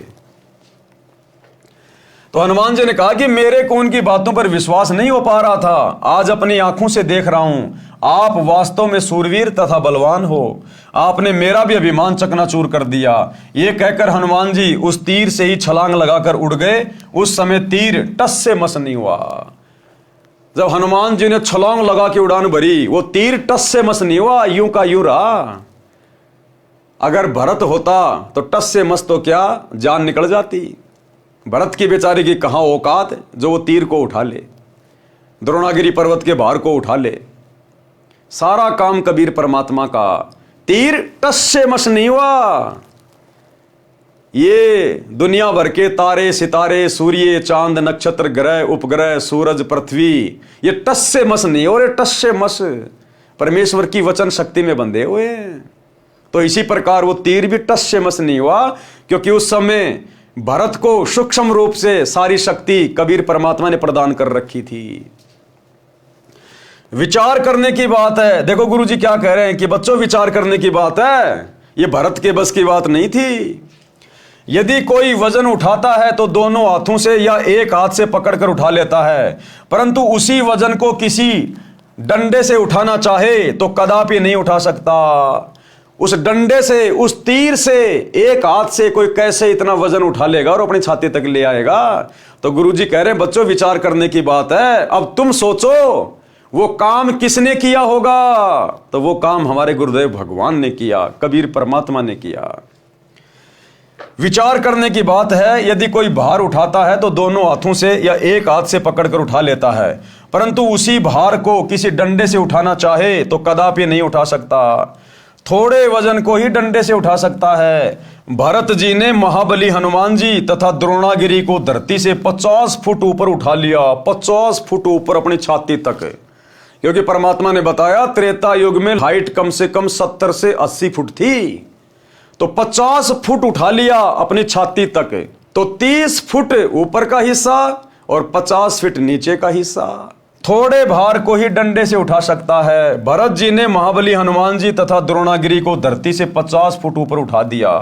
[SPEAKER 1] तो हनुमान जी ने कहा कि मेरे को उनकी बातों पर विश्वास नहीं हो पा रहा था, आज अपनी आंखों से देख रहा हूं, आप वास्तव में सूरवीर तथा बलवान हो। आपने मेरा भी अभिमान चकनाचूर कर दिया। ये कहकर हनुमान जी उस तीर से ही छलांग लगाकर उड़ गए। उस समय तीर टस से मस नहीं हुआ। जब हनुमान जी ने छलांग लगा के उड़ान भरी, वो तीर टस से मस नहीं हुआ, यूं का यूं रहा। अगर भरत होता तो टस से मस तो क्या जान निकल जाती। भरत की बेचारे की कहां औकात जो वो तीर को उठा ले, द्रोणागिरी पर्वत के भार को उठा ले। सारा काम कबीर परमात्मा का। तीर टस से मस नहीं हुआ। ये दुनिया भर के तारे सितारे, सूर्य चांद नक्षत्र ग्रह उपग्रह सूरज पृथ्वी, ये टस से मस नहीं हो रहे, टस से मस परमेश्वर की वचन शक्ति में बंधे हुए। तो इसी प्रकार वो तीर भी टस से मस नहीं हुआ, क्योंकि उस समय भरत को सूक्ष्म रूप से सारी शक्ति कबीर परमात्मा ने प्रदान कर रखी थी। विचार करने की बात है। देखो गुरुजी क्या कह रहे हैं कि बच्चों विचार करने की बात है, ये भरत के बस की बात नहीं थी। यदि कोई वजन उठाता है तो दोनों हाथों से या एक हाथ से पकड़कर उठा लेता है, परंतु उसी वजन को किसी डंडे से उठाना चाहे तो कदापि नहीं उठा सकता। उस डंडे से, उस तीर से, एक हाथ से कोई कैसे इतना वजन उठा लेगा और अपनी छाती तक ले आएगा। तो गुरुजी कह रहे हैं बच्चों विचार करने की बात है। अब तुम सोचो वो काम किसने किया होगा? तो वो काम हमारे गुरुदेव भगवान ने किया, कबीर परमात्मा ने किया। विचार करने की बात है। यदि कोई भार उठाता है तो दोनों हाथों से या एक हाथ से पकड़कर उठा लेता है, परंतु उसी भार को किसी डंडे से उठाना चाहे तो कदापि नहीं उठा सकता। थोड़े वजन को ही डंडे से उठा सकता है। भरत जी ने महाबली हनुमान जी तथा द्रोणागिरी को धरती से 50 फुट ऊपर उठा लिया, 50 फुट ऊपर अपनी छाती तक, क्योंकि परमात्मा ने बताया त्रेता युग में हाइट कम से कम 70 से 80 फुट थी। तो 50 फुट उठा लिया अपनी छाती तक, तो 30 फुट ऊपर का हिस्सा और 50 फीट नीचे का हिस्सा। थोड़े भार को ही डंडे से उठा सकता है। भरत जी ने महाबली हनुमान जी तथा द्रोणागिरी को धरती से 50 फुट ऊपर उठा दिया।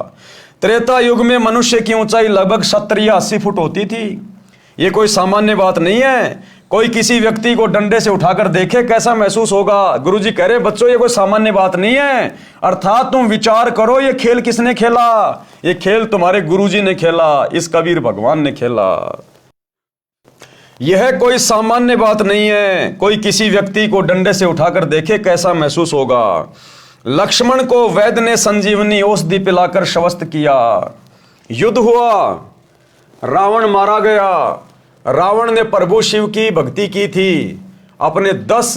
[SPEAKER 1] त्रेता युग में मनुष्य की ऊंचाई लगभग 70 या 80 फुट होती थी। ये कोई सामान्य बात नहीं है। कोई किसी व्यक्ति को डंडे से उठाकर देखे कैसा महसूस होगा। गुरुजी कह रहे बच्चों ये कोई सामान्य बात नहीं है। अर्थात तुम विचार करो ये खेल किसने खेला? ये खेल तुम्हारे गुरुजी ने खेला, इस कबीर भगवान ने खेला। यह कोई सामान्य बात नहीं है। कोई किसी व्यक्ति को डंडे से उठाकर देखे कैसा महसूस होगा। लक्ष्मण को वैद्य ने संजीवनी औषधि पिलाकर स्वस्थ किया। युद्ध हुआ, रावण मारा गया। रावण ने प्रभु शिव की भक्ति की थी। अपने 10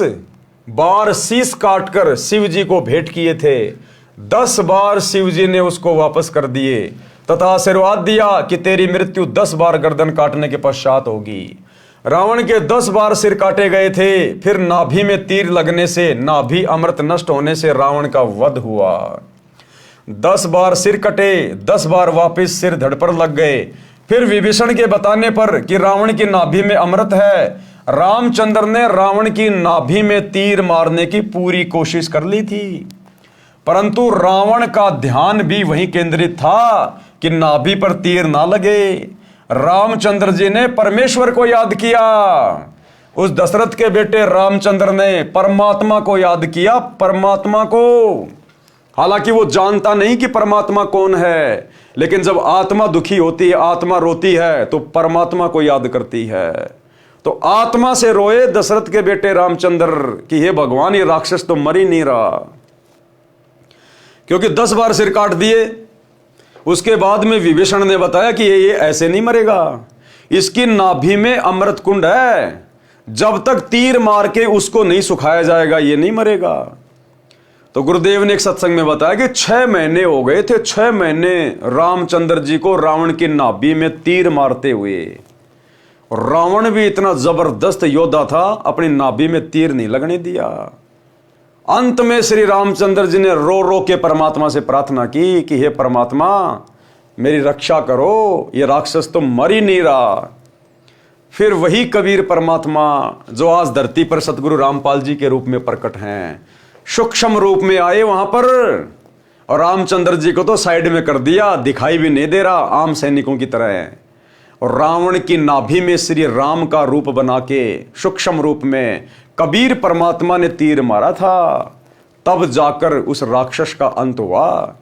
[SPEAKER 1] बार शीश काटकर शिव जी को भेंट किए थे। 10 बार शिव जी ने उसको वापस कर दिए तथा आशीर्वाद दिया कि तेरी मृत्यु 10 बार गर्दन काटने के पश्चात होगी। रावण के 10 बार सिर काटे गए थे। फिर नाभि में तीर लगने से, नाभि अमृत नष्ट होने से रावण का वध हुआ। 10 बार सिर कटे, 10 बार वापिस सिर धड़ पर लग गए। फिर विभीषण के बताने पर कि रावण की नाभि में अमृत है, रामचंद्र ने रावण की नाभि में तीर मारने की पूरी कोशिश कर ली थी, परंतु रावण का ध्यान भी वहीं केंद्रित था कि नाभि पर तीर ना लगे। रामचंद्र जी ने परमेश्वर को याद किया। उस दशरथ के बेटे रामचंद्र ने परमात्मा को याद किया, परमात्मा को। हालांकि वो जानता नहीं कि परमात्मा कौन है, लेकिन जब आत्मा दुखी होती है, आत्मा रोती है, तो परमात्मा को याद करती है। तो आत्मा से रोए दशरथ के बेटे रामचंद्र कि हे भगवान ये राक्षस तो मर ही नहीं रहा, क्योंकि 10 बार सिर काट दिए। उसके बाद में विभीषण ने बताया कि ये ऐसे नहीं मरेगा, इसकी नाभि में अमृत कुंड है, जब तक तीर मार के उसको नहीं सुखाया जाएगा ये नहीं मरेगा। तो गुरुदेव ने एक सत्संग में बताया कि 6 महीने हो गए थे, 6 महीने रामचंद्र जी को रावण की नाभि में तीर मारते हुए। और रावण भी इतना जबरदस्त योद्धा था, अपनी नाभि में तीर नहीं लगने दिया। अंत में श्री रामचंद्र जी ने रो रो के परमात्मा से प्रार्थना की कि हे परमात्मा मेरी रक्षा करो, ये राक्षस तो मर ही नहीं रहा। फिर वही कबीर परमात्मा जो आज धरती पर सतगुरु रामपाल जी के रूप में प्रकट हैं, सूक्ष्म रूप में आए वहां पर, और रामचंद्र जी को तो साइड में कर दिया, दिखाई भी नहीं दे रहा, आम सैनिकों की तरह है। और रावण की नाभि में श्री राम का रूप बना के सूक्ष्म रूप में कबीर परमात्मा ने तीर मारा था, तब जाकर उस राक्षस का अंत हुआ।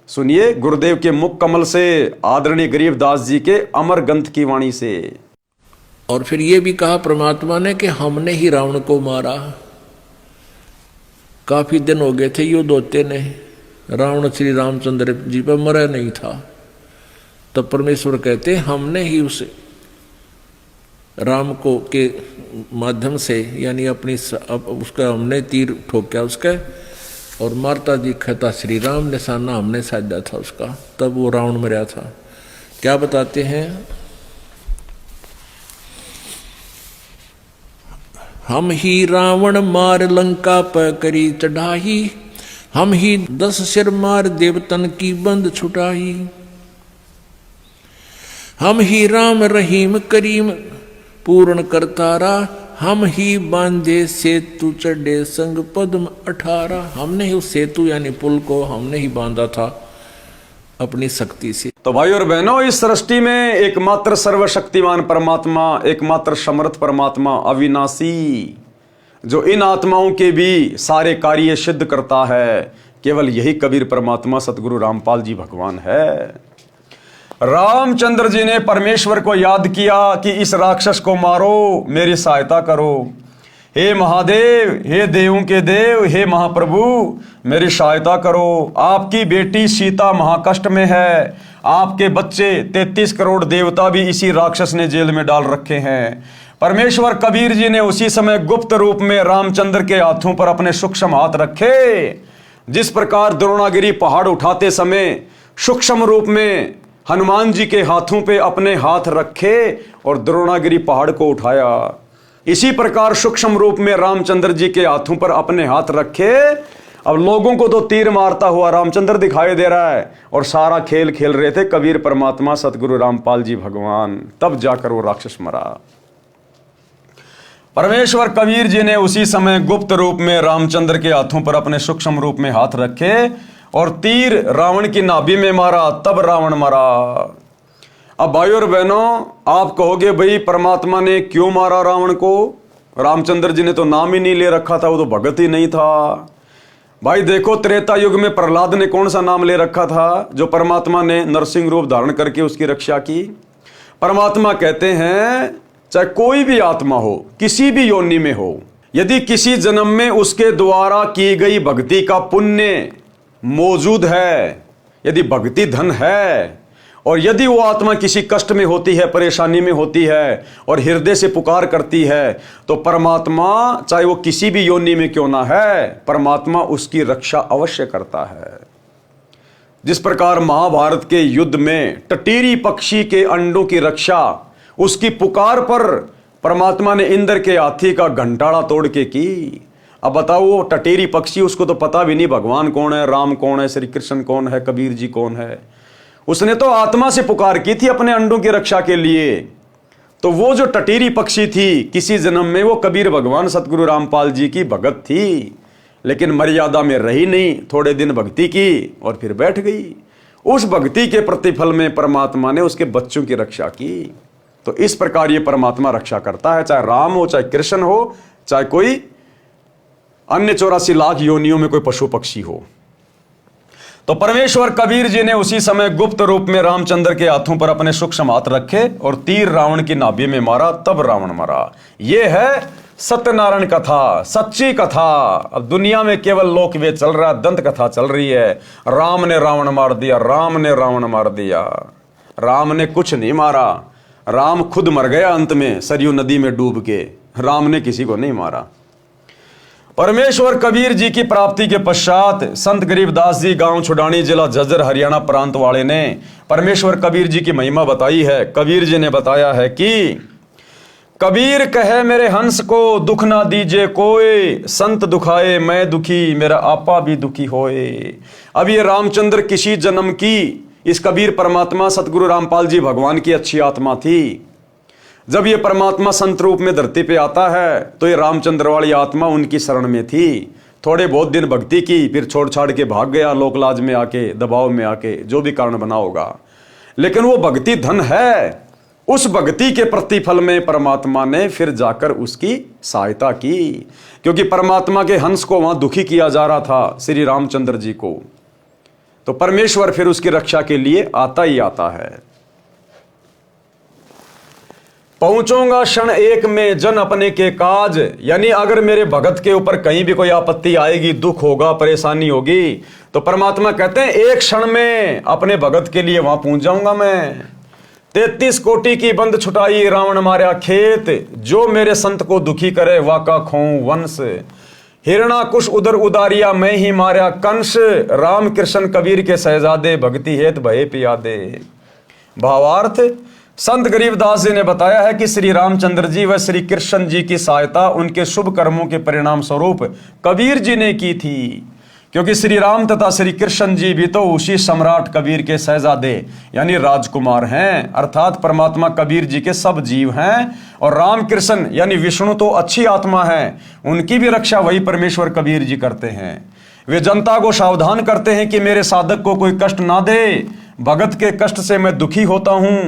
[SPEAKER 1] सुनिए गुरुदेव के मुख कमल से, आदरणीय गरीबदास जी के अमर ग्रंथ की वाणी से।
[SPEAKER 2] और फिर ये भी कहा परमात्मा ने कि हमने ही रावण को मारा। काफी दिन हो गए थे युद्ध होते ने, रावण श्री रामचंद्र जी पर मरा नहीं था। तब परमेश्वर कहते हमने ही उसे राम को के माध्यम से, यानी अपनी उसका हमने तीर ठोका उसका, और मारता दिखा श्री राम, निशाना हमने साधा था उसका, तब वो रावण मरा था। क्या बताते हैं, हम ही रावण मार लंका पर करी चढ़ाई, हम ही 10 सिर मार देवतन की बंद छुटाई, हम ही राम रहीम करीम पूर्ण करतारा, हम ही बांधे सेतु चढ़े संग पद्म 18। हमने ही उस सेतु यानी पुल को हमने ही बांधा था अपनी शक्ति से।
[SPEAKER 1] तो भाई और बहनों, इस सृष्टि में एकमात्र सर्वशक्तिमान परमात्मा, एकमात्र समर्थ परमात्मा, अविनाशी, जो इन आत्माओं के भी सारे कार्य सिद्ध करता है, केवल यही कबीर परमात्मा सतगुरु रामपाल जी भगवान है। रामचंद्र जी ने परमेश्वर को याद किया कि इस राक्षस को मारो, मेरी सहायता करो। हे महादेव, हे देवों के देव, हे महाप्रभु, मेरी सहायता करो। आपकी बेटी सीता महाकष्ट में है, आपके बच्चे 33 करोड़ देवता भी इसी राक्षस ने जेल में डाल रखे हैं। परमेश्वर कबीर जी ने उसी समय गुप्त रूप में रामचंद्र के हाथों पर अपने सूक्ष्म हाथ रखे। जिस प्रकार द्रोणागिरी पहाड़ उठाते समय सूक्ष्म रूप में हनुमान जी के हाथों पे अपने हाथ रखे और द्रोणागिरी पहाड़ को उठाया, इसी प्रकार सूक्ष्म रूप में रामचंद्र जी के हाथों पर अपने हाथ रखे। अब लोगों को तो तीर मारता हुआ रामचंद्र दिखाई दे रहा है और सारा खेल खेल रहे थे कबीर परमात्मा सतगुरु रामपाल जी भगवान। तब जाकर वो राक्षस मरा। परमेश्वर कबीर जी ने उसी समय गुप्त रूप में रामचंद्र के हाथों पर अपने सूक्ष्म रूप में हाथ रखे और तीर रावण की नाभि में मारा, तब रावण मरा। अब भाई और बहनों, आप कहोगे भाई परमात्मा ने क्यों मारा रावण को? रामचंद्र जी ने तो नाम ही नहीं ले रखा था, वो तो भगत ही नहीं था। भाई देखो, त्रेता युग में प्रहलाद ने कौन सा नाम ले रखा था जो परमात्मा ने नरसिंह रूप धारण करके उसकी रक्षा की? परमात्मा कहते हैं चाहे कोई भी आत्मा हो, किसी भी योनि में हो, यदि किसी जन्म में उसके द्वारा की गई भक्ति का पुण्य मौजूद है, यदि भक्ति धन है, और यदि वो आत्मा किसी कष्ट में होती है, परेशानी में होती है और हृदय से पुकार करती है, तो परमात्मा चाहे वो किसी भी योनि में क्यों ना है, परमात्मा उसकी रक्षा अवश्य करता है। जिस प्रकार महाभारत के युद्ध में टटीरी पक्षी के अंडों की रक्षा उसकी पुकार पर परमात्मा ने इंद्र के हाथी का घंटाड़ा तोड़ के की। अब बताओ, वो टटीरी पक्षी, उसको तो पता भी नहीं भगवान कौन है, राम कौन है, श्री कृष्ण कौन है, कबीर जी कौन है। उसने तो आत्मा से पुकार की थी अपने अंडों की रक्षा के लिए। तो वो जो टटीरी पक्षी थी, किसी जन्म में वो कबीर भगवान सतगुरु रामपाल जी की भगत थी, लेकिन मर्यादा में रही नहीं, थोड़े दिन भक्ति की और फिर बैठ गई। उस भक्ति के प्रतिफल में परमात्मा ने उसके बच्चों की रक्षा की। तो इस प्रकार ये परमात्मा रक्षा करता है, चाहे राम हो, चाहे कृष्ण हो, चाहे कोई अन्य 84 लाख योनियों में कोई पशु पक्षी हो। तो परमेश्वर कबीर जी ने उसी समय गुप्त रूप में रामचंद्र के हाथों पर अपने सूक्ष्म हाथ रखे और तीर रावण की नाभि में मारा, तब रावण मरा। यह है सत्यनारायण कथा, सच्ची कथा। अब दुनिया में केवल लोकवेद चल रहा है, दंत कथा चल रही है। राम ने रावण मार दिया, राम ने रावण मार दिया। राम ने कुछ नहीं मारा, राम खुद मर गया अंत में सरयू नदी में डूब के। राम ने किसी को नहीं मारा। परमेश्वर कबीर जी की प्राप्ति के पश्चात संत गरीबदास जी गांव छुडानी, जिला झज्जर, हरियाणा प्रांत वाले ने परमेश्वर कबीर जी की महिमा बताई है। कबीर जी ने बताया है कि कबीर कहे मेरे हंस को दुख ना दीजिए कोई, संत दुखाए मैं दुखी, मेरा आपा भी दुखी होए। अब ये रामचंद्र किसी जन्म की इस कबीर परमात्मा सतगुरु रामपाल जी भगवान की अच्छी आत्मा थी। जब ये परमात्मा संत रूप में धरती पे आता है तो ये रामचंद्र वाली आत्मा उनकी शरण में थी। थोड़े बहुत दिन भक्ति की, फिर छोड़ छाड़ के भाग गया, लोकलाज में आके, दबाव में आके, जो भी कारण बना होगा। लेकिन वो भक्ति धन है। उस भक्ति के प्रतिफल में परमात्मा ने फिर जाकर उसकी सहायता की, क्योंकि परमात्मा के हंस को वहां दुखी किया जा रहा था, श्री रामचंद्र जी को। तो परमेश्वर फिर उसकी रक्षा के लिए आता ही आता है। पहुंचूंगा क्षण एक में जन अपने के काज, यानी अगर मेरे भगत के ऊपर कहीं भी कोई आपत्ति आएगी, दुख होगा, परेशानी होगी, तो परमात्मा कहते हैं एक क्षण में अपने भगत के लिए वहां पहुंच जाऊंगा मैं। 33 कोटि की बंद छुटाई रावण मार्या खेत, जो मेरे संत को दुखी करे वाका खोऊं वंश। हिरणाकुश उदर उदारिया मैं ही मार्या कंस, राम कृष्ण कबीर के शहजादे भक्ति हेत भये पियादे। भावार्थ, संत गरीबदास जी ने बताया है कि श्री रामचंद्र जी व श्री कृष्ण जी की सहायता उनके शुभ कर्मों के परिणाम स्वरूप कबीर जी ने की थी, क्योंकि श्री राम तथा श्री कृष्ण जी भी तो उसी सम्राट कबीर के शहजादे यानी राजकुमार हैं, अर्थात परमात्मा कबीर जी के सब जीव हैं। और राम कृष्ण यानी विष्णु तो अच्छी आत्मा है, उनकी भी रक्षा वही परमेश्वर कबीर जी करते हैं। वे जनता को सावधान करते हैं कि मेरे साधक को कोई कष्ट ना दे, भगत के कष्ट से मैं दुखी होता हूं,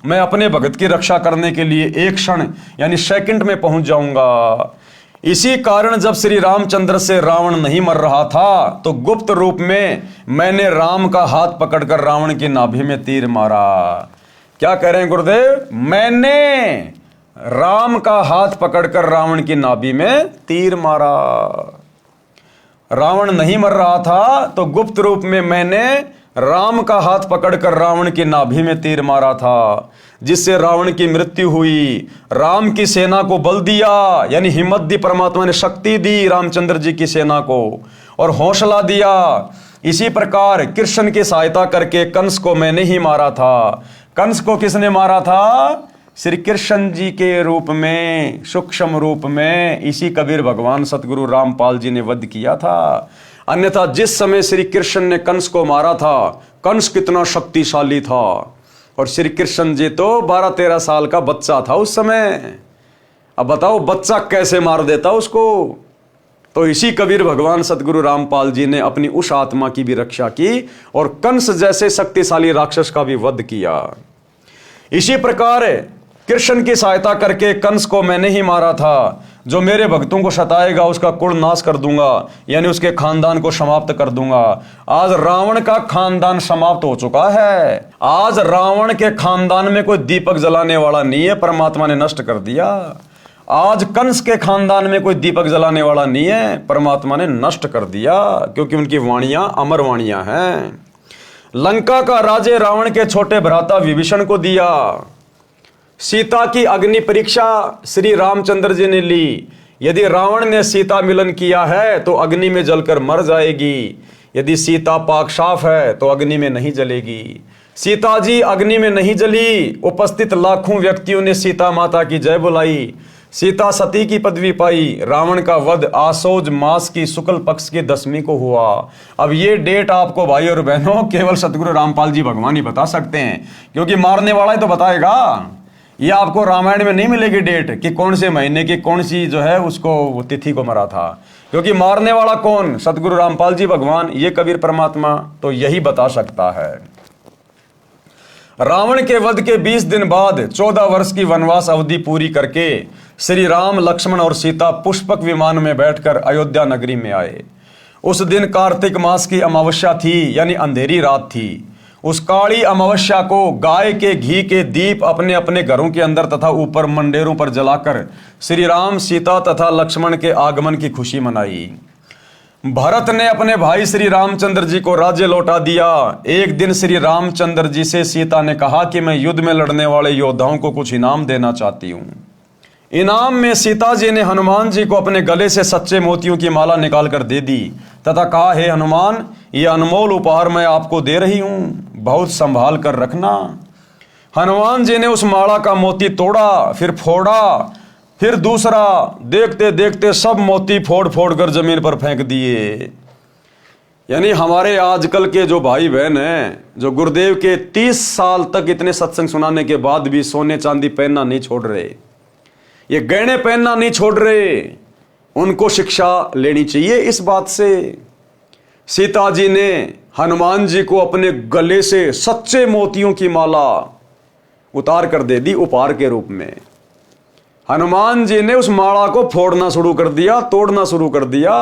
[SPEAKER 1] मैं अपने भगत की रक्षा करने के लिए एक क्षण यानी सेकंड में पहुंच जाऊंगा। इसी कारण जब श्री रामचंद्र से रावण नहीं मर रहा था तो गुप्त रूप में मैंने राम का हाथ पकड़कर रावण की नाभि में तीर मारा। क्या कह रहे हैं गुरुदेव? मैंने राम का हाथ पकड़कर रावण की नाभि में तीर मारा। रावण नहीं मर रहा था तो गुप्त रूप में मैंने राम का हाथ पकड़कर रावण की नाभि में तीर मारा था, जिससे रावण की मृत्यु हुई। राम की सेना को बल दिया यानी हिम्मत दी, परमात्मा ने शक्ति दी रामचंद्र जी की सेना को और हौसला दिया। इसी प्रकार कृष्ण की सहायता करके कंस को मैंने ही मारा था। कंस को किसने मारा था? श्री कृष्ण जी के रूप में, सूक्ष्म रूप में इसी कबीर भगवान सतगुरु रामपाल जी ने वध किया था। अन्यथा जिस समय श्री कृष्ण ने कंस को मारा था, कंस कितना शक्तिशाली था और श्री कृष्ण जी तो 12-13 साल का बच्चा था उस समय। अब बताओ बच्चा कैसे मार देता उसको? तो इसी कबीर भगवान सतगुरु रामपाल जी ने अपनी उस आत्मा की भी रक्षा की और कंस जैसे शक्तिशाली राक्षस का भी वध किया। इसी प्रकार कृष्ण की सहायता करके कंस को मैंने ही मारा था। जो मेरे भक्तों को सताएगा उसका कुल नाश कर दूंगा, यानी उसके खानदान को समाप्त कर दूंगा। आज रावण का खानदान समाप्त हो चुका है। आज रावण के खानदान में कोई दीपक जलाने वाला नहीं है, परमात्मा ने नष्ट कर दिया। आज कंस के खानदान में कोई दीपक जलाने वाला नहीं है, परमात्मा ने नष्ट कर दिया, क्योंकि उनकी वाणियां अमर वाणियां हैं। लंका का राज्य रावण के छोटे भ्राता विभीषण को दिया। सीता की अग्नि परीक्षा श्री रामचंद्र जी ने ली। यदि रावण ने सीता मिलन किया है तो अग्नि में जलकर मर जाएगी, यदि सीता पाक साफ है तो अग्नि में नहीं जलेगी। सीता जी अग्नि में नहीं जली। उपस्थित लाखों व्यक्तियों ने सीता माता की जय बुलाई। सीता सती की पदवी पाई। रावण का वध आसोज मास की शुक्ल पक्ष की 10वीं को हुआ। अब ये डेट आपको भाई और बहनों केवल सतगुरु रामपाल जी भगवान ही बता सकते हैं, क्योंकि मारने वाला ही तो बताएगा। ये आपको रामायण में नहीं मिलेगी डेट कि कौन से महीने की कौन सी जो है उसको तिथि को मरा था, क्योंकि मारने वाला कौन? सतगुरु रामपाल जी भगवान, ये कबीर परमात्मा तो यही बता सकता है। रावण के वध के 20 दिन बाद 14 वर्ष की वनवास अवधि पूरी करके श्री राम, लक्ष्मण और सीता पुष्पक विमान में बैठकर अयोध्या नगरी में आए। उस दिन कार्तिक मास की अमावस्या थी, यानी अंधेरी रात थी। उस काली अमावस्या को गाय के घी के दीप अपने अपने घरों के अंदर तथा ऊपर मंडेरों पर जलाकर श्री राम, सीता तथा लक्ष्मण के आगमन की खुशी मनाई। भरत ने अपने भाई श्री रामचंद्र जी को राज्य लौटा दिया। एक दिन श्री रामचंद्र जी से सीता ने कहा कि मैं युद्ध में लड़ने वाले योद्धाओं को कुछ इनाम देना चाहती हूँ। इनाम में सीता जी ने हनुमान जी को अपने गले से सच्चे मोतियों की माला निकाल कर दे दी तथा कहा, हे हनुमान, ये अनमोल उपहार मैं आपको दे रही हूँ, बहुत संभाल कर रखना। हनुमान जी ने उस माला का मोती तोड़ा, फिर फोड़ा, फिर दूसरा। देखते देखते सब मोती फोड़ फोड़ कर जमीन पर फेंक दिए। यानी हमारे आजकल के जो भाई बहन हैं, जो गुरुदेव के 30 साल तक इतने सत्संग सुनाने के बाद भी सोने चांदी पहनना नहीं छोड़ रहे, ये गहने पहनना नहीं छोड़ रहे, उनको शिक्षा लेनी चाहिए इस बात से। सीता जी ने हनुमान जी को अपने गले से सच्चे मोतियों की माला उतार कर दे दी उपहार के रूप में। हनुमान जी ने उस माला को फोड़ना शुरू कर दिया, तोड़ना शुरू कर दिया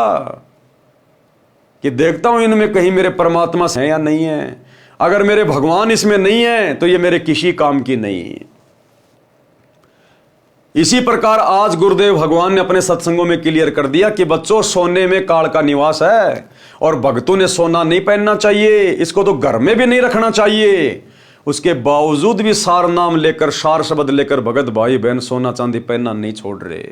[SPEAKER 1] कि देखता हूं इनमें कहीं मेरे परमात्मा है या नहीं है। अगर मेरे भगवान इसमें नहीं है तो ये मेरे किसी काम की नहीं। इसी प्रकार आज गुरुदेव भगवान ने अपने सत्संगों में क्लियर कर दिया कि बच्चों, सोने में काल का निवास है और भक्तों ने सोना नहीं पहनना चाहिए, इसको तो घर में भी नहीं रखना चाहिए। उसके बावजूद भी सार नाम लेकर, सार शब्द लेकर भगत भाई बहन सोना चांदी पहनना नहीं छोड़ रहे,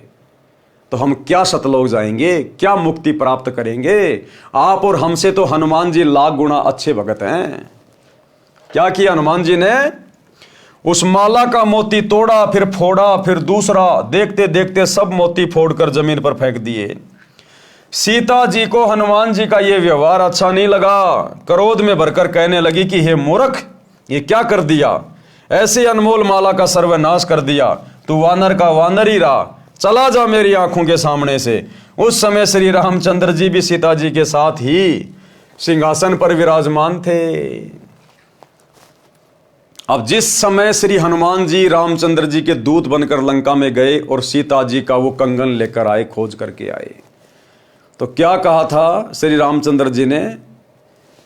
[SPEAKER 1] तो हम क्या सतलोक जाएंगे, क्या मुक्ति प्राप्त करेंगे? आप और हमसे तो हनुमान जी लाख गुना अच्छे भगत हैं। क्या किया हनुमान जी ने? उस माला का मोती तोड़ा, फिर फोड़ा, फिर दूसरा, देखते देखते सब मोती फोड़कर जमीन पर फेंक दिए। सीता जी को हनुमान जी का यह व्यवहार अच्छा नहीं लगा। क्रोध में भरकर कहने लगी कि हे मूर्ख, ये क्या कर दिया? ऐसे अनमोल माला का सर्वनाश कर दिया। तू वानर का वानर ही रहा, चला जा मेरी आंखों के सामने से। उस समय श्री रामचंद्र जी भी सीता जी के साथ ही सिंहासन पर विराजमान थे। अब जिस समय श्री हनुमान जी रामचंद्र जी के दूत बनकर लंका में गए और सीता जी का वो कंगन लेकर आए, खोज करके आए, तो क्या कहा था श्री रामचंद्र जी ने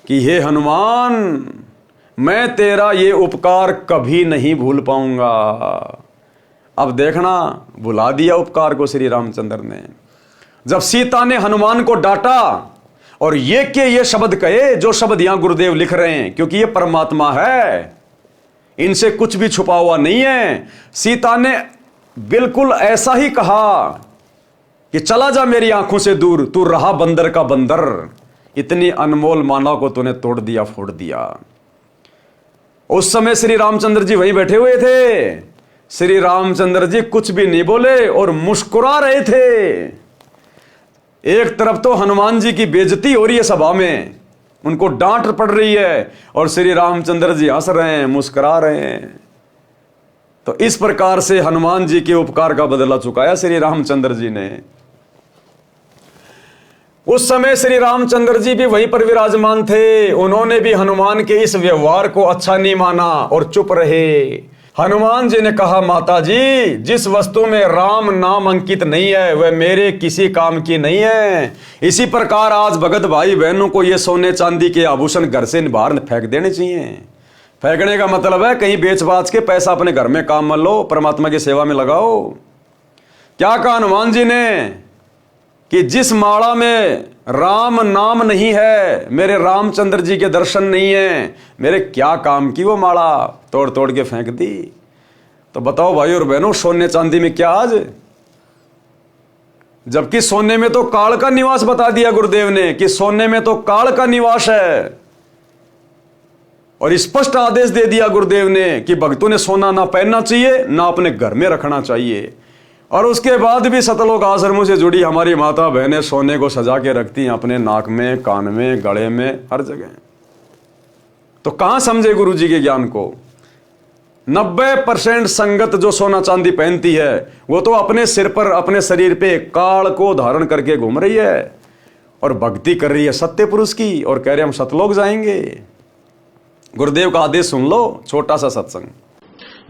[SPEAKER 1] कि हे हनुमान, मैं तेरा ये उपकार कभी नहीं भूल पाऊंगा। अब देखना, भुला दिया उपकार को श्री रामचंद्र ने। जब सीता ने हनुमान को डांटा और ये शब्द कहे, जो शब्द यहां गुरुदेव लिख रहे हैं, क्योंकि ये परमात्मा है, इनसे कुछ भी छुपा हुआ नहीं है। सीता ने बिल्कुल ऐसा ही कहा कि चला जा मेरी आंखों से दूर, तू रहा बंदर का बंदर, इतनी अनमोल माला को तूने तोड़ दिया, फोड़ दिया। उस समय श्री रामचंद्र जी वहीं बैठे हुए थे। श्री रामचंद्र जी कुछ भी नहीं बोले और मुस्कुरा रहे थे। एक तरफ तो हनुमान जी की बेइज्जती हो रही है सभा में, उनको डांट पड़ रही है, और श्री रामचंद्र जी हंस रहे हैं, मुस्कुरा रहे हैं। तो इस प्रकार से हनुमान जी के उपकार का बदला चुकाया श्री रामचंद्र जी ने। उस समय श्री रामचंद्र जी भी वहीं पर विराजमान थे। उन्होंने भी हनुमान के इस व्यवहार को अच्छा नहीं माना और चुप रहे। हनुमान जी ने कहा, माता जी, जिस वस्तु में राम नाम अंकित नहीं है वह मेरे किसी काम की नहीं है। इसी प्रकार आज भगत भाई बहनों को ये सोने चांदी के आभूषण घर से बाहर फेंक देने चाहिए। फेंकने का मतलब है कहीं बेच बाच के पैसा अपने घर में काम में लो, परमात्मा की सेवा में लगाओ। क्या कहा हनुमान जी ने कि जिस माला में राम नाम नहीं है, मेरे रामचंद्र जी के दर्शन नहीं है, मेरे क्या काम की वो माला, तोड़ तोड़ के फेंक दी। तो बताओ भाई और बहनों, सोने चांदी में क्या आज? जबकि सोने में तो काल का निवास बता दिया गुरुदेव ने कि सोने में तो काल का निवास है, और स्पष्ट आदेश दे दिया गुरुदेव ने कि भक्तों ने सोना ना पहनना चाहिए, ना अपने घर में रखना चाहिए। और उसके बाद भी सतलोक आश्रमों से जुड़ी हमारी माता बहनें सोने को सजा के रखती हैं अपने नाक में, कान में, गले में, हर जगह। तो कहां समझे गुरु जी के ज्ञान को? 90% संगत जो सोना चांदी पहनती है वो तो अपने सिर पर, अपने शरीर पे काल को धारण करके घूम रही है और भक्ति कर रही है सत्य पुरुष की, और कह रहे हम सतलोक जाएंगे। गुरुदेव का आदेश सुन लो, छोटा सा सत्संग।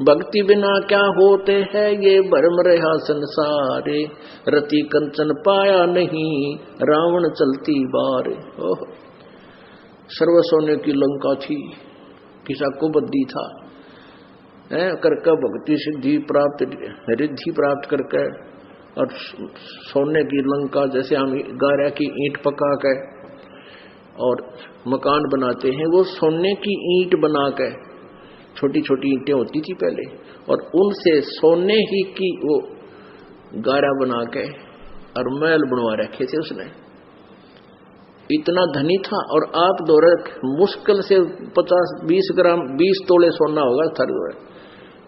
[SPEAKER 2] भक्ति बिना क्या होते हैं ये भरम रहा संसारे, रति कंचन पाया नहीं रावण चलती बार। ओह, सर्व सोने की लंका थी, किसा को बद्दी था करके भक्ति सिद्धि प्राप्त, रिद्धि प्राप्त करके, और सोने की लंका जैसे हम गारा की ईंट पका के और मकान बनाते हैं, वो सोने की ईंट बना के, छोटी छोटी ईंटें होती थी पहले, और उनसे सोने ही की वो गारा बना के और महल बनवा रखे थे उसने। इतना धनी था। और आप दौरे मुश्किल से 50-20 ग्राम 20 तोले सोना होगा थर,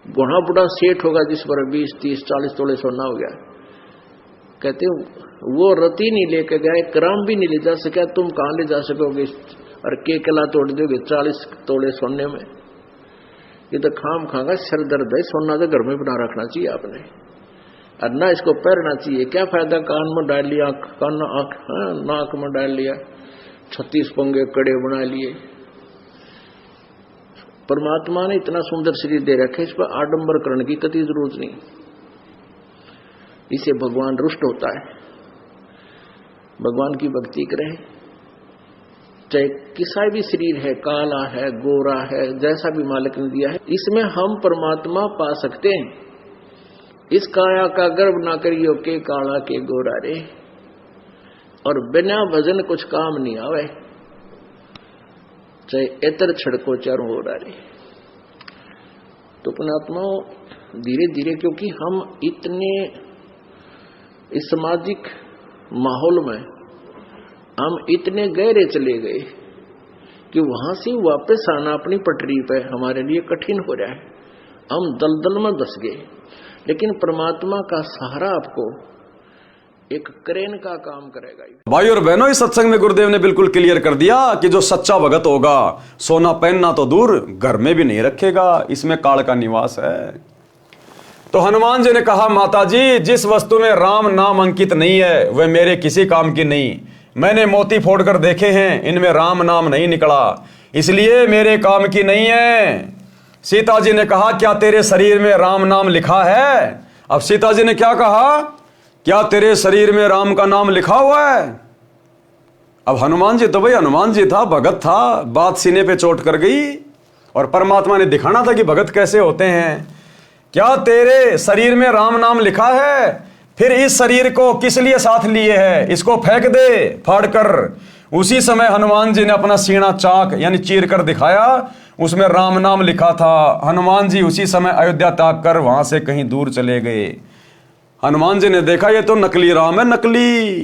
[SPEAKER 2] घोड़ा बुढ़ा सेठ होगा जिस पर 20-30-40 तोले सोना हो गया। कहते वो रति नहीं लेके गए, ग्राम भी नहीं ले जा सका, तुम कहां ले जा सकोगे? और के कला तोड़ दोगे 40 तोले सोने में? ये तो खाम खागा सर दर्द है। सोना तो घर में बना रखना चाहिए आपने, और ना इसको पहनना चाहिए। क्या फायदा कान में डाल लिया, कान नाक में डाल लिया, 36 पंगे कड़े बना लिए। परमात्मा ने इतना सुंदर शरीर दे रखे, इस पर आडंबर करने की कति जरूरत नहीं। इसे भगवान रुष्ट होता है। भगवान की भक्ति करें, चाहे किसा भी शरीर है, काला है, गोरा है, जैसा भी मालिक ने दिया है, इसमें हम परमात्मा पा सकते हैं। इस काया का गर्व ना करियो के काला के गोरा रे, और बिना भजन कुछ काम नहीं आवे, चाहे एतर छड़को चारों हो रे। तो पुण्यात्मा धीरे धीरे, क्योंकि हम इतने इस सामाजिक माहौल में हम इतने गहरे चले गए कि वहां से वापस आना अपनी पटरी पे हमारे लिए कठिन हो रहा है। हम दलदल में धंस गए। लेकिन परमात्मा का सहारा आपको एक क्रेन का काम करेगा।
[SPEAKER 1] भाई और बहनों, इस सत्संग में गुरुदेव ने बिल्कुल क्लियर कर दिया कि जो सच्चा भगत होगा सोना पहनना तो दूर, घर में भी नहीं रखेगा, इसमें काल का निवास है। तो हनुमान जी ने कहा, माता जी, जिस वस्तु में राम नाम अंकित नहीं है वह मेरे किसी काम की नहीं। मैंने मोती फोड़कर देखे हैं, इनमें राम नाम नहीं निकला, इसलिए मेरे काम की नहीं है। सीता जी ने कहा, क्या तेरे शरीर में राम नाम लिखा है? अब सीता जी ने क्या कहा, क्या तेरे शरीर में राम का नाम लिखा हुआ है? अब हनुमान जी तो भाई हनुमान जी था, भगत था, बात सीने पे चोट कर गई। और परमात्मा ने दिखाना था कि भगत कैसे होते हैं। क्या तेरे शरीर में राम नाम लिखा है? फिर इस शरीर को किस लिए साथ लिए है? इसको फेंक दे फाड़ कर। उसी समय हनुमान जी ने अपना सीना चाक यानी चीर कर दिखाया, उसमें राम नाम लिखा था। हनुमान जी उसी समय अयोध्या त्याग कर वहां से कहीं दूर चले गए। हनुमान जी ने देखा, ये तो नकली राम है, नकली,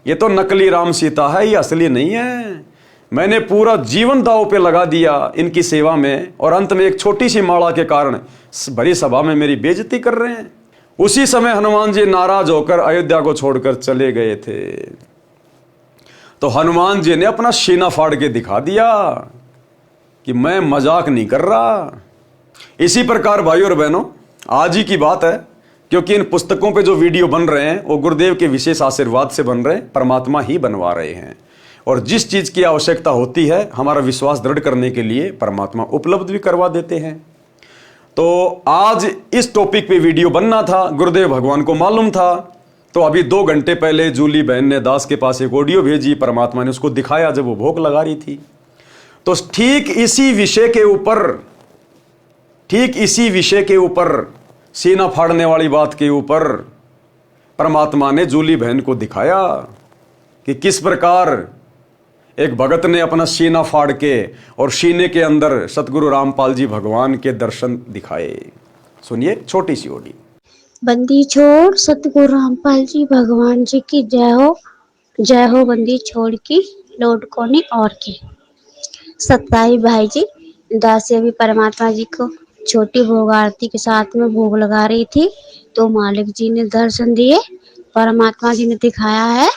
[SPEAKER 1] ये तो नकली राम सीता है, ये असली नहीं है। मैंने पूरा जीवन दांव पे लगा दिया इनकी सेवा में, और अंत में एक छोटी सी माला के कारण भरी सभा में मेरी बेइज्जती कर रहे हैं। उसी समय हनुमान जी नाराज होकर अयोध्या को छोड़कर चले गए थे। तो हनुमान जी ने अपना सीना फाड़ के दिखा दिया कि मैं मजाक नहीं कर रहा। इसी प्रकार भाइयों और बहनों, आज ही की बात है, क्योंकि इन पुस्तकों पे जो वीडियो बन रहे हैं वो गुरुदेव के विशेष आशीर्वाद से बन रहे हैं, परमात्मा ही बनवा रहे हैं। और जिस चीज की आवश्यकता होती है हमारा विश्वास दृढ़ करने के लिए परमात्मा उपलब्ध भी करवा देते हैं। तो आज इस टॉपिक पे वीडियो बनना था, गुरुदेव भगवान को मालूम था। तो अभी 2 घंटे पहले जूली बहन ने दास के पास एक ऑडियो भेजी, परमात्मा ने उसको दिखाया जब वो भोग लगा रही थी। तो ठीक इसी विषय के ऊपर सीना फाड़ने वाली बात के ऊपर परमात्मा ने जूली बहन को दिखाया कि किस प्रकार एक भगत ने अपना सीना फाड़ के और सीने के अंदर सतगुरु रामपाल जी भगवान के दर्शन दिखाए। सुनिए छोटी सी ऑडियो।
[SPEAKER 3] बंदी छोड़ सतगुरु रामपाल जी भगवान जी की जय हो बंदी छोड़ की लौट कोनी और की। सत्ताई भाई जी, दासी अभी परमात्मा जी को छोटी भोग आरती के साथ में भोग लगा रही थी, तो मालिक जी ने दर्शन दिए, परमात्मा जी ने दिखाया है।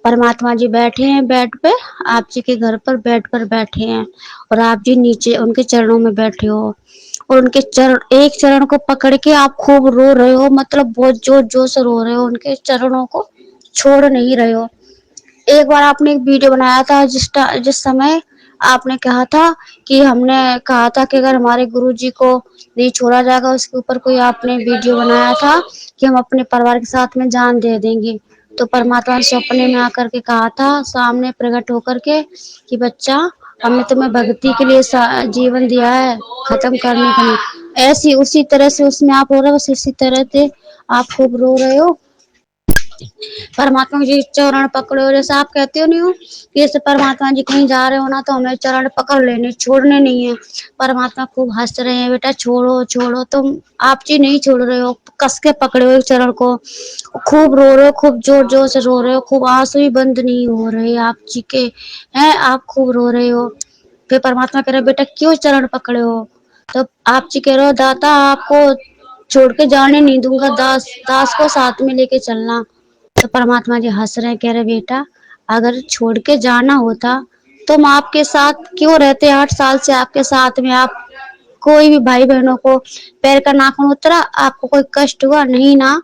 [SPEAKER 3] परमात्मा जी बैठे हैं बेड पे, आप जी के घर पर बेड पर बैठे हैं, और आप जी नीचे उनके चरणों में बैठे हो, और उनके चरण, एक चरण को पकड़ के आप खूब रो रहे हो, मतलब बहुत जोर जोर से रो रहे हो, उनके चरणों को छोड़ नहीं रहे हो। एक बार आपने एक वीडियो बनाया था जिस समय आपने कहा था कि हमने कहा था कि अगर हमारे गुरुजी को नहीं छोड़ा जाएगा, उसके ऊपर कोई आपने वीडियो बनाया था कि हम अपने परिवार के साथ में जान दे देंगे। तो परमात्मा ने सपने में आकर के कहा था, सामने प्रकट होकर के, कि बच्चा, हमने तुम्हें भक्ति के लिए जीवन दिया है, खत्म करने के लिए। ऐसी उसी तरह से उसमें आप रो रहे हो, बस इसी तरह से आप खूब रो रहे हो। परमात्मा जी चरण पकड़ो, जैसे आप कहते हो नहीं हो कि जैसे परमात्मा जी कहीं जा रहे हो ना तो हमें चरण पकड़ लेने, छोड़ने नहीं है। परमात्मा खूब हंस रहे हैं, बेटा छोड़ो छोड़ो, तुम आप जी नहीं छोड़ रहे हो, कस के पकड़े हो एक चरण को, खूब रो रहे हो, खूब जोर जोर से रो रहे हो, खूब आंसू ही बंद नहीं हो रहे आप जी के हैं, आप खूब रो रहे हो। फिर परमात्मा कह रहे, बेटा क्यों चरण पकड़े हो? तो आप जी कह रहे हो, दाता आपको छोड़ के जाने नहीं दूंगा, दास को साथ में लेके चलना। तो परमात्मा जी हंस रहे हैं, कह रहे, बेटा अगर छोड़ के जाना होता तो हम आपके साथ क्यों रहते? 8 साल से आपके साथ में, आप कोई भी भाई बहनों को पैर का नाखून उतरा, आपको कोई कष्ट हुआ नहीं ना?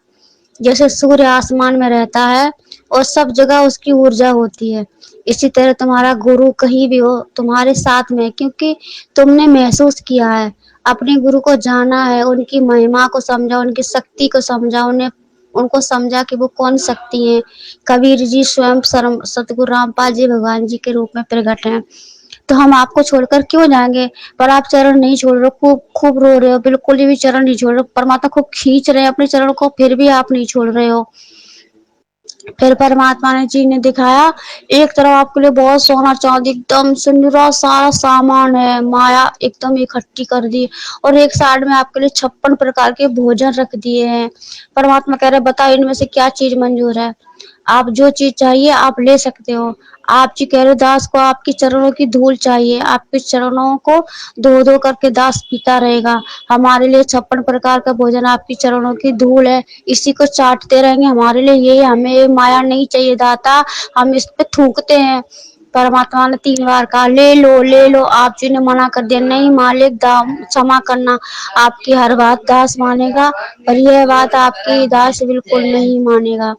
[SPEAKER 3] जैसे सूर्य आसमान में रहता है और सब जगह उसकी ऊर्जा होती है, इसी तरह तुम्हारा गुरु कहीं भी हो तुम्हारे साथ में, क्योंकि तुमने महसूस किया है, अपने गुरु को जाना है, उनकी महिमा को समझा, उनकी शक्ति को समझा, उनको समझा कि वो कौन शक्ति है। कबीर जी स्वयं सतगुरु रामपाल जी भगवान जी के रूप में प्रकट हैं। तो हम आपको छोड़कर क्यों जाएंगे? पर आप चरण नहीं छोड़ रहे हो, खूब रो रहे हो, बिल्कुल भी चरण नहीं छोड़ रहे हो। परमात्मा खूब खींच रहे हैं अपने चरण को, फिर भी आप नहीं छोड़ रहे हो। फिर परमात्मा ने जी ने दिखाया, एक तरफ आपके लिए बहुत सोना चांदी एकदम सुनहरा सारा सामान है, माया एकदम इकट्ठी कर दी, और एक साइड में आपके लिए 56 प्रकार के भोजन रख दिए हैं। परमात्मा कह रहे बताओ इनमें से क्या चीज मंजूर है, आप जो चीज चाहिए आप ले सकते हो। आप जी कह रहे हो दास को आपकी चरणों की धूल चाहिए, आपके चरणों को धो धो करके दास पीता रहेगा। हमारे लिए 56 प्रकार का भोजन आपकी चरणों की धूल है, इसी को चाटते रहेंगे हमारे लिए, ये हमें माया नहीं चाहिए दाता, हम इस पे थूकते हैं। परमात्मा ने 3 बार कहा ले लो ले लो, आप जी ने मना कर दिया, नहीं मालिक क्षमा करना, आपकी हर बात दास मानेगा पर यह बात आपकी दास बिल्कुल नहीं मानेगा।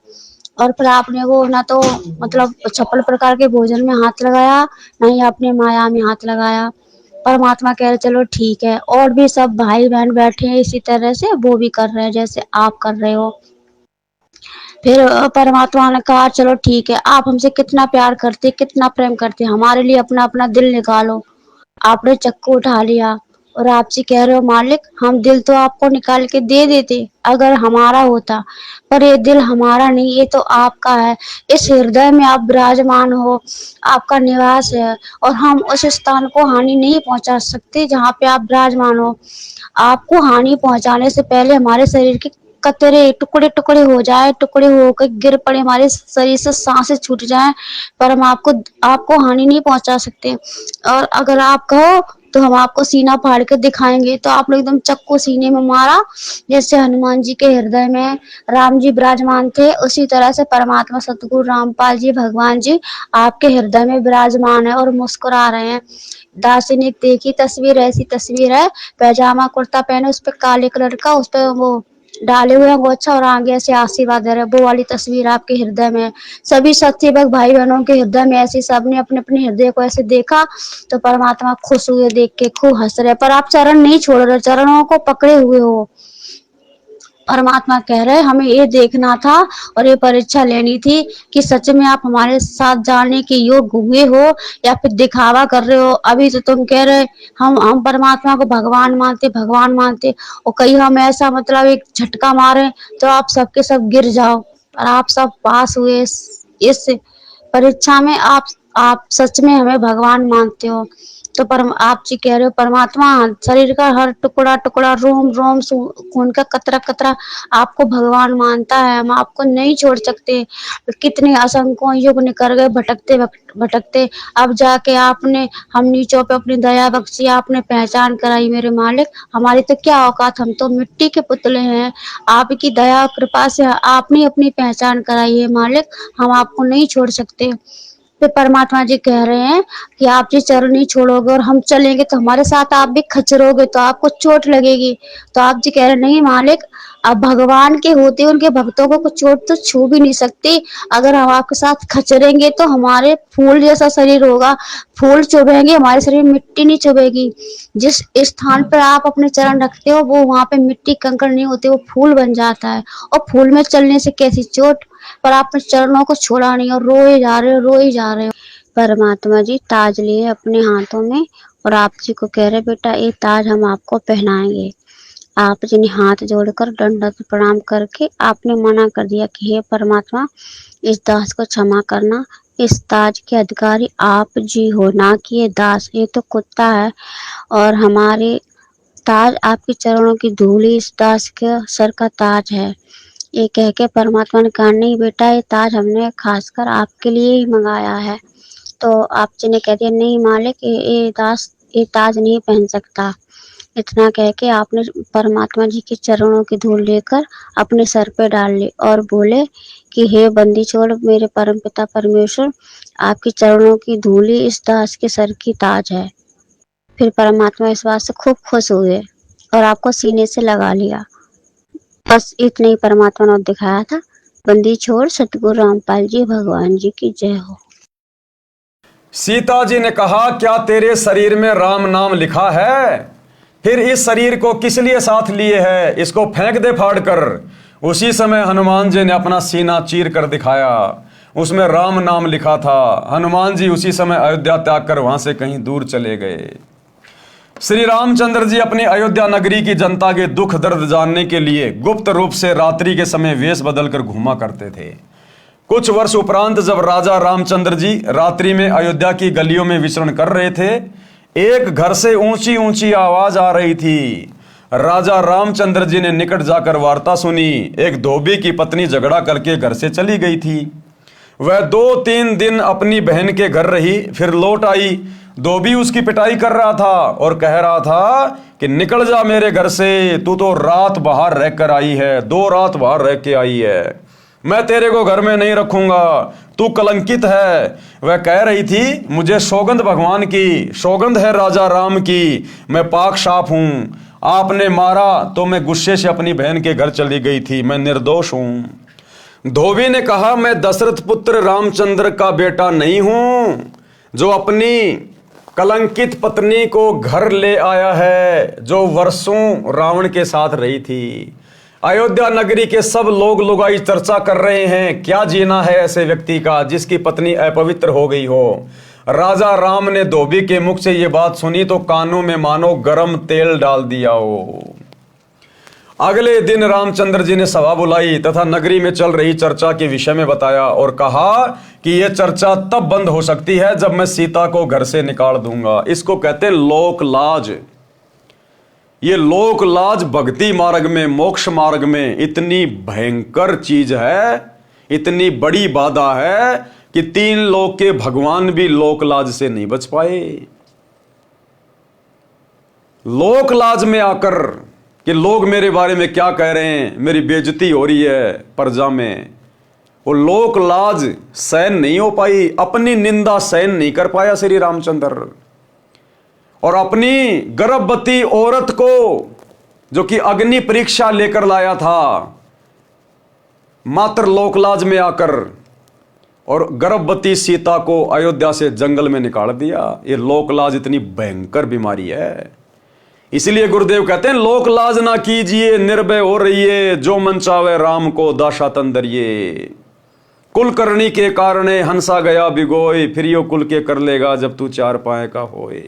[SPEAKER 3] और फिर आपने वो ना तो मतलब 56 प्रकार के भोजन में हाथ लगाया, ना ही आपने माया में हाथ लगाया। परमात्मा कह रहे चलो ठीक है, और भी सब भाई बहन बैठे हैं इसी तरह से, वो भी कर रहे हैं जैसे आप कर रहे हो। फिर परमात्मा ने कहा चलो ठीक है, आप हमसे कितना प्यार करते कितना प्रेम करते, हमारे लिए अपना अपना दिल निकालो। आपने चक्कू उठा लिया और आपसे कह रहे हो मालिक हम दिल तो आपको निकाल के दे देते अगर हमारा होता, पर ये दिल हमारा नहीं, ये तो आपका है। इस हृदय में आप विराजमान हो, आपका निवास है, और हम उस स्थान को हानि नहीं पहुंचा सकते जहाँ पे आप विराजमान हो। आपको हानि पहुंचाने से पहले हमारे शरीर के कतरे टुकड़े टुकड़े हो जाए, टुकड़े होकर गिर पड़े, हमारे शरीर से सांसें छूट जाएं, पर हम आपको आपको हानि नहीं पहुंचा सकते। और अगर आप कहो तो हम आपको सीना फाड़ के दिखाएंगे। तो आपने एकदम चक्कू सीने में मारा, जैसे हनुमान जी के हृदय में राम जी विराजमान थे, उसी तरह से परमात्मा सतगुरु रामपाल जी भगवान जी आपके हृदय में विराजमान है और मुस्कुरा रहे हैं। दासी ने देखी तस्वीर, ऐसी तस्वीर है, पैजामा कुर्ता पहने, उस पर काले कलर का, उस पर वो डाले हुए हैं गोछा, और आगे ऐसे आशीर्वाद दे रहे, वो वाली तस्वीर आपके हृदय में। सभी सच्चे भक्त भाई बहनों के हृदय में ऐसी, सबने अपने अपने हृदय को ऐसे देखा, तो परमात्मा खुश हुए, देख के खूब हंस रहे, पर आप चरण नहीं छोड़ रहे, चरणों को पकड़े हुए हो। परमात्मा कह रहे हमें ये देखना था और ये परीक्षा लेनी थी कि सच में आप हमारे साथ जाने के योग्य हुए हो या फिर दिखावा कर रहे हो। अभी तो तुम कह रहे हम परमात्मा को भगवान मानते, और कहीं हम ऐसा मतलब एक झटका मारे तो आप सबके सब गिर जाओ, और आप सब पास हुए इस परीक्षा में। आप सच में हमें भगवान मानते हो। तो आप जी कह रहे हो परमात्मा शरीर का हर टुकड़ा टुकड़ा, रोम रोम, खून का कतरा कतरा आपको भगवान मानता है, हम आपको नहीं छोड़ सकते। कितने असंख्यों युग निकल गए भटकते भटकते, अब जाके आपने हम नीचों पे अपनी दया बख्शी, आपने पहचान कराई मेरे मालिक। हमारी तो क्या औकात, हम तो मिट्टी के पुतले हैं, आपकी दया कृपा से आपने अपनी पहचान कराई है मालिक, हम आपको नहीं छोड़ सकते। फिर परमात्मा जी कह रहे हैं कि आप जी चरण नहीं छोड़ोगे और हम चलेंगे तो हमारे साथ आप भी खचरोगे, तो आपको चोट लगेगी। तो आप जी कह रहे नहीं मालिक, अब भगवान के होते उनके भक्तों को कुछ चोट तो छू भी नहीं सकती, अगर हम आपके साथ खचरेंगे तो हमारे फूल जैसा शरीर होगा, फूल चुभेंगे, हमारे शरीर में मिट्टी नहीं चुभेगी। जिस स्थान पर आप अपने चरण रखते हो वो वहां पे मिट्टी कंकड़ नहीं होते, वो फूल बन जाता है, और फूल में चलने से कैसी चोट। पर आपने चरणों को छोड़ा नहीं और रोए जा रहे हो, रोए जा रहे हो। परमात्मा जी ताज लिए अपने हाथों में और आप जी को कह रहे बेटा ये ताज हम आपको पहनाएंगे। आप जी ने हाथ जोड़कर दंडवत प्रणाम करके आपने मना कर दिया कि हे परमात्मा इस दास को क्षमा करना, इस ताज के अधिकारी आप जी हो, ना कि ये दास, ये तो कुत्ता है, और हमारे ताज आपके चरणों की धूल ही इस दास के सर का ताज है। ये कह के परमात्मा ने कहा नहीं बेटा ये ताज हमने खासकर आपके लिए ही मंगाया है। तो आप जी ने कह दिया नहीं मालिक ये दास ये ताज नहीं पहन सकता। इतना कह के आपने परमात्मा जी के चरणों की धूल लेकर अपने सर पे डाल ली और बोले कि हे बंदी छोड़ मेरे परमपिता परमेश्वर, आपके चरणों की धूल ही इस दास के सर की ताज है। फिर परमात्मा इस बात से खूब खुश हुए और आपको सीने से लगा लिया। बस इतना ही परमात्मा ने दिखाया था। बंदी छोड़ सतगुरु रामपाल जी भगवान जी की जय हो।
[SPEAKER 1] सीता जी ने कहा क्या तेरे शरीर में राम नाम लिखा है? फिर इस शरीर को किस लिए साथ लिए है? इसको फेंक दे फाड़ कर। उसी समय हनुमान जी ने अपना सीना चीर कर दिखाया, उसमें राम नाम लिखा था। हनुमान जी उसी समय अयोध्या त्याग कर वहां से कहीं दूर चले गए। श्री रामचंद्र जी अपनी अयोध्या नगरी की जनता के दुख दर्द जानने के लिए गुप्त रूप से रात्रि के समय वेश बदलकर घूमा करते थे। कुछ वर्ष उपरांत जब राजा रामचंद्र जी रात्रि में अयोध्या की गलियों में विचरण कर रहे थे, एक घर से ऊंची ऊंची आवाज आ रही थी। राजा रामचंद्र जी ने निकट जाकर वार्ता सुनी। एक धोबी की पत्नी झगड़ा करके घर से चली गई थी। वह 2-3 दिन अपनी बहन के घर रही, फिर लौट आई। धोबी उसकी पिटाई कर रहा था और कह रहा था कि निकल जा मेरे घर से, तू तो रात बाहर रह कर आई है, 2 रात बाहर रह के आई है, मैं तेरे को घर में नहीं रखूंगा, तू कलंकित है। वह कह रही थी, मुझे सौगंध भगवान की, सौगंध है राजा राम की, मैं पाक साफ हूं, आपने मारा तो मैं गुस्से से अपनी बहन के घर चली गई थी, मैं निर्दोष हूं। धोबी ने कहा, मैं दशरथ पुत्र रामचंद्र का बेटा नहीं हूं जो अपनी कलंकित पत्नी को घर ले आया है, जो वर्षों रावण के साथ रही थी। अयोध्या नगरी के सब लोग लुगाई चर्चा कर रहे हैं, क्या जीना है ऐसे व्यक्ति का जिसकी पत्नी अपवित्र हो गई हो। राजा राम ने धोबी के मुख से ये बात सुनी तो कानों में मानो गरम तेल डाल दिया हो। अगले दिन रामचंद्र जी ने सभा बुलाई तथा नगरी में चल रही चर्चा के विषय में बताया और कहा कि यह चर्चा तब बंद हो सकती है जब मैं सीता को घर से निकाल दूंगा। इसको कहते हैं लोक लाज। ये लोक लाज भक्ति मार्ग में, मोक्ष मार्ग में इतनी भयंकर चीज है, इतनी बड़ी बाधा है कि 3 लोक के भगवान भी लोक लाज से नहीं बच पाए। लोक लाज में आकर कि लोग मेरे बारे में क्या कह रहे हैं, मेरी बेइज्जती हो रही है प्रजा में, वो लोक लाज सहन नहीं हो पाई, अपनी निंदा सहन नहीं कर पाया श्री रामचंद्र। और अपनी गर्भवती औरत को जो कि अग्नि परीक्षा लेकर लाया था, मात्र लोकलाज में आकर और गर्भवती सीता को अयोध्या से जंगल में निकाल दिया। ये लोकलाज इतनी भयंकर बीमारी है। इसलिए गुरुदेव कहते हैं, लोकलाज ना कीजिए, निर्भय हो रहिए, जो मन चावे राम को दाशा तंदरिए। कुलकर्णी के कारणे हंसा गया बिगोय, फिर यो कुल के कर लेगा जब तू 4 पाए का होए।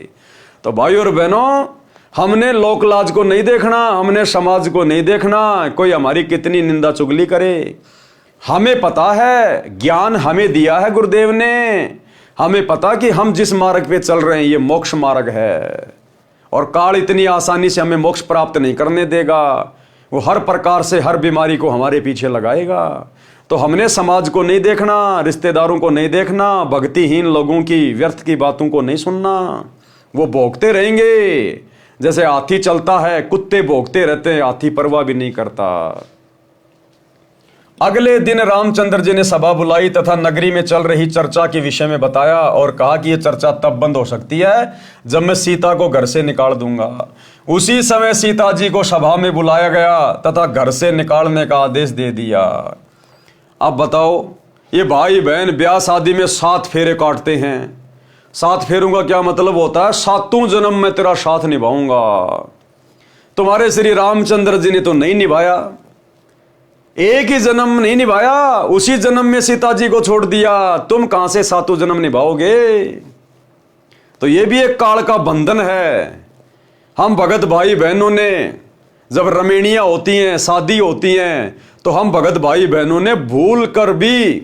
[SPEAKER 1] तो भाई और बहनों, हमने लोकलाज को नहीं देखना, हमने समाज को नहीं देखना, कोई हमारी कितनी निंदा चुगली करे। हमें पता है, ज्ञान हमें दिया है गुरुदेव ने, हमें पता कि हम जिस मार्ग पे चल रहे हैं ये मोक्ष मार्ग है और काल इतनी आसानी से हमें मोक्ष प्राप्त नहीं करने देगा। वो हर प्रकार से हर बीमारी को हमारे पीछे लगाएगा। तो हमने समाज को नहीं देखना, रिश्तेदारों को नहीं देखना, भक्तिहीन लोगों की व्यर्थ की बातों को नहीं सुनना। वो भोगते रहेंगे जैसे हाथी चलता है, कुत्ते भोगते रहते हैं, हाथी परवाह भी नहीं करता। अगले दिन रामचंद्र जी ने सभा बुलाई तथा नगरी में चल रही चर्चा के विषय में बताया और कहा कि यह चर्चा तब बंद हो सकती है जब मैं सीता को घर से निकाल दूंगा। उसी समय सीता जी को सभा में बुलाया गया तथा घर से निकालने का आदेश दे दिया। अब बताओ, ये भाई बहन ब्याह शादी में 7 फेरे काटते हैं। 7 फेरों का क्या मतलब होता है? 7 जन्म में तेरा साथ निभाऊंगा। तुम्हारे श्री रामचंद्र जी ने तो नहीं निभाया, एक ही जन्म नहीं निभाया, उसी जन्म में सीता जी को छोड़ दिया। तुम कहां से 7 जन्म निभाओगे? तो यह भी एक काल का बंधन है। हम भगत भाई बहनों ने जब रमणीयां होती हैं, शादी होती हैं, तो हम भगत भाई बहनों ने भूल कर भी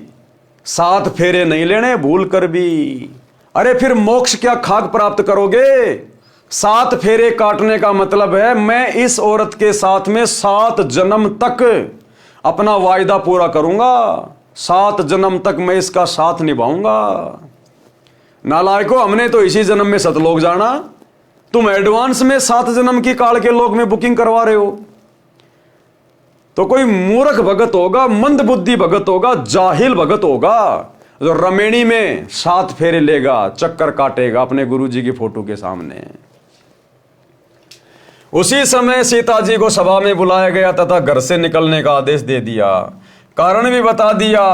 [SPEAKER 1] 7 फेरे नहीं लेने, भूल कर भी। अरे फिर मोक्ष क्या खाक प्राप्त करोगे? 7 फेरे काटने का मतलब है मैं इस औरत के साथ में 7 जन्म तक अपना वायदा पूरा करूंगा, 7 जन्म तक मैं इसका साथ निभाऊंगा। नालायको, हमने तो इसी जन्म में सतलोक जाना, तुम एडवांस में 7 जन्म की काल के लोक में बुकिंग करवा रहे हो। तो कोई मूर्ख भगत होगा, मंद बुद्धि भगत होगा, जाहिल भगत होगा जो रमेणी में 7 फेरे लेगा, चक्कर काटेगा अपने गुरुजी की फोटो के सामने। उसी समय सीता जी को सभा में बुलाया गया तथा घर से निकलने का आदेश दे दिया, कारण भी बता दिया।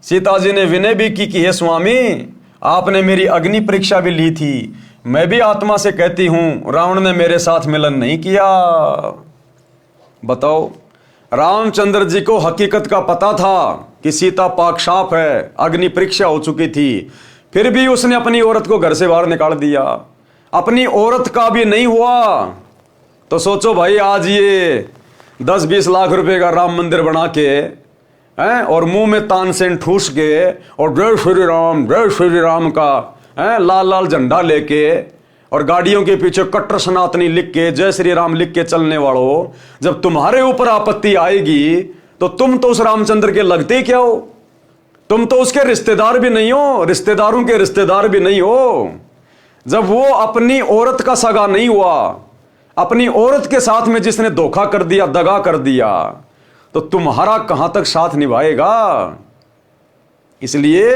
[SPEAKER 1] सीता जी ने विनय भी की कि हे स्वामी, आपने मेरी अग्नि परीक्षा भी ली थी, मैं भी आत्मा से कहती हूं रावण ने मेरे साथ मिलन नहीं किया। बताओ, रामचंद्र जी को हकीकत का पता था कि सीता पाक साफ है, अग्नि परीक्षा हो चुकी थी, फिर भी उसने अपनी औरत को घर से बाहर निकाल दिया। अपनी औरत का भी नहीं हुआ तो सोचो भाई, आज ये 10-20 लाख रुपए का राम मंदिर बना के हैं, और मुंह में तानसेन ठूस के और जय श्री राम का लाल लाल झंडा लेके और गाड़ियों के पीछे कट्टर सनातनी लिख के जय श्री राम लिख के चलने वालों, जब तुम्हारे ऊपर आपत्ति आएगी तो तुम तो उस रामचंद्र के लगते क्या हो? तुम तो उसके रिश्तेदार भी नहीं हो, रिश्तेदारों के रिश्तेदार भी नहीं हो। जब वो अपनी औरत का सगा नहीं हुआ, अपनी औरत के साथ में जिसने धोखा कर दिया, दगा कर दिया, तो तुम्हारा कहां तक साथ निभाएगा? इसलिए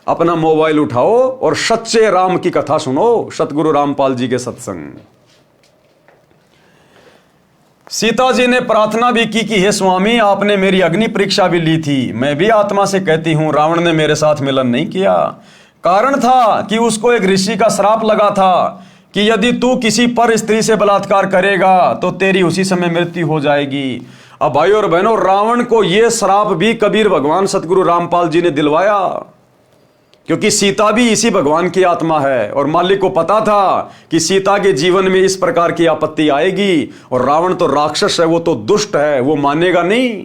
[SPEAKER 1] अपना मोबाइल उठाओ और सच्चे राम की कथा सुनो, सतगुरु रामपाल जी के सत्संग। सीता जी ने प्रार्थना भी की कि हे स्वामी, आपने मेरी अग्नि परीक्षा भी ली थी। मैं भी आत्मा से कहती हूं, रावण ने मेरे साथ मिलन नहीं किया। कारण था कि उसको एक ऋषि का श्राप लगा था कि यदि तू किसी पर स्त्री से बलात्कार करेगा तो तेरी उसी समय मृत्यु हो जाएगी। अब भाइयों और बहनों, रावण को यह श्राप भी कबीर भगवान सतगुरु रामपाल जी ने दिलवाया, क्योंकि सीता भी इसी भगवान की आत्मा है और मालिक को पता था कि सीता के जीवन में इस प्रकार की आपत्ति आएगी। और रावण तो राक्षस है, वो तो दुष्ट है, वो मानेगा नहीं।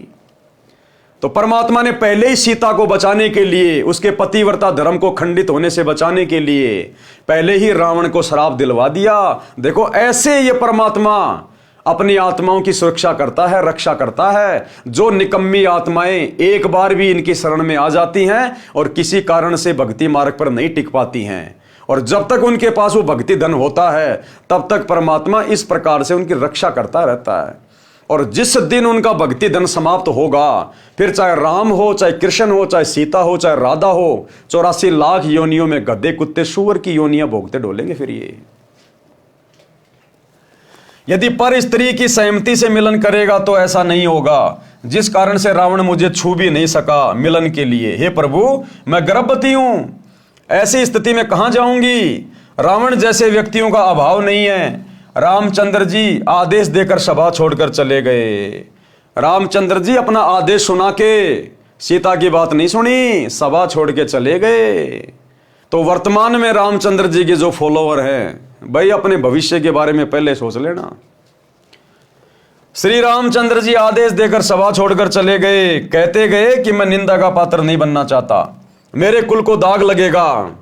[SPEAKER 1] तो परमात्मा ने पहले ही सीता को बचाने के लिए, उसके पतिव्रता धर्म को खंडित होने से बचाने के लिए पहले ही रावण को श्राप दिलवा दिया। देखो, ऐसे ये परमात्मा अपनी आत्माओं की सुरक्षा करता है, रक्षा करता है। जो निकम्मी आत्माएं एक बार भी इनकी शरण में आ जाती हैं और किसी कारण से भक्ति मार्ग पर नहीं टिक पाती हैं, और जब तक उनके पास वो भक्ति धन होता है तब तक परमात्मा इस प्रकार से उनकी रक्षा करता रहता है। और जिस दिन उनका भक्ति धन समाप्त होगा, फिर चाहे राम हो, चाहे कृष्ण हो, चाहे सीता हो, चाहे राधा हो, 84 लाख योनियों में गधे कुत्ते सूअर की योनियां भोगते डोलेंगे। फिर ये यदि पर स्त्री की सहमति से मिलन करेगा तो ऐसा नहीं होगा, जिस कारण से रावण मुझे छू भी नहीं सका मिलन के लिए। हे प्रभु, मैं गर्भवती हूं, ऐसी स्थिति में कहां जाऊंगी? रावण जैसे व्यक्तियों का अभाव नहीं है। रामचंद्र जी आदेश देकर सभा छोड़कर चले गए। रामचंद्र जी अपना आदेश सुना के सीता की बात नहीं सुनी, सभा छोड़ के चले गए। तो वर्तमान में रामचंद्र जी के जो फॉलोवर हैं, भाई अपने भविष्य के बारे में पहले सोच लेना। श्री रामचंद्र जी आदेश देकर सभा छोड़कर चले गए। कहते गए कि मैं निंदा का पात्र नहीं बनना चाहता, मेरे कुल को दाग लगेगा।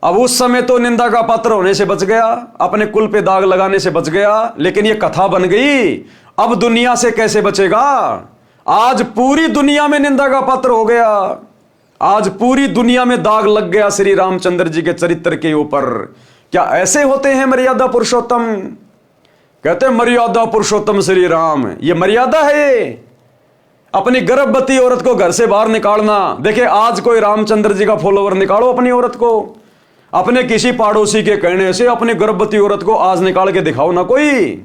[SPEAKER 1] अब उस समय तो निंदा का पात्र होने से बच गया, अपने कुल पे दाग लगाने से बच गया, लेकिन ये कथा बन गई। अब दुनिया से कैसे बचेगा? आज पूरी दुनिया में निंदा का पात्र हो गया, आज पूरी दुनिया में दाग लग गया श्री रामचंद्र जी के चरित्र के ऊपर। क्या ऐसे होते हैं मर्यादा पुरुषोत्तम? कहते हैं मर्यादा पुरुषोत्तम श्री राम, ये मर्यादा है अपनी गर्भवती औरत को घर से बाहर निकालना। देखिए, आज कोई रामचंद्र जी का फॉलोवर निकालो अपनी औरत को, अपने किसी पड़ोसी के कहने से अपनी गर्भवती औरत को आज निकाल के दिखाओ ना कोई।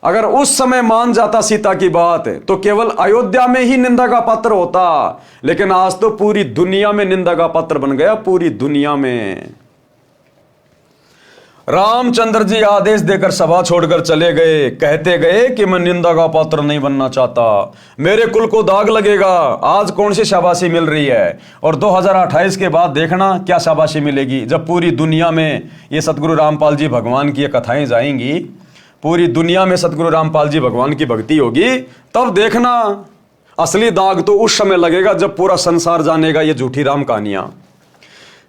[SPEAKER 1] अगर उस समय मान जाता सीता की बात तो केवल अयोध्या में ही निंदा का पात्र होता, लेकिन आज तो पूरी दुनिया में निंदा का पात्र बन गया, पूरी दुनिया में। रामचंद्र जी आदेश देकर सभा छोड़कर चले गए। कहते गए कि मैं निंदा का पात्र नहीं बनना चाहता, मेरे कुल को दाग लगेगा। आज कौन सी शाबाशी मिल रही है? और 2028 के बाद देखना क्या शाबाशी मिलेगी, जब पूरी दुनिया में ये सतगुरु रामपाल जी भगवान की ये कथाएं जाएंगी, पूरी दुनिया में सतगुरु रामपाल जी भगवान की भक्ति होगी, तब देखना असली दाग तो उस समय लगेगा जब पूरा संसार जानेगा ये झूठी राम कहानियां।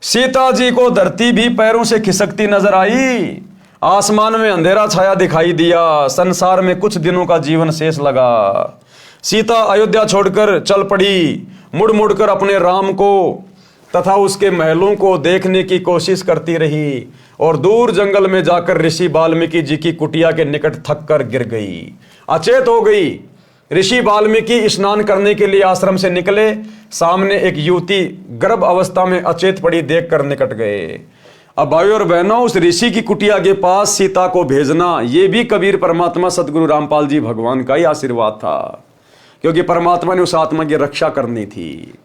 [SPEAKER 1] सीता जी को धरती भी पैरों से खिसकती नजर आई, आसमान में अंधेरा छाया दिखाई दिया, संसार में कुछ दिनों का जीवन शेष लगा। सीता अयोध्या छोड़कर चल पड़ी, मुड़ मुड़कर अपने राम को तथा उसके महलों को देखने की कोशिश करती रही, और दूर जंगल में जाकर ऋषि वाल्मीकि जी की कुटिया के निकट थक कर गिर गई, अचेत हो गई। ऋषि वाल्मीकि स्नान करने के लिए आश्रम से निकले, सामने एक युवती गर्भ अवस्था में अचेत पड़ी देखकर निकट गए। अब भाइयों और बहनों, उस ऋषि की कुटिया के पास सीता को भेजना ये भी कबीर परमात्मा सतगुरु रामपाल जी भगवान का ही आशीर्वाद था, क्योंकि परमात्मा ने उस आत्मा की रक्षा करनी थी।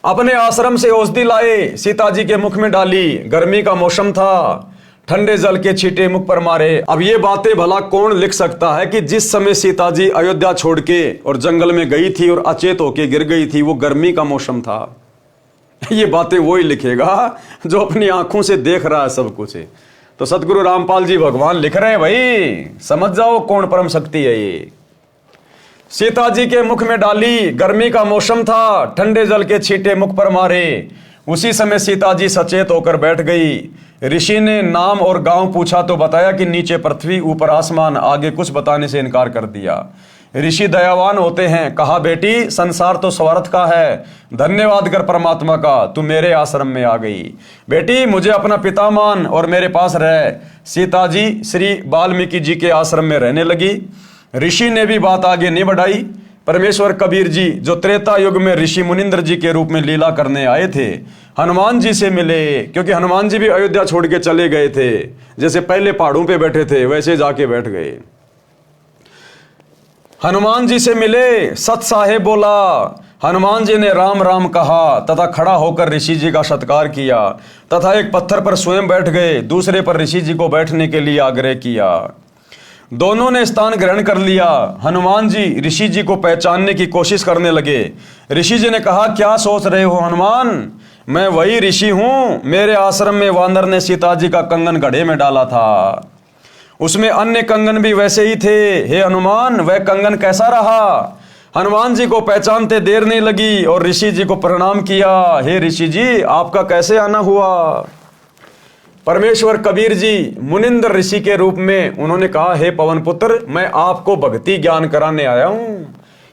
[SPEAKER 1] अपने आश्रम से औषधि लाए, सीता जी के मुख में डाली। गर्मी का मौसम था, ठंडे जल के छींटे मुख पर मारे। अब ये बातें भला कौन लिख सकता है कि जिस समय सीता जी अयोध्या छोड़ के और जंगल में गई थी और अचेत होके गिर गई थी, वो गर्मी का मौसम था। ये बातें वो ही लिखेगा जो अपनी आंखों से देख रहा है सब कुछ। तो सतगुरु रामपाल जी भगवान लिख रहे हैं, भाई समझ जाओ कौन परम शक्ति है ये। सीता जी के मुख में डाली, गर्मी का मौसम था, ठंडे जल के छींटे मुख पर मारे। उसी समय सीता जी सचेत होकर बैठ गई। ऋषि ने नाम और गांव पूछा तो बताया कि नीचे पृथ्वी ऊपर आसमान, आगे कुछ बताने से इनकार कर दिया। ऋषि दयावान होते हैं, कहा बेटी संसार तो स्वार्थ का है, धन्यवाद कर परमात्मा का, तू मेरे आश्रम में आ गई। बेटी मुझे अपना पिता मान और मेरे पास रह। सीता जी श्री वाल्मीकि जी के आश्रम में रहने लगी। ऋषि ने भी बात आगे नहीं बढ़ाई। परमेश्वर कबीर जी जो त्रेता युग में ऋषि मुनिंद्र जी के रूप में लीला करने आए थे, हनुमान जी से मिले, क्योंकि हनुमान जी भी अयोध्या छोड़ के चले गए थे। जैसे पहले पहाड़ों पे बैठे थे वैसे जाके बैठ गए। हनुमान जी से मिले, सत साहेब बोला। हनुमान जी ने राम राम कहा तथा खड़ा होकर ऋषि जी का सत्कार किया तथा एक पत्थर पर स्वयं बैठ गए, दूसरे पर ऋषि जी को बैठने के लिए आग्रह किया। दोनों ने स्थान ग्रहण कर लिया। हनुमान जी ऋषि जी को पहचानने की कोशिश करने लगे। ऋषि जी ने कहा क्या सोच रहे हो हनुमान, मैं वही ऋषि हूं, मेरे आश्रम में वानर ने सीता जी का कंगन घड़े में डाला था, उसमें अन्य कंगन भी वैसे ही थे। हे हनुमान वह कंगन कैसा रहा? हनुमान जी को पहचानते देर नहीं लगी और ऋषि जी को प्रणाम किया। हे ऋषि जी आपका कैसे आना हुआ? परमेश्वर कबीर जी मुनिंद्र ऋषि के रूप में उन्होंने कहा, हे पवन पुत्र मैं आपको भक्ति ज्ञान कराने आया हूं।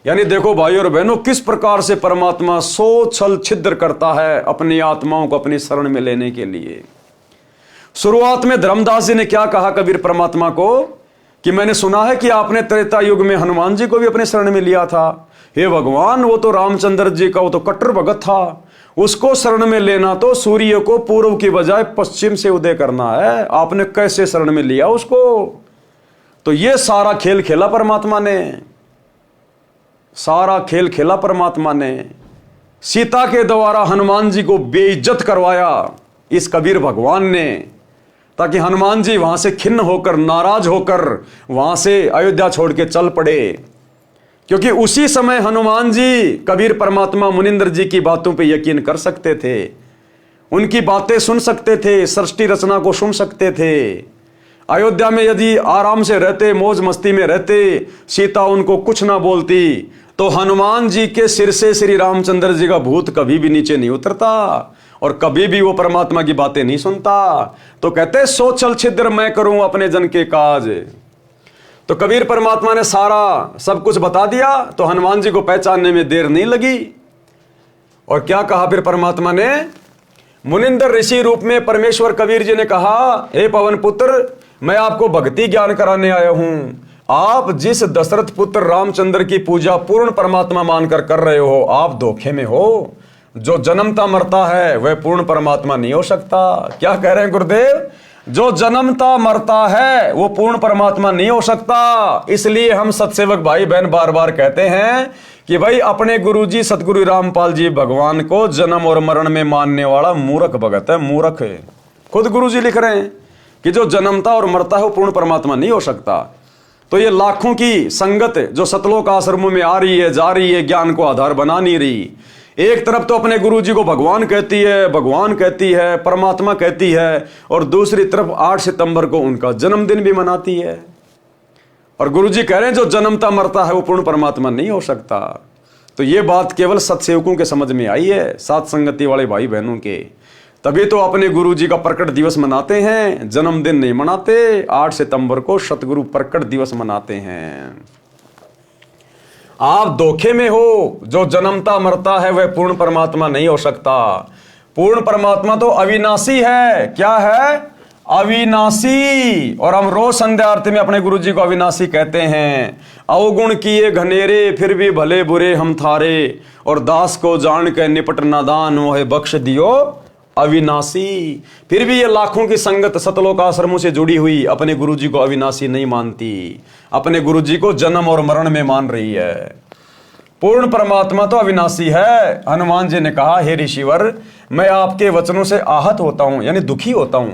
[SPEAKER 1] यानी देखो भाइयों और बहनों किस प्रकार से परमात्मा सो छल छिद्र करता है अपनी आत्माओं को अपनी शरण में लेने के लिए। शुरुआत में धर्मदास जी ने क्या कहा कबीर परमात्मा को कि मैंने सुना है कि आपने त्रेता युग में हनुमान जी को भी अपने शरण में लिया था। हे भगवान वो तो रामचंद्र जी का वो तो कट्टर भगत था, उसको शरण में लेना तो सूर्य को पूर्व की बजाय पश्चिम से उदय करना है, आपने कैसे शरण में लिया उसको? तो ये सारा खेल खेला परमात्मा ने, सारा खेल खेला परमात्मा ने। सीता के द्वारा हनुमान जी को बेइज्जत करवाया इस कबीर भगवान ने, ताकि हनुमान जी वहां से खिन्न होकर नाराज होकर वहां से अयोध्या छोड़ के चल पड़े। क्योंकि उसी समय हनुमान जी कबीर परमात्मा मुनिंद्र जी की बातों पे यकीन कर सकते थे, उनकी बातें सुन सकते थे, सृष्टि रचना को सुन सकते थे। अयोध्या में यदि आराम से रहते, मौज मस्ती में रहते, सीता उनको कुछ ना बोलती, तो हनुमान जी के सिर से श्री रामचंद्र जी का भूत कभी भी नीचे नहीं उतरता और कभी भी वो परमात्मा की बातें नहीं सुनता। तो कहते सो छल छिद्र मैं करूं अपने जन के काज। तो कबीर परमात्मा ने सारा सब कुछ बता दिया, तो हनुमान जी को पहचानने में देर नहीं लगी। और क्या कहा फिर परमात्मा ने? मुनिंद्र ऋषि रूप में परमेश्वर कबीर जी ने कहा, हे पवन पुत्र मैं आपको भक्ति ज्ञान कराने आया हूं। आप जिस दशरथ पुत्र रामचंद्र की पूजा पूर्ण परमात्मा मानकर कर रहे हो, आप धोखे में हो। जो जन्मता मरता है वह पूर्ण परमात्मा नहीं हो सकता। क्या कह रहे हैं गुरुदेव? जो जन्मता मरता है वो पूर्ण परमात्मा नहीं हो सकता। इसलिए हम सत्सेवक भाई बहन बार बार कहते हैं कि भाई अपने गुरुजी सतगुरु रामपाल जी भगवान को जन्म और मरण में मानने वाला मूर्ख भगत है, मूर्ख है। खुद गुरुजी लिख रहे हैं कि जो जन्मता और मरता है वो पूर्ण परमात्मा नहीं हो सकता। तो ये लाखों की संगत जो सतलोक आश्रमों में आ रही है, जा रही है, ज्ञान को आधार बना नहीं रही। एक तरफ तो अपने गुरुजी को भगवान कहती है, भगवान कहती है, परमात्मा कहती है, और दूसरी तरफ 8 सितंबर को उनका जन्मदिन भी मनाती है। और गुरुजी कह रहे हैं जो जन्मता मरता है वो पूर्ण परमात्मा नहीं हो सकता। तो ये बात केवल सत्सेवकों के समझ में आई है, साथ संगति वाले भाई बहनों के। तभी तो अपने गुरुजी का प्रकट दिवस मनाते हैं, जन्मदिन नहीं मनाते। 8 सितंबर को सतगुरु प्रकट दिवस मनाते हैं। आप धोखे में हो। जो जन्मता मरता है वह पूर्ण परमात्मा नहीं हो सकता। पूर्ण परमात्मा तो अविनाशी है। क्या है? अविनाशी। और हम रोज संध्या आरती में अपने गुरुजी को अविनाशी कहते हैं। अवगुण किए घनेरे फिर भी भले बुरे हम थारे, और दास को जान के निपट नादान वह बख्श दियो अविनाशी। फिर भी ये लाखों की संगत सतलोक आश्रमों से जुड़ी हुई अपने गुरुजी को अविनाशी नहीं मानती, अपने गुरुजी को जन्म और मरण में मान रही है। पूर्ण परमात्मा तो अविनाशी है। हनुमान जी ने कहा, हे ऋषिवर मैं आपके वचनों से आहत होता हूं, यानी दुखी होता हूं,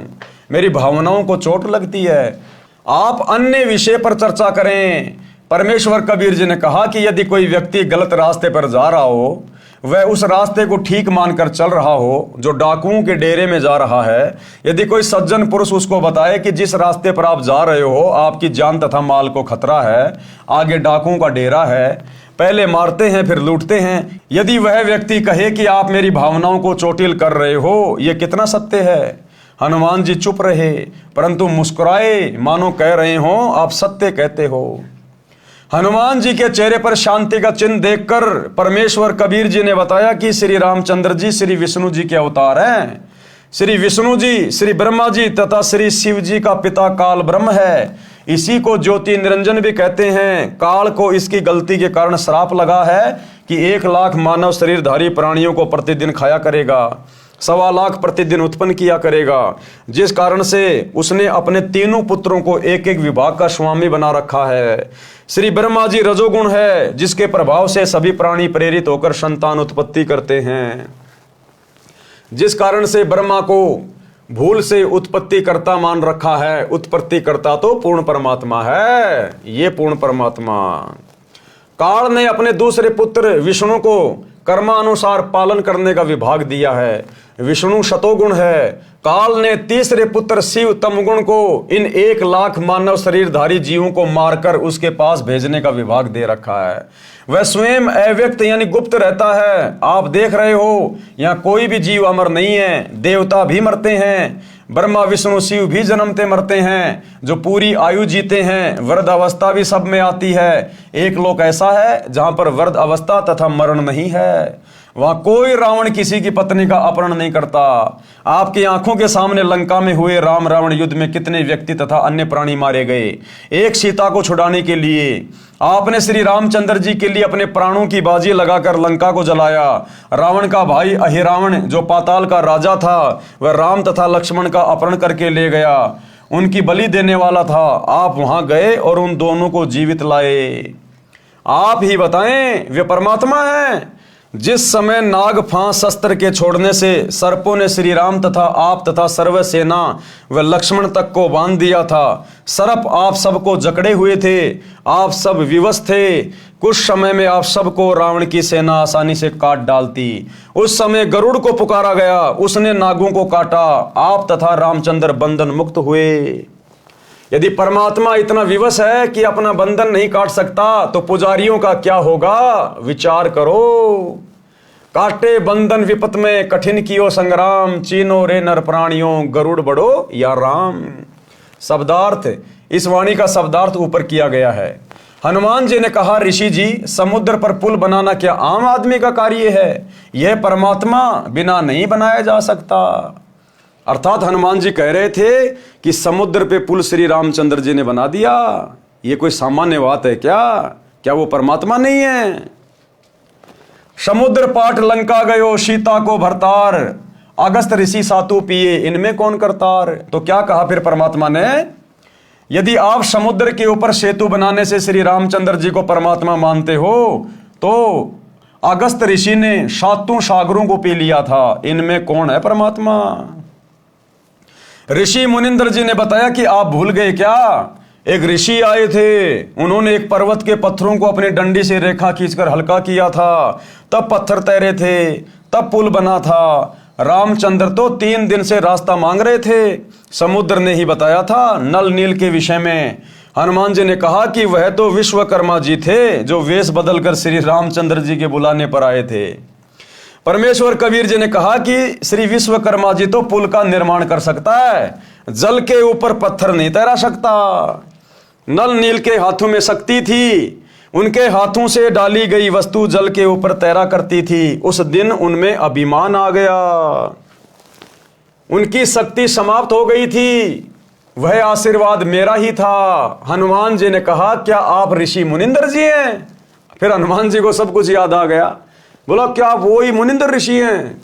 [SPEAKER 1] मेरी भावनाओं को चोट लगती है। आप अन्य विषय पर चर्चा करें। परमेश्वर कबीर जी ने कहा कि यदि कोई व्यक्ति गलत रास्ते पर जा रहा हो, वह उस रास्ते को ठीक मानकर चल रहा हो जो डाकुओं के डेरे में जा रहा है, यदि कोई सज्जन पुरुष उसको बताए कि जिस रास्ते पर आप जा रहे हो आपकी जान तथा माल को खतरा है, आगे डाकुओं का डेरा है, पहले मारते हैं फिर लूटते हैं, यदि वह व्यक्ति कहे कि आप मेरी भावनाओं को चोटिल कर रहे हो, यह कितना सत्य है। हनुमान जी चुप रहे परंतु मुस्कुराए, मानो कह रहे हो आप सत्य कहते हो। हनुमान जी के चेहरे पर शांति का चिन्ह देखकर परमेश्वर कबीर जी ने बताया कि श्री रामचंद्र जी श्री विष्णु जी के अवतार हैं। श्री विष्णु जी, श्री ब्रह्मा जी तथा श्री शिव जी का पिता काल ब्रह्म है। इसी को ज्योति निरंजन भी कहते हैं। काल को इसकी गलती के कारण श्राप लगा है कि 1 लाख मानव शरीरधारी प्राणियों को प्रतिदिन खाया करेगा, 1.25 लाख प्रतिदिन उत्पन्न किया करेगा, जिस कारण से उसने अपने तीनों पुत्रों को एक एक विभाग का स्वामी बना रखा है। श्री ब्रह्मा जी रजोगुण है, जिसके प्रभाव से सभी प्राणी प्रेरित होकर संतान उत्पत्ति करते हैं, जिस कारण से ब्रह्मा को भूल से उत्पत्ति करता मान रखा है। उत्पत्ति करता तो पूर्ण परमात्मा है, ये पूर्ण परमात्मा। काल ने अपने दूसरे पुत्र विष्णु को कर्मानुसार पालन करने का विभाग दिया है। विष्णु शतोगुण है, काल ने तीसरे पुत्र शिव तमगुण को इन 1 लाख मानव शरीरधारी जीवों को मारकर उसके पास भेजने का विभाग दे रखा है। वह स्वयं अव्यक्त यानी गुप्त रहता है। आप देख रहे हो यहाँ कोई भी जीव अमर नहीं है, देवता भी मरते हैं, ब्रह्मा विष्णु शिव भी जन्मते मरते हैं, जो पूरी आयु जीते हैं। वृद्ध अवस्था भी सब में आती है। एक लोक ऐसा है जहां पर वृद्ध अवस्था तथा मरण नहीं है। वहां कोई रावण किसी की पत्नी का अपहरण नहीं करता। आपकी आंखों के सामने लंका में हुए राम रावण युद्ध में कितने व्यक्ति तथा अन्य प्राणी मारे गए एक सीता को छुड़ाने के लिए। आपने श्री रामचंद्र जी के लिए अपने प्राणों की बाजी लगाकर लंका को जलाया। रावण का भाई अहिरावण जो पाताल का राजा था, वह राम तथा लक्ष्मण का अपहरण करके ले गया, उनकी बलि देने वाला था। आप वहां गए और उन दोनों को जीवित लाए। आप ही बताएं, वे परमात्मा हैं। जिस समय नाग फांस शस्त्र के छोड़ने से सर्पों ने श्री राम तथा आप तथा सर्व सेना व लक्ष्मण तक को बांध दिया था, सर्प आप सबको जकड़े हुए थे, आप सब विवश थे। कुछ समय में आप सबको रावण की सेना आसानी से काट डालती। उस समय गरुड़ को पुकारा गया, उसने नागों को काटा, आप तथा रामचंद्र बंधन मुक्त हुए। यदि परमात्मा इतना विवश है कि अपना बंधन नहीं काट सकता, तो पुजारियों का क्या होगा, विचार करो। काटे बंधन विपत में कठिन कियो संग्राम, चीनो रे नर प्राणियों गरुड़ बड़ो या राम। शब्दार्थ, इस वाणी का शब्दार्थ ऊपर किया गया है। हनुमान जी ने कहा, ऋषि जी, समुद्र पर पुल बनाना क्या आम आदमी का कार्य है? यह परमात्मा बिना नहीं बनाया जा सकता। अर्थात हनुमान जी कह रहे थे कि समुद्र पे पुल श्री रामचंद्र जी ने बना दिया, ये कोई सामान्य बात है क्या? क्या वो परमात्मा नहीं है? समुद्र पाट लंका गयो सीता को भरतार, अगस्त ऋषि सातु पिए इनमें कौन करतार। तो क्या कहा फिर परमात्मा ने? यदि आप समुद्र के ऊपर सेतु बनाने से श्री रामचंद्र जी को परमात्मा मानते हो, तो अगस्त ऋषि ने 7 सागरों को पी लिया था, इनमें कौन है परमात्मा? ऋषि मुनिंद्र जी ने बताया कि आप भूल गए क्या? एक ऋषि आए थे, उन्होंने एक पर्वत के पत्थरों को अपनी डंडी से रेखा खींचकर हल्का किया था, तब पत्थर तैरे थे, तब पुल बना था। रामचंद्र तो 3 दिन से रास्ता मांग रहे थे, समुद्र ने ही बताया था नल नील के विषय में। हनुमान जी ने कहा कि वह तो विश्वकर्मा जी थे जो वेश बदलकर श्री रामचंद्र जी के बुलाने पर आए थे। परमेश्वर कबीर जी ने कहा कि श्री विश्वकर्मा जी तो पुल का निर्माण कर सकता है, जल के ऊपर पत्थर नहीं तैरा सकता। नल नील के हाथों में शक्ति थी, उनके हाथों से डाली गई वस्तु जल के ऊपर तैरा करती थी। उस दिन उनमें अभिमान आ गया, उनकी शक्ति समाप्त हो गई थी, वह आशीर्वाद मेरा ही था। हनुमान जी ने कहा, क्या आप ऋषि मुनिंद्र जी हैं? फिर हनुमान जी को सब कुछ याद आ गया, बोला क्या आप वही मुनिंद्र ऋषि हैं?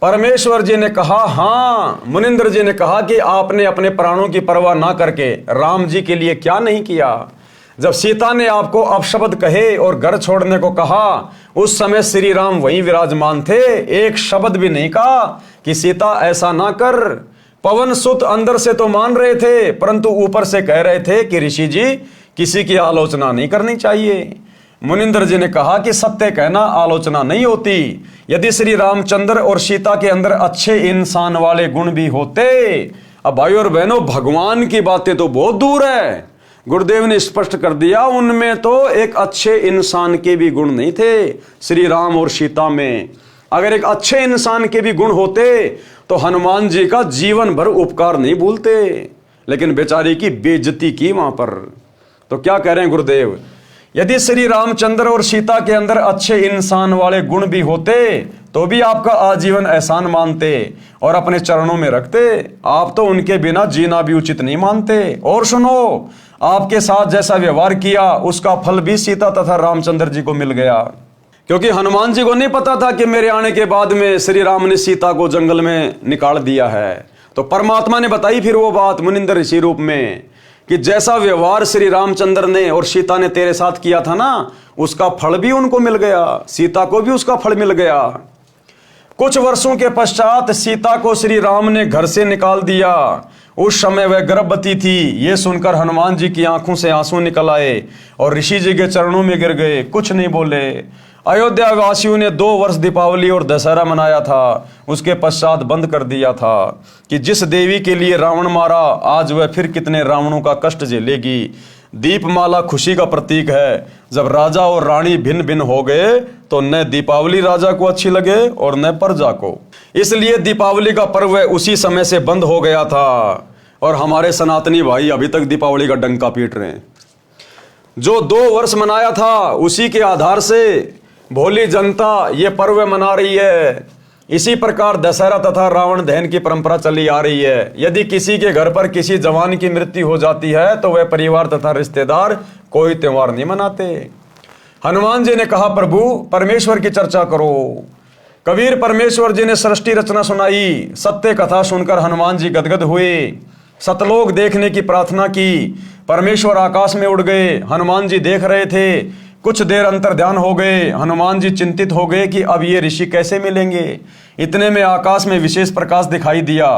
[SPEAKER 1] परमेश्वर जी ने कहा, हाँ। मुनिंद्र जी ने कहा कि आपने अपने प्राणों की परवाह ना करके राम जी के लिए क्या नहीं किया? जब सीता ने आपको अपशब्द कहे और घर छोड़ने को कहा, उस समय श्री राम वहीं विराजमान थे, एक शब्द भी नहीं कहा कि सीता ऐसा ना कर। पवन सुत अंदर से तो मान रहे थे, परंतु ऊपर से कह रहे थे कि ऋषि जी किसी की आलोचना नहीं करनी चाहिए। मुनिंदर जी ने कहा कि सत्य कहना आलोचना नहीं होती। यदि श्री रामचंद्र और सीता के अंदर अच्छे इंसान वाले गुण भी होते। अब भाइयों और बहनों, भगवान की बातें तो बहुत दूर है, गुरुदेव ने स्पष्ट कर दिया उनमें तो एक अच्छे इंसान के भी गुण नहीं थे श्री राम और सीता में। अगर एक अच्छे इंसान के भी गुण होते तो हनुमान जी का जीवन भर उपकार नहीं भूलते, लेकिन बेचारी की बेइज्जती की वहां पर। तो क्या कह रहे हैं गुरुदेव, यदि श्री रामचंद्र और सीता के अंदर अच्छे इंसान वाले गुण भी होते तो भी आपका आजीवन एहसान मानते और अपने चरणों में रखते। आप तो उनके बिना जीना भी उचित नहीं मानते। और सुनो, आपके साथ जैसा व्यवहार किया उसका फल भी सीता तथा रामचंद्र जी को मिल गया, क्योंकि हनुमान जी को नहीं पता था कि मेरे आने के बाद में श्री राम ने सीता को जंगल में निकाल दिया है। तो परमात्मा ने बताई फिर वो बात मुनिंदर ऋषि रूप में कि जैसा व्यवहार श्री रामचंद्र ने और सीता ने तेरे साथ किया था ना, उसका फल भी उनको मिल गया, सीता को भी उसका फल मिल गया। कुछ वर्षों के पश्चात सीता को श्री राम ने घर से निकाल दिया। उस समय वह गर्भवती थी। ये सुनकर हनुमान जी की आंखों से आंसू निकल आए और ऋषि जी के चरणों में गिर गए, कुछ नहीं बोले। अयोध्या वासियों ने 2 वर्ष दीपावली और दशहरा मनाया था, उसके पश्चात बंद कर दिया था कि जिस देवी के लिए रावण मारा, आज वह फिर कितने रावणों का कष्ट झेलेगी। दीपमाला खुशी का प्रतीक है। जब राजा और रानी भिन्न भिन्न हो गए तो न दीपावली राजा को अच्छी लगे और न प्रजा को, इसलिए दीपावली का पर्व उसी समय से बंद हो गया था। और हमारे सनातनी भाई अभी तक दीपावली का डंका पीट रहे हैं। जो 2 वर्ष मनाया था उसी के आधार से भोली जनता ये पर्व मना रही है। इसी प्रकार दशहरा तथा रावण दहन की परंपरा चली आ रही है। यदि किसी के घर पर किसी जवान की मृत्यु हो जाती है तो वह परिवार तथा रिश्तेदार कोई त्योहार नहीं मनाते। हनुमान जी ने कहा, प्रभु परमेश्वर की चर्चा करो। कबीर परमेश्वर जी ने सृष्टि रचना सुनाई। सत्य कथा सुनकर हनुमान जी गदगद हुए। सतलोक देखने की प्रार्थना की। परमेश्वर आकाश में उड़ गए, हनुमान जी देख रहे थे। कुछ देर अंतर ध्यान हो गए। हनुमान जी चिंतित हो गए कि अब ये ऋषि कैसे मिलेंगे। इतने में आकाश में विशेष प्रकाश दिखाई दिया।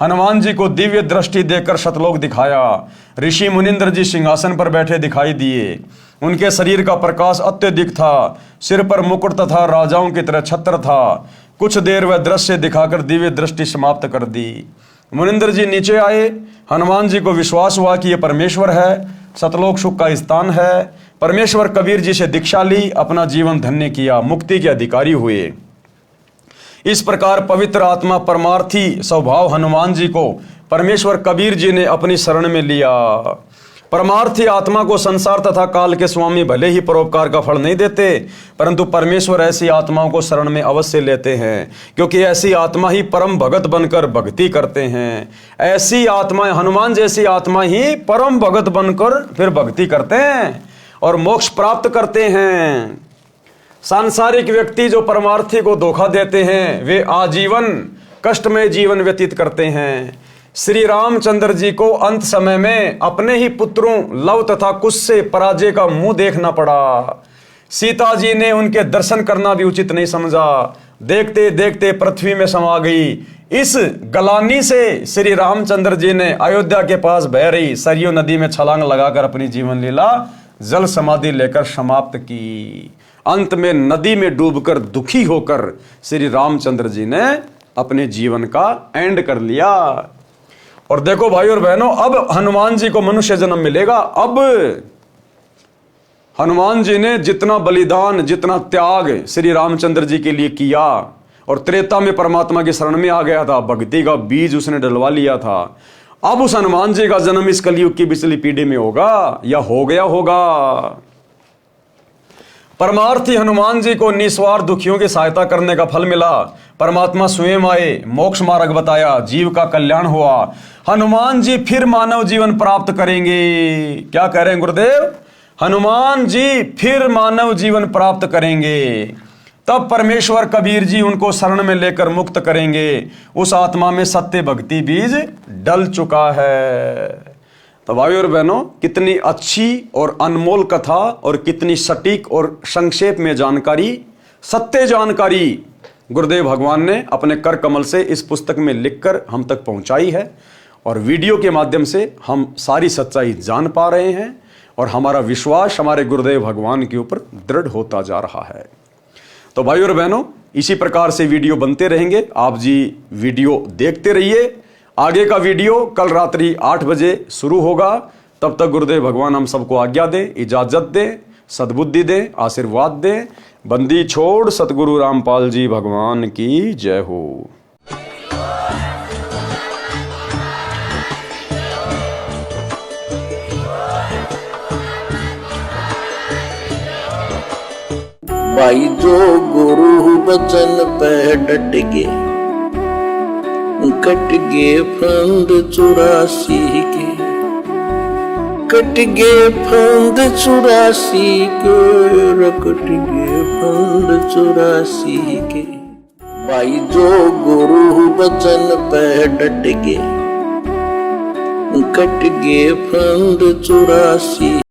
[SPEAKER 1] हनुमान जी को दिव्य दृष्टि देकर सतलोक दिखाया। ऋषि मुनिंद्र जी सिंहासन पर बैठे दिखाई दिए। उनके शरीर का प्रकाश अत्यधिक था। सिर पर मुकुट तथा राजाओं की तरह छत्र था। कुछ देर वह दृश्य दिखाकर दिव्य दृष्टि समाप्त कर दी। मुनिंद्र जी नीचे आए। हनुमान जी को विश्वास हुआ कि यह परमेश्वर है, सतलोक सुख का स्थान है। परमेश्वर कबीर जी से दीक्षा ली, अपना जीवन धन्य किया, मुक्ति के अधिकारी हुए। इस प्रकार पवित्र आत्मा परमार्थी स्वभाव हनुमान जी को परमेश्वर कबीर जी ने अपनी शरण में लिया। परमार्थी आत्मा को संसार तथा काल के स्वामी भले ही परोपकार का फल नहीं देते, परंतु परमेश्वर ऐसी आत्माओं को शरण में अवश्य लेते हैं, क्योंकि ऐसी आत्मा ही परम भगत बनकर भक्ति करते हैं। ऐसी आत्मा, हनुमान जैसी आत्मा ही परम भगत बनकर फिर भक्ति करते हैं और मोक्ष प्राप्त करते हैं। सांसारिक व्यक्ति जो परमार्थी को धोखा देते हैं वे आजीवन कष्टमय जीवन व्यतीत करते हैं। श्री रामचंद्र जी को अंत समय में अपने ही पुत्रों लव तथा कुश से पराजय का मुंह देखना पड़ा। सीता जी ने उनके दर्शन करना भी उचित नहीं समझा। देखते देखते पृथ्वी में समा गई। इस गलानी से श्री रामचंद्र जी ने अयोध्या के पास बह रही सरयू नदी में छलांग लगाकर अपनी जीवन लीला जल समाधि लेकर समाप्त की। अंत में नदी में डूबकर दुखी होकर श्री रामचंद्र जी ने अपने जीवन का एंड कर लिया। और देखो भाई और बहनों, अब हनुमान जी को मनुष्य जन्म मिलेगा। अब हनुमान जी ने जितना बलिदान, जितना त्याग श्री रामचंद्र जी के लिए किया और त्रेता में परमात्मा की शरण में आ गया था, भक्ति का बीज उसने डलवा लिया था। अब उस हनुमान जी का जन्म इस कलयुग की पिछली पीढ़ी में होगा या हो गया होगा। परमार्थी हनुमान जी को निस्वार्थ दुखियों की सहायता करने का फल मिला। परमात्मा स्वयं आए, मोक्ष मार्ग बताया, जीव का कल्याण हुआ। हनुमान जी फिर मानव जीवन प्राप्त करेंगे। क्या कह रहे हैं गुरुदेव? हनुमान जी फिर मानव जीवन प्राप्त करेंगे। तब परमेश्वर कबीर जी उनको शरण में लेकर मुक्त करेंगे। उस आत्मा में सत्य भक्ति बीज डल चुका है। तो भाइयों और बहनों, कितनी अच्छी और अनमोल कथा और कितनी सटीक और संक्षेप में जानकारी, सत्य जानकारी गुरुदेव भगवान ने अपने कर कमल से इस पुस्तक में लिखकर हम तक पहुंचाई है। और वीडियो के माध्यम से हम सारी सच्चाई जान पा रहे हैं और हमारा विश्वास हमारे गुरुदेव भगवान के ऊपर दृढ़ होता जा रहा है। तो भाई और बहनों, इसी प्रकार से वीडियो बनते रहेंगे, आप जी वीडियो देखते रहिए। आगे का वीडियो कल रात्रि 8 बजे शुरू होगा। तब तक गुरुदेव भगवान हम सबको आज्ञा दें, इजाजत दें, सद्बुद्धि दें, आशीर्वाद दें। बंदी छोड़ सतगुरु रामपाल जी भगवान की जय हो।
[SPEAKER 2] भाई जो गुरु बचन पे डट गे, कट गे फंद 84 के, कट गे फंद 84 के, कट गे फंद 84 के। भाई जो गुरु बचन पे डट गे, कट गे फंद 84